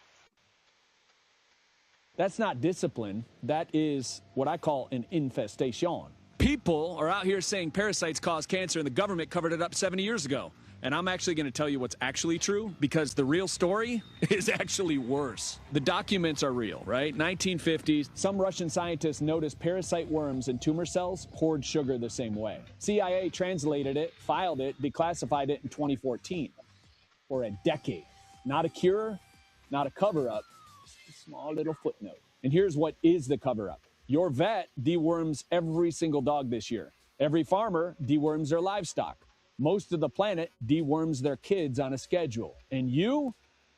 That's not discipline. That is what I call an infestation. People are out here saying parasites cause cancer and the government covered it up 70 years ago. And I'm actually going to tell you what's actually true because the real story is actually worse. The documents are real, right? 1950s, some Russian scientists noticed parasite worms in tumor cells poured sugar the same way. CIA translated it, filed it, declassified it in 2014. For a decade. Not a cure, not a cover up, just a small little footnote. And here's what is the cover up: your vet deworms every single dog this year. Every farmer deworms their livestock. Most of the planet deworms their kids on a schedule. And you've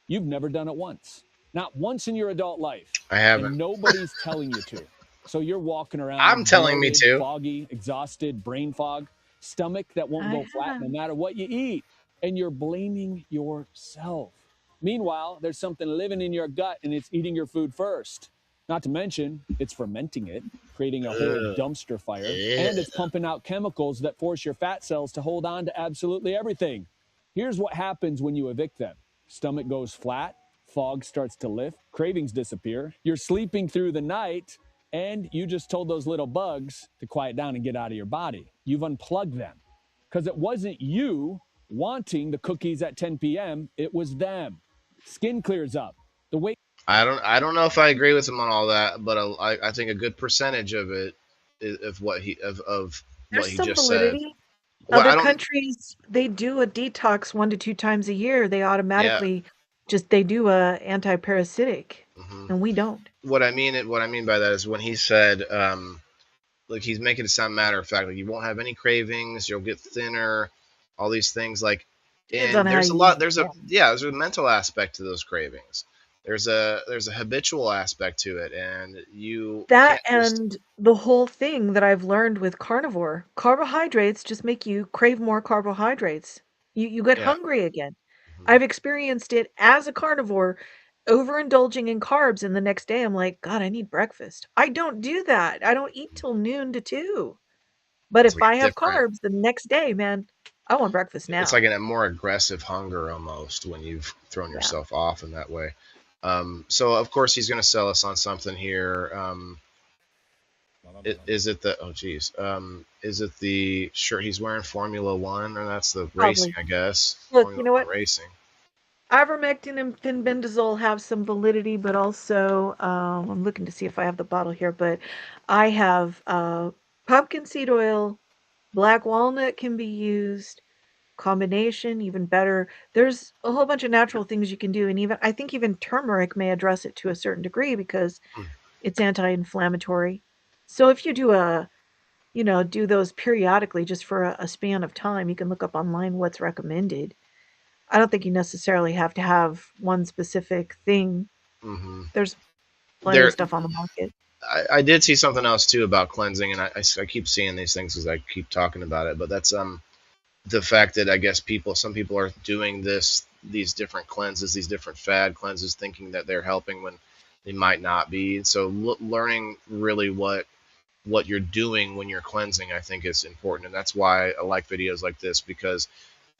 never done it once. Not once in your adult life. I haven't. And nobody's telling you to. So you're walking I'm around telling me bloated, to. foggy, exhausted, brain fog, stomach that won't I go flat have. no matter what you eat. And you're blaming yourself. Meanwhile, there's something living in your gut and it's eating your food first. Not to mention, it's fermenting it, creating a whole Ugh. dumpster fire, and Ugh. it's pumping out chemicals that force your fat cells to hold on to absolutely everything. Here's what happens when you evict them: stomach goes flat, fog starts to lift, cravings disappear, you're sleeping through the night, and you just told those little bugs to quiet down and get out of your body. You've unplugged them. Because it wasn't you wanting the cookies at 10 p.m., it was them. Skin clears up. The weight. I don't know if I agree with him on all that, but I think a good percentage of it is of what There's he some just said. validity. Well, Other I don't. countries, they do a detox 1 to 2 times a year. They Yeah. automatically they do a anti-parasitic, hmm and we don't. what I mean by that is when he said, like, he's making it sound matter of fact, like you won't have any cravings, you'll get thinner, all these things, like, Depends on and how there's a you use lot, it. Yeah. there's a mental aspect to those cravings. There's a habitual aspect to it, and you That can't just. and the whole thing that I've learned with carnivore, carbohydrates just make you crave more carbohydrates. You get Yeah. hungry again. Mhm. I've experienced it as a carnivore, overindulging in carbs, and the next day I'm like, God, I need breakfast. I don't do that. I don't eat till noon to 2. But It's if like I a have different. carbs the next day, man, I want breakfast It's now. like a more aggressive hunger almost when you've thrown Yeah. yourself off in that way. So of course he's going to sell us on something here. Is it the, oh geez, is it the shirt he's wearing, Formula One, or that's the racing, Probably. I guess, Look, you Formula know One what? racing. Ivermectin and fenbendazole have some validity, but also I'm looking to see if I have the bottle here, but I have pumpkin seed oil, black walnut can be used, combination even better. There's a whole bunch of natural things you can do, and even I think even turmeric may address it to a certain degree because Hmm. it's anti-inflammatory. So if you do do those periodically just for a span of time, you can look up online what's recommended. I don't think you necessarily have to have one specific thing. hmm There's plenty of There, stuff on the market. I did see something else too about cleansing, and I keep seeing these things as I keep talking about it. But that's the fact that I guess some people are doing these different cleanses, these different fad cleanses, thinking that they're helping when they might not be. So learning really what you're doing when you're cleansing, I think, is important, and that's why I like videos like this, because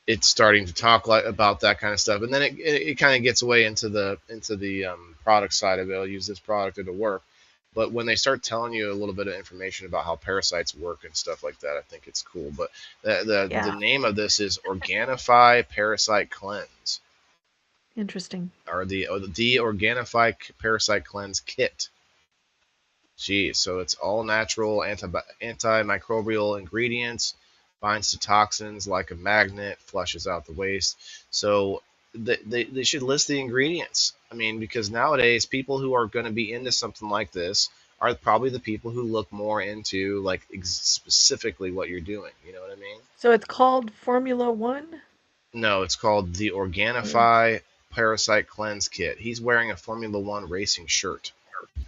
it's starting to talk about that kind of stuff, and then it kind of gets away into the product side of it. I'll use this product, it'll work. But when they start telling you a little bit of information about how parasites work and stuff like that, I think it's cool. But the Yeah, name of this is Organifi Parasite Cleanse, interesting. or the Organifi Parasite Cleanse Kit. Geez, so it's all natural antimicrobial ingredients, binds to toxins like a magnet, flushes out the waste. So they should list the ingredients. I mean, because nowadays people who are going to be into something like this are probably the people who look more into like specifically what you're doing. You know what I mean? So it's called Formula One? No, it's called the Organifi Parasite Cleanse Kit. He's wearing a Formula One racing shirt.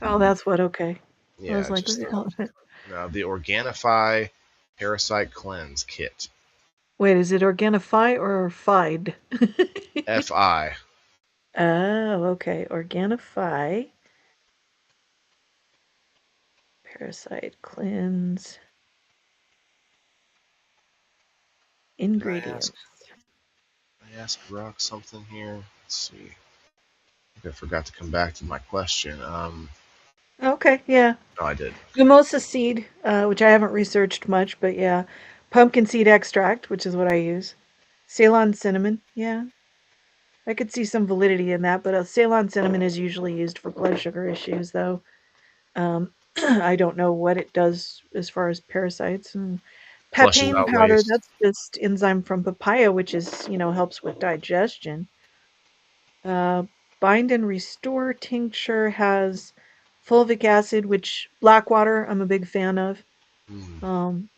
Oh, that's what. Okay. I Yeah, was like, what just do you call it? no, the Organifi Parasite Cleanse Kit. Wait, is it Organifi or Fide? FI. Oh, okay. Organifi. Parasite cleanse. Did I Ingredients. ask Rock something here? Let's see. I think I forgot to come back to my question. Okay, yeah. No, I did. Mimosa seed, which I haven't researched much, but yeah. Pumpkin seed extract, which is what I use. Ceylon cinnamon, yeah. I could see some validity in that, but Ceylon cinnamon is usually used for blood sugar issues, though. I don't know what it does as far as parasites. And Flushes papain out powder, waste. that's just enzyme from papaya, which is, helps with digestion. Uh, Bind and Restore tincture has fulvic acid, which black water I'm a big fan of.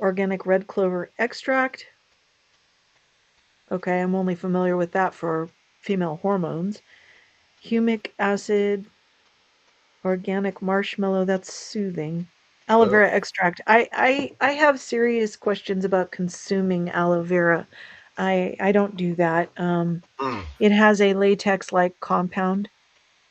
Organic red clover extract. Okay, I'm only familiar with that for female hormones. Humic acid, organic marshmallow, that's soothing. Aloe Oh. vera extract. I have serious questions about consuming aloe vera. I don't do that. It has a latex-like compound,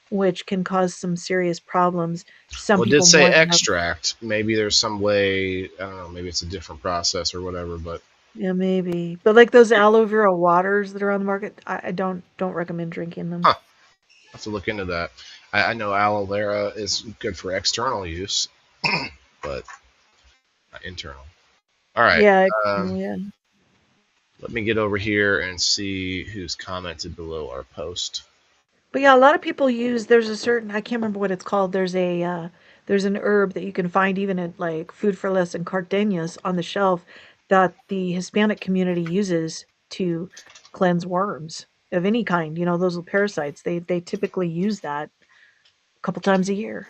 which can cause some serious problems. Some Well, it did people say more than others. extract. Maybe there's some way. I don't know. Maybe it's a different process or whatever. But Yeah, maybe. But like those aloe vera waters that are on the market, I don't recommend drinking them. huh, I have to look into that. I know aloe vera is good for external use, but not internal. All right. Yeah, Um, yeah. let me get over here and see who's commented below our post. But yeah, a lot of people use there's a certain I can't remember what it's called. There's an herb that you can find even at like Food for Less and Cardenas on the shelf that the Hispanic community uses to cleanse worms of any kind. Those little parasites. They typically use that a couple times a year.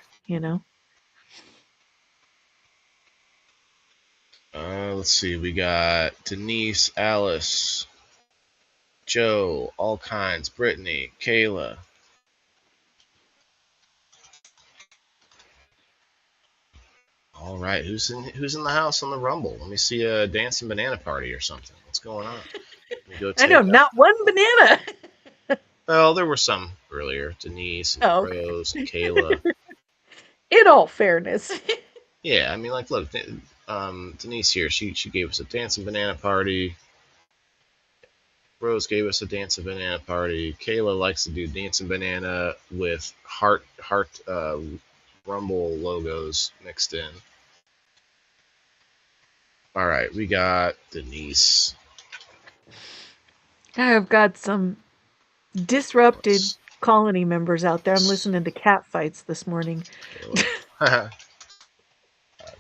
Let's see. We got Denise, Alice, Joe, all kinds, Brittany, Kayla. All right, who's in the house on the Rumble? Let me see a dancing banana party or something. What's going on? Let me go I know, take a. not one banana. Well, there were some earlier. Denise and Oh, okay. Rose and Kayla. In all fairness. Yeah, I mean, like, look, Denise here. She gave us a dancing banana party. Rose gave us a dancing banana party. Kayla likes to do dancing banana with heart Rumble logos mixed in. All right, we got Denise. I've got some disrupted colony members out there. I'm listening to cat fights this morning. Diane.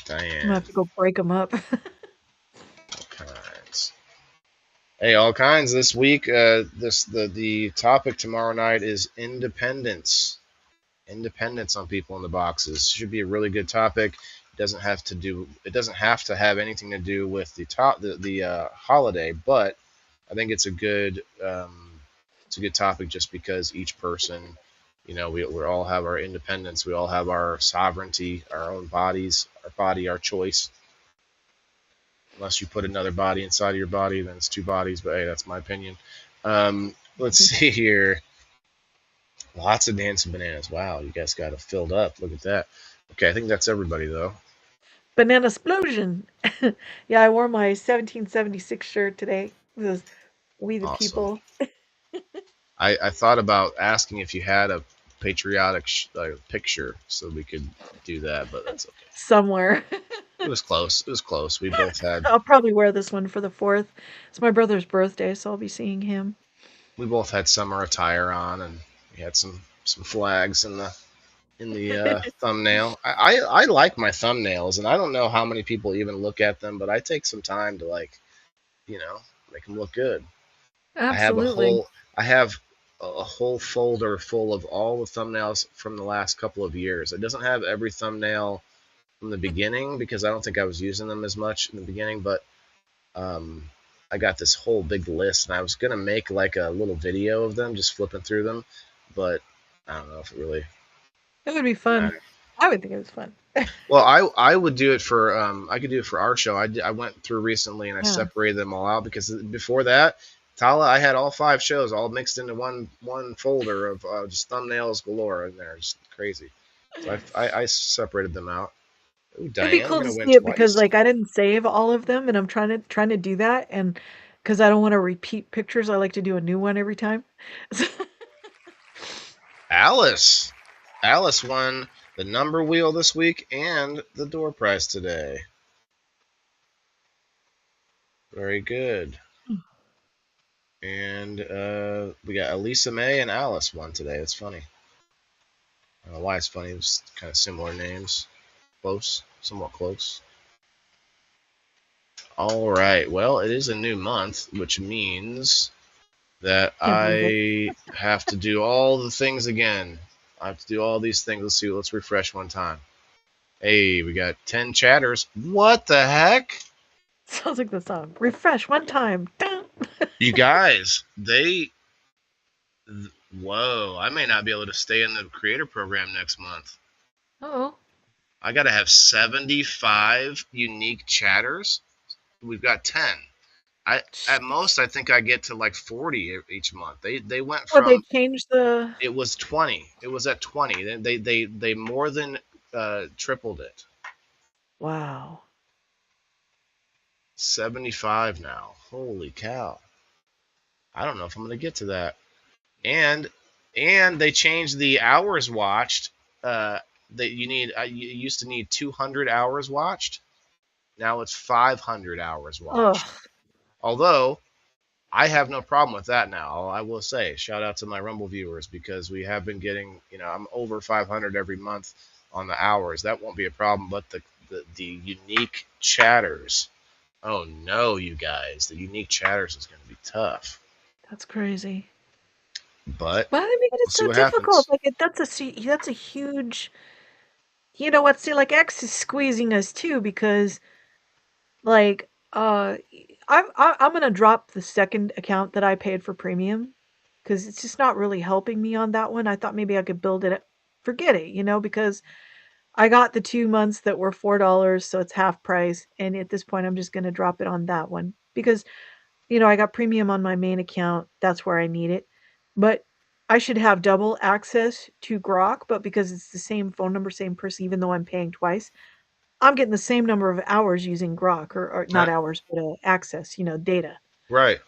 I'm gonna have to go break them up. All kinds. Hey, all kinds this week. The topic tomorrow night is independence. Independence on people in the boxes should be a really good topic. It doesn't have to have anything to do with the holiday, but I think it's a good topic just because each person, we all have our independence, we all have our sovereignty, our own bodies, our body, our choice. Unless you put another body inside of your body, then it's two bodies. But hey, that's my opinion. Let's see here. Lots of dancing bananas. Wow, you guys got it filled up. Look at that. Okay, I think that's everybody though. Banana explosion. Yeah, I wore my 1776 shirt today. It was We the Awesome. People. I thought about asking if you had a patriotic picture so we could do that, but that's okay. Somewhere. It was close. It was close. We both had. I'll probably wear this one for the 4th. It's my brother's birthday, so I'll be seeing him. We both had summer attire on, and we had some flags in the thumbnail. I like my thumbnails, and I don't know how many people even look at them, but I take some time to make them look good. Absolutely. I have a whole folder full of all the thumbnails from the last couple of years. It doesn't have every thumbnail from the beginning because I don't think I was using them as much in the beginning, but I got this whole big list, and I was gonna make like a little video of them, just flipping through them, but I don't know if it really It would be fun. mattered. I would think it was fun. Well, I would do it for I could do it for our show. I went through recently and I Yeah. separated them all out because before that, Tala, I had all 5 shows all mixed into one folder of just thumbnails galore in there, just crazy. So I separated them out. Ooh, It'd be Diane, cool we're to gonna win see it because twice. like I didn't save all of them and I'm trying to do that and because I don't want to repeat pictures, I like to do a new one every time. Alice, Alice won the number wheel this week and the door prize today. Very good. And we got Elisa May and Alice won today. It's funny. I don't know why it's funny. It's kind of similar names. Close. Somewhat close. All right. Well, it is a new month, which means that Can't believe it. I have to do all the things again. I have to do all these things. Let's see. Let's refresh one time. Hey, we got 10 chatters. What the heck? Sounds like the song. Refresh one time. Dun. You guys, whoa, I may not be able to stay in the creator program next month. Oh. I got to have 75 unique chatters. We've got 10. At most I think I get to like 40 each month. They went Well, they from changed the. it was 20. It was at 20. They more than tripled it. Wow. 75 now. Holy cow. I don't know if I'm going to get to that. And they changed the hours watched. That you used to need 200 hours watched. Now it's 500 hours watched. Ugh. Although I have no problem with that now. I will say, shout out to my Rumble viewers because we have been getting, I'm over 500 every month on the hours. That won't be a problem. But the unique chatters, oh no, you guys, the unique chatters is going to be tough. That's crazy. But Well, I mean, we'll it's see so what difficult. happens. Like that's a huge. You know what? See, like X is squeezing us too because, like, I'm gonna drop the second account that I paid for premium because it's just not really helping me on that one. I thought maybe I could build it. Forget it, because I got the 2 months that were $4, so it's half price. And at this point, I'm just gonna drop it on that one because I got premium on my main account. That's where I need it. But I should have double access to Grok, but because it's the same phone number, same person, even though I'm paying twice, I'm getting the same number of hours using Grok, or not hours, but access, data. Right.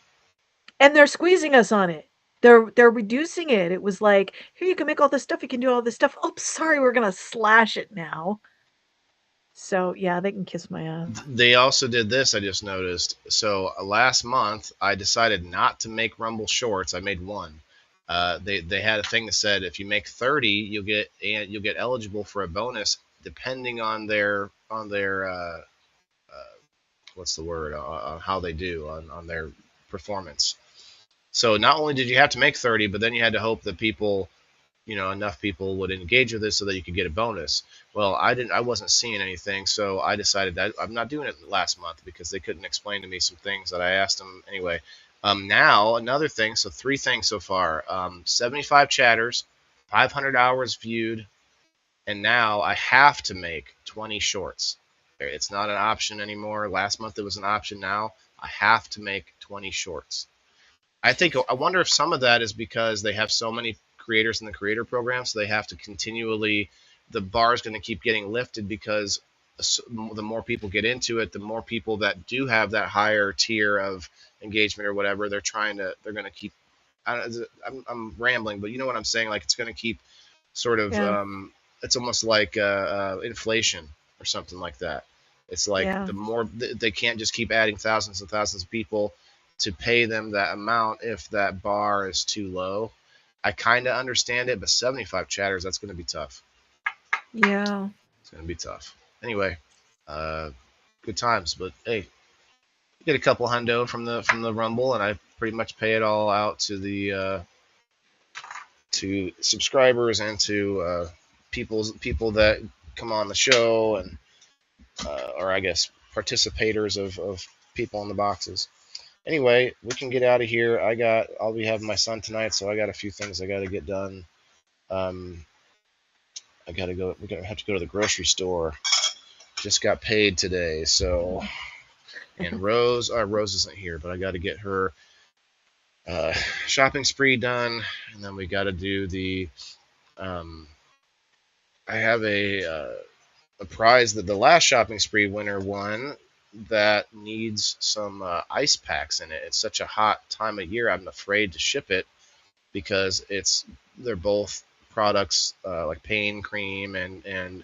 And they're squeezing us on it. They're reducing it. It was like, here you can make all this stuff, you can do all this stuff. Oh, sorry, we're gonna slash it now. So yeah, they can kiss my ass. They also did this, I just noticed. So last month, I decided not to make Rumble Shorts. I made one. They had a thing that said if you make 30, you'll get eligible for a bonus depending on their what's the word on how they do on their performance. So not only did you have to make 30, but then you had to hope that enough people would engage with this so that you could get a bonus. Well, I wasn't seeing anything, so I decided that I'm not doing it last month because they couldn't explain to me some things that I asked them anyway. Now another thing, so 3 things so far: 75 chatters, 500 hours viewed, and now I have to make 20 shorts. It's not an option anymore. Last month it was an option. Now I have to make 20 shorts. I wonder if some of that is because they have so many creators in the creator program, so they have to continually, the bar is going to keep getting lifted because the more people get into it, the more people that do have that higher tier of engagement or whatever, they're going to keep. I'm rambling, but you know what I'm saying. Like it's going to keep sort of. Yeah. It's almost like inflation or something like that. It's like Yeah. the more they can't just keep adding thousands and thousands of people to pay them that amount if that bar is too low. I kind of understand it, but 75 chatters, that's going to be tough. Yeah. It's going to be tough. Anyway, good times, but hey, get a couple hundo from the Rumble, and I pretty much pay it all out to the to subscribers and to people that come on the show, and or I guess participators of people in the boxes. Anyway, we can get out of here. I'll be having my son tonight, so I got a few things I got to get done. I got to go. We're gonna have to go to the grocery store. Just got paid today, so. And Rose isn't here, but I got to get her shopping spree done, and then we got to do the. I have a prize that the last shopping spree winner won that needs some ice packs in it. It's such a hot time of year. I'm afraid to ship it because they're both products like pain cream and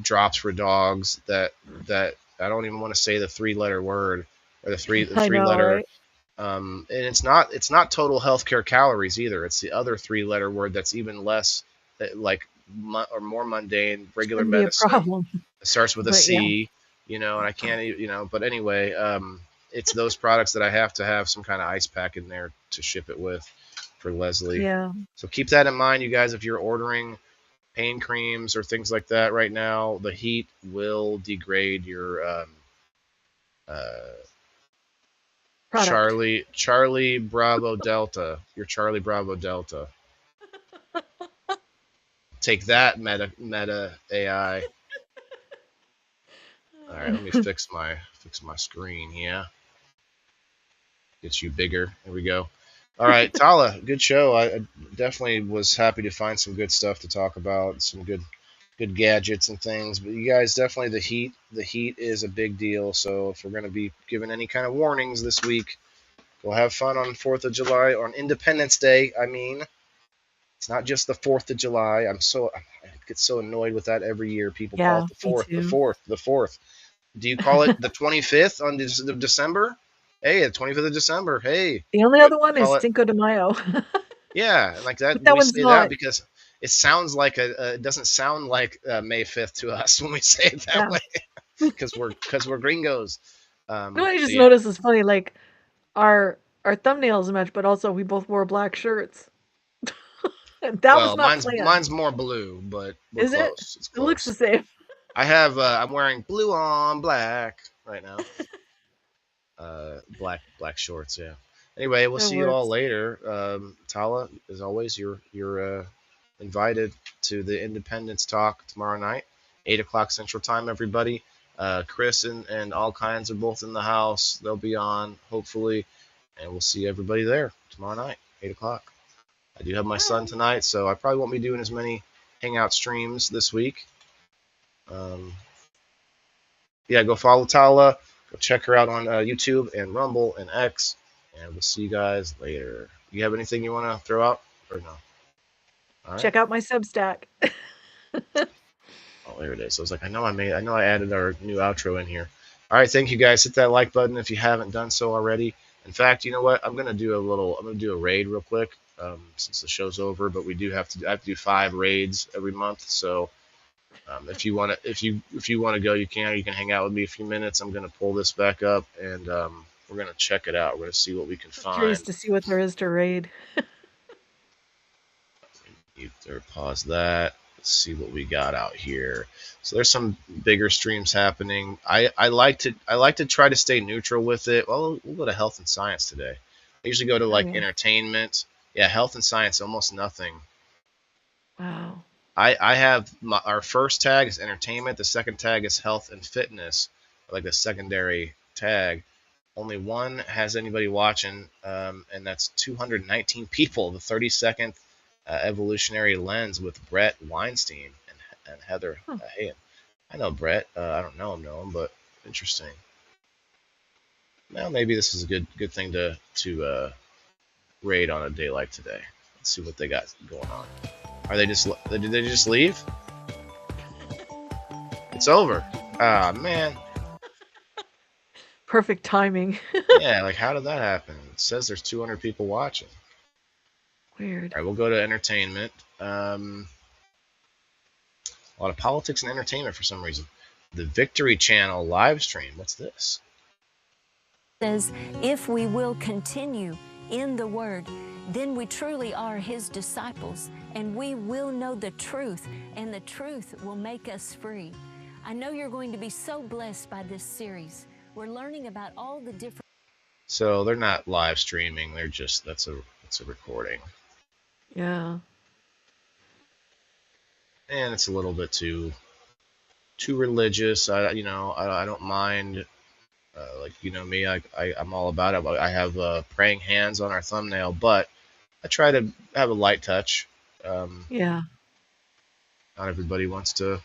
drops for dogs that I don't even want to say the 3-letter word or the I three know, letter. right? And it's not total healthcare calories either. It's the other 3-letter word that's even less like or more mundane, regular Shouldn't be a medicine. problem. It starts with a But yeah. C, and I can't, but anyway, it's those products that I have to have some kind of ice pack in there to ship it with for Leslie. Yeah. So keep that in mind, you guys, if you're ordering pain creams or things like that right now, the heat will degrade your Product. Charlie Bravo Delta. Your Charlie Bravo Delta. Take that, Meta AI. All right, let me fix my screen here. Get you bigger. There we go. All right, Tala, good show. I definitely was happy to find some good stuff to talk about, some good gadgets and things. But you guys, definitely the heat is a big deal. So if we're going to be given any kind of warnings this week, go have fun on 4th of July, or on Independence Day. I mean, it's not just the 4th of July. I get so annoyed with that every year. People call Yeah, it the me 4th, the too. 4th, the 4th. Do you call it the 25th on December? Hey, the 25th of December. Hey, The only but other one is call it, Cinco de Mayo. yeah, like that. But that We one's say that not. because it sounds like it doesn't sound like May 5th to us when we say it that Yeah. way because we're gringos. No, I But just yeah, noticed it's funny, like our thumbnails match, but also we both wore black shirts. And that was well, not mine's planned. mine's more blue, but we're Is it? close. It's It looks the close. same. I'm wearing blue on black right now. Black shorts. Yeah. Anyway, we'll It see you all works. later. Tala, as always, you're invited to the Independence Talk tomorrow night, 8 o'clock Central Time. Everybody, Chris and all kinds are both in the house. They'll be on hopefully, and we'll see everybody there tomorrow night, 8 o'clock. I do have my son tonight, so I probably won't be doing as many hangout streams this week. Yeah, go follow Tala. Go check her out on YouTube and Rumble and X. And we'll see you guys later. You have anything you want to throw out or no? All right. Check out my Substack. Oh, there it is. I was like, I know I added our new outro in here. All right, thank you guys. Hit that like button if you haven't done so already. In fact, you know what? I'm gonna do a raid real quick since the show's over. But I have to do 5 raids every month. So if you want to, if you want to go, you can. Or you can hang out with me a few minutes. I'm gonna pull this back up and we're gonna check it out. We're gonna see what we can Curious find. to see what there is to raid. Mute or pause that. Let's see what we got out here. So there's some bigger streams happening. I like to try to stay neutral with it. Well, we'll go to health and science today. I usually go to Oh, like yeah. entertainment. Yeah, health and science, almost nothing. Wow. I have our first tag is entertainment. The second tag is health and fitness, like a secondary tag. Only one has anybody watching, and that's 219 people. The 30-second evolutionary lens with Brett Weinstein and Heather Hayen. I know Brett. I don't know him, but interesting. Well, maybe this is a good thing to raid on a day like today. Let's see what they got going on. Did they just leave? It's over. Ah, man. Perfect timing. Yeah, like how did that happen? It says there's 200 people watching. Weird. All right, we'll go to entertainment. A lot of politics and entertainment for some reason. The Victory Channel live stream. What's this? Says, if we will continue in the Word, then we truly are His disciples, and we will know the truth, and the truth will make us free. I know you're going to be so blessed by this series. We're learning about all the different. So they're not live streaming. They're just that's a recording, Yeah. and it's a little bit too religious. I don't mind. Like me, I'm all about it. I have praying hands on our thumbnail, but I try to have a light touch. Yeah. Not everybody wants to.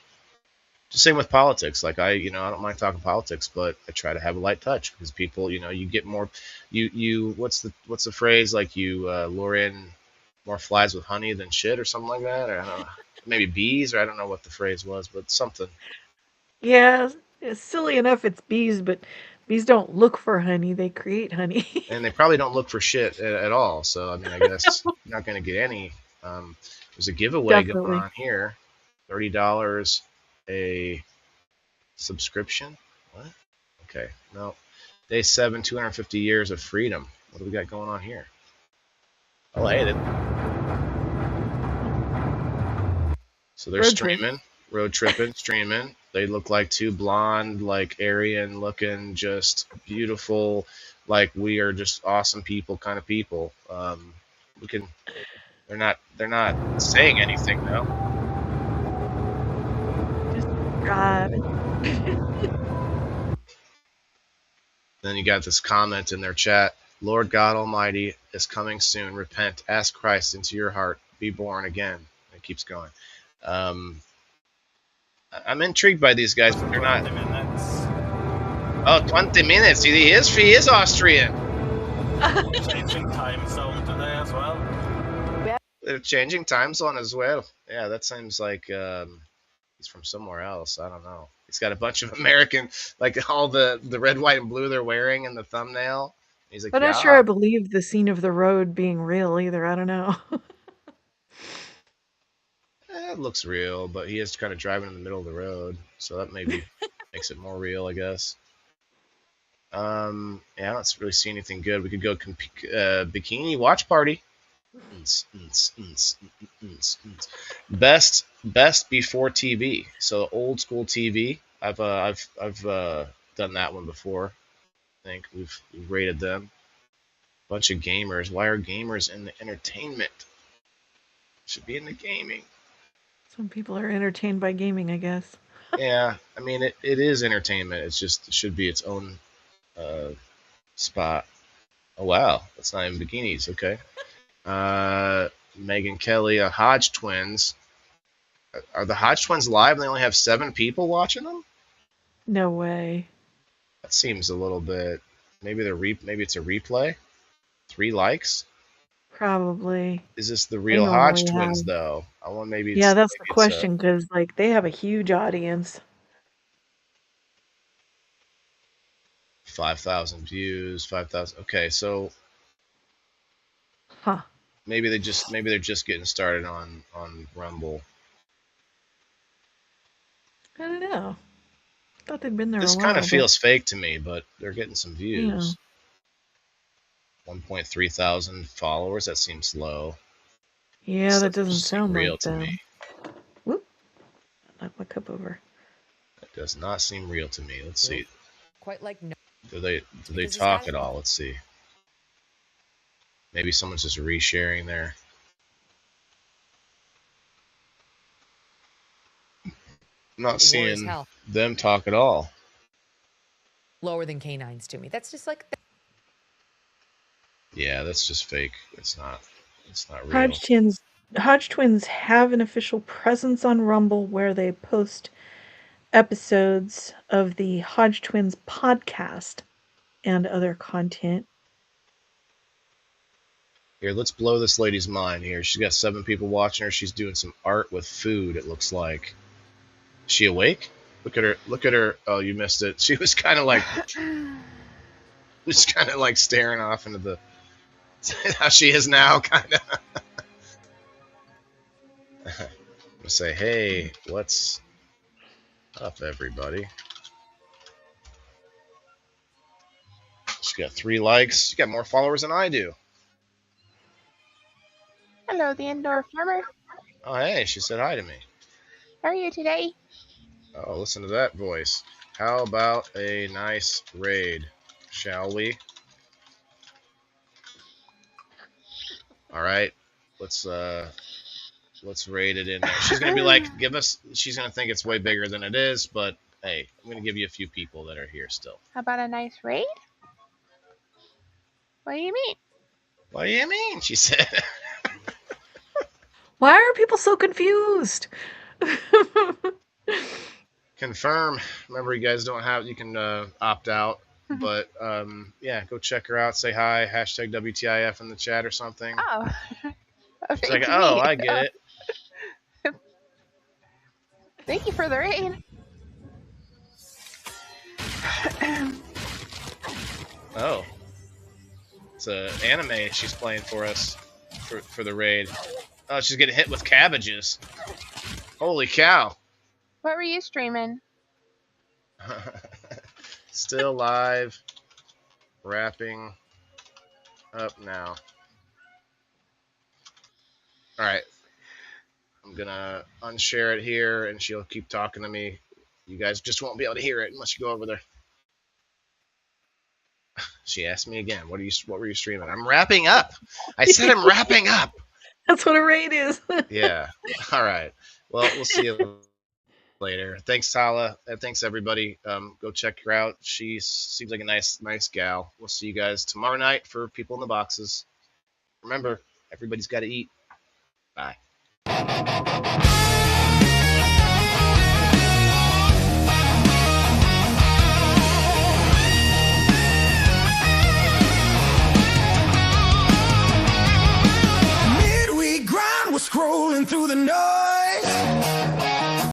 Same with politics. Like I don't mind talking politics, but I try to have a light touch because people, you get more. What's the phrase? Like you lure in more flies with honey than shit or something like that. Or I don't know. Maybe bees, or I don't know what the phrase was, but something. Yeah. It's silly enough it's bees, but bees don't look for honey, they create honey. And they probably don't look for shit at all. So I mean, I guess you're not going to get any. There's a giveaway going Definitely. on here. $30 a subscription. What? Okay, no. Day 7, 250 years of freedom. What do we got going on here? Oh, hey, so they're streaming, road tripping, streaming. They look like two blonde, like Aryan looking, just beautiful. Like we are just awesome people, kind of people. We can. They're not saying anything though. Just driving. Then you got this comment in their chat. Lord God Almighty is coming soon. Repent. Ask Christ into your heart. Be born again. It keeps going. I'm intrigued by these guys, but they're not. 20 minutes. Oh, 20 minutes. He is Austrian. Changing time zone today as well. They're changing time zone as well. Yeah, that seems like he's from somewhere else. I don't know. He's got a bunch of American, like all the red, white, and blue they're wearing in the thumbnail. He's like, I'm not sure yeah. I believe the scene of the road being real either. I don't know. It looks real, but he is kind of driving in the middle of the road, so that maybe makes it more real, I guess. Yeah, I don't really see anything good. We could go bikini watch party. Best before TV. So old school TV. I've done that one before. I think we've rated them. Bunch of gamers. Why are gamers in the entertainment? Should be in the gaming. Some people are entertained by gaming, I guess. Yeah, I mean it is entertainment. It should be its own spot. Oh wow, that's not even bikinis. Okay. Megan Kelly, Hodge twins. Are the Hodge twins live and they only have 7 people watching them? No way. That seems a little bit. Maybe maybe it's a replay. 3 likes. Probably. Is this the They real Hodge normally twins have. though? I want maybe Yeah, that's the maybe it's a question because like they have a huge audience. 5,000 views, 5,000. Okay, so Huh. maybe they're just getting started on Rumble. I don't know. I thought they'd been there This a kind while. of feels fake to me, but they're getting some views. Yeah. 1.3 thousand followers. That seems low. Yeah, that doesn't sound real like to them. me. Whoop. Knocked my cup over. That does not seem real to me. Let's see. Quite like no. Do they talk at all? Let's see. Maybe someone's just resharing there. I'm not seeing them talk at all. Lower than canines to me. That's just like. Yeah, that's just fake. It's not real. Hodge twins have an official presence on Rumble where they post episodes of the Hodge Twins podcast and other content. Here, let's blow this lady's mind here. She's got 7 people watching her. She's doing some art with food, it looks like. Is she awake? Look at her. Oh, you missed it. She was kind of like just kind of like staring off into the how she is now, kind of. I'm gonna say, hey, what's up, everybody? She got 3 likes. She got more followers than I do. Hello, the indoor farmer. Oh, hey, she said hi to me. How are you today? Oh, listen to that voice. How about a nice raid, shall we? All right, let's raid it in there. She's gonna be like, she's gonna think it's way bigger than it is, but hey, I'm gonna give you a few people that are here still. How about a nice raid? What do you mean? What do you mean? She said. Why are people so confused? Confirm. Remember, you guys don't have. You can opt out, but yeah, go check her out. Say hi. Hashtag WTIF in the chat or something. Oh. She's like, oh, I get it. Thank you for the raid. Oh. It's an anime she's playing for us for the raid. Oh, she's getting hit with cabbages. Holy cow. What were you streaming? Still live. Wrapping up now. Alright. I'm gonna unshare it here and she'll keep talking to me. You guys just won't be able to hear it unless you go over there. She asked me again, what were you streaming? I'm wrapping up. I said I'm wrapping up. That's what a raid is. Yeah. All right. Well, we'll see you later. Thanks, Tala. And thanks, everybody. Go check her out. She seems like a nice gal. We'll see you guys tomorrow night for People in the Boxes. Remember, everybody's got to eat. Bye. Midweek grind, we're scrolling through the noise.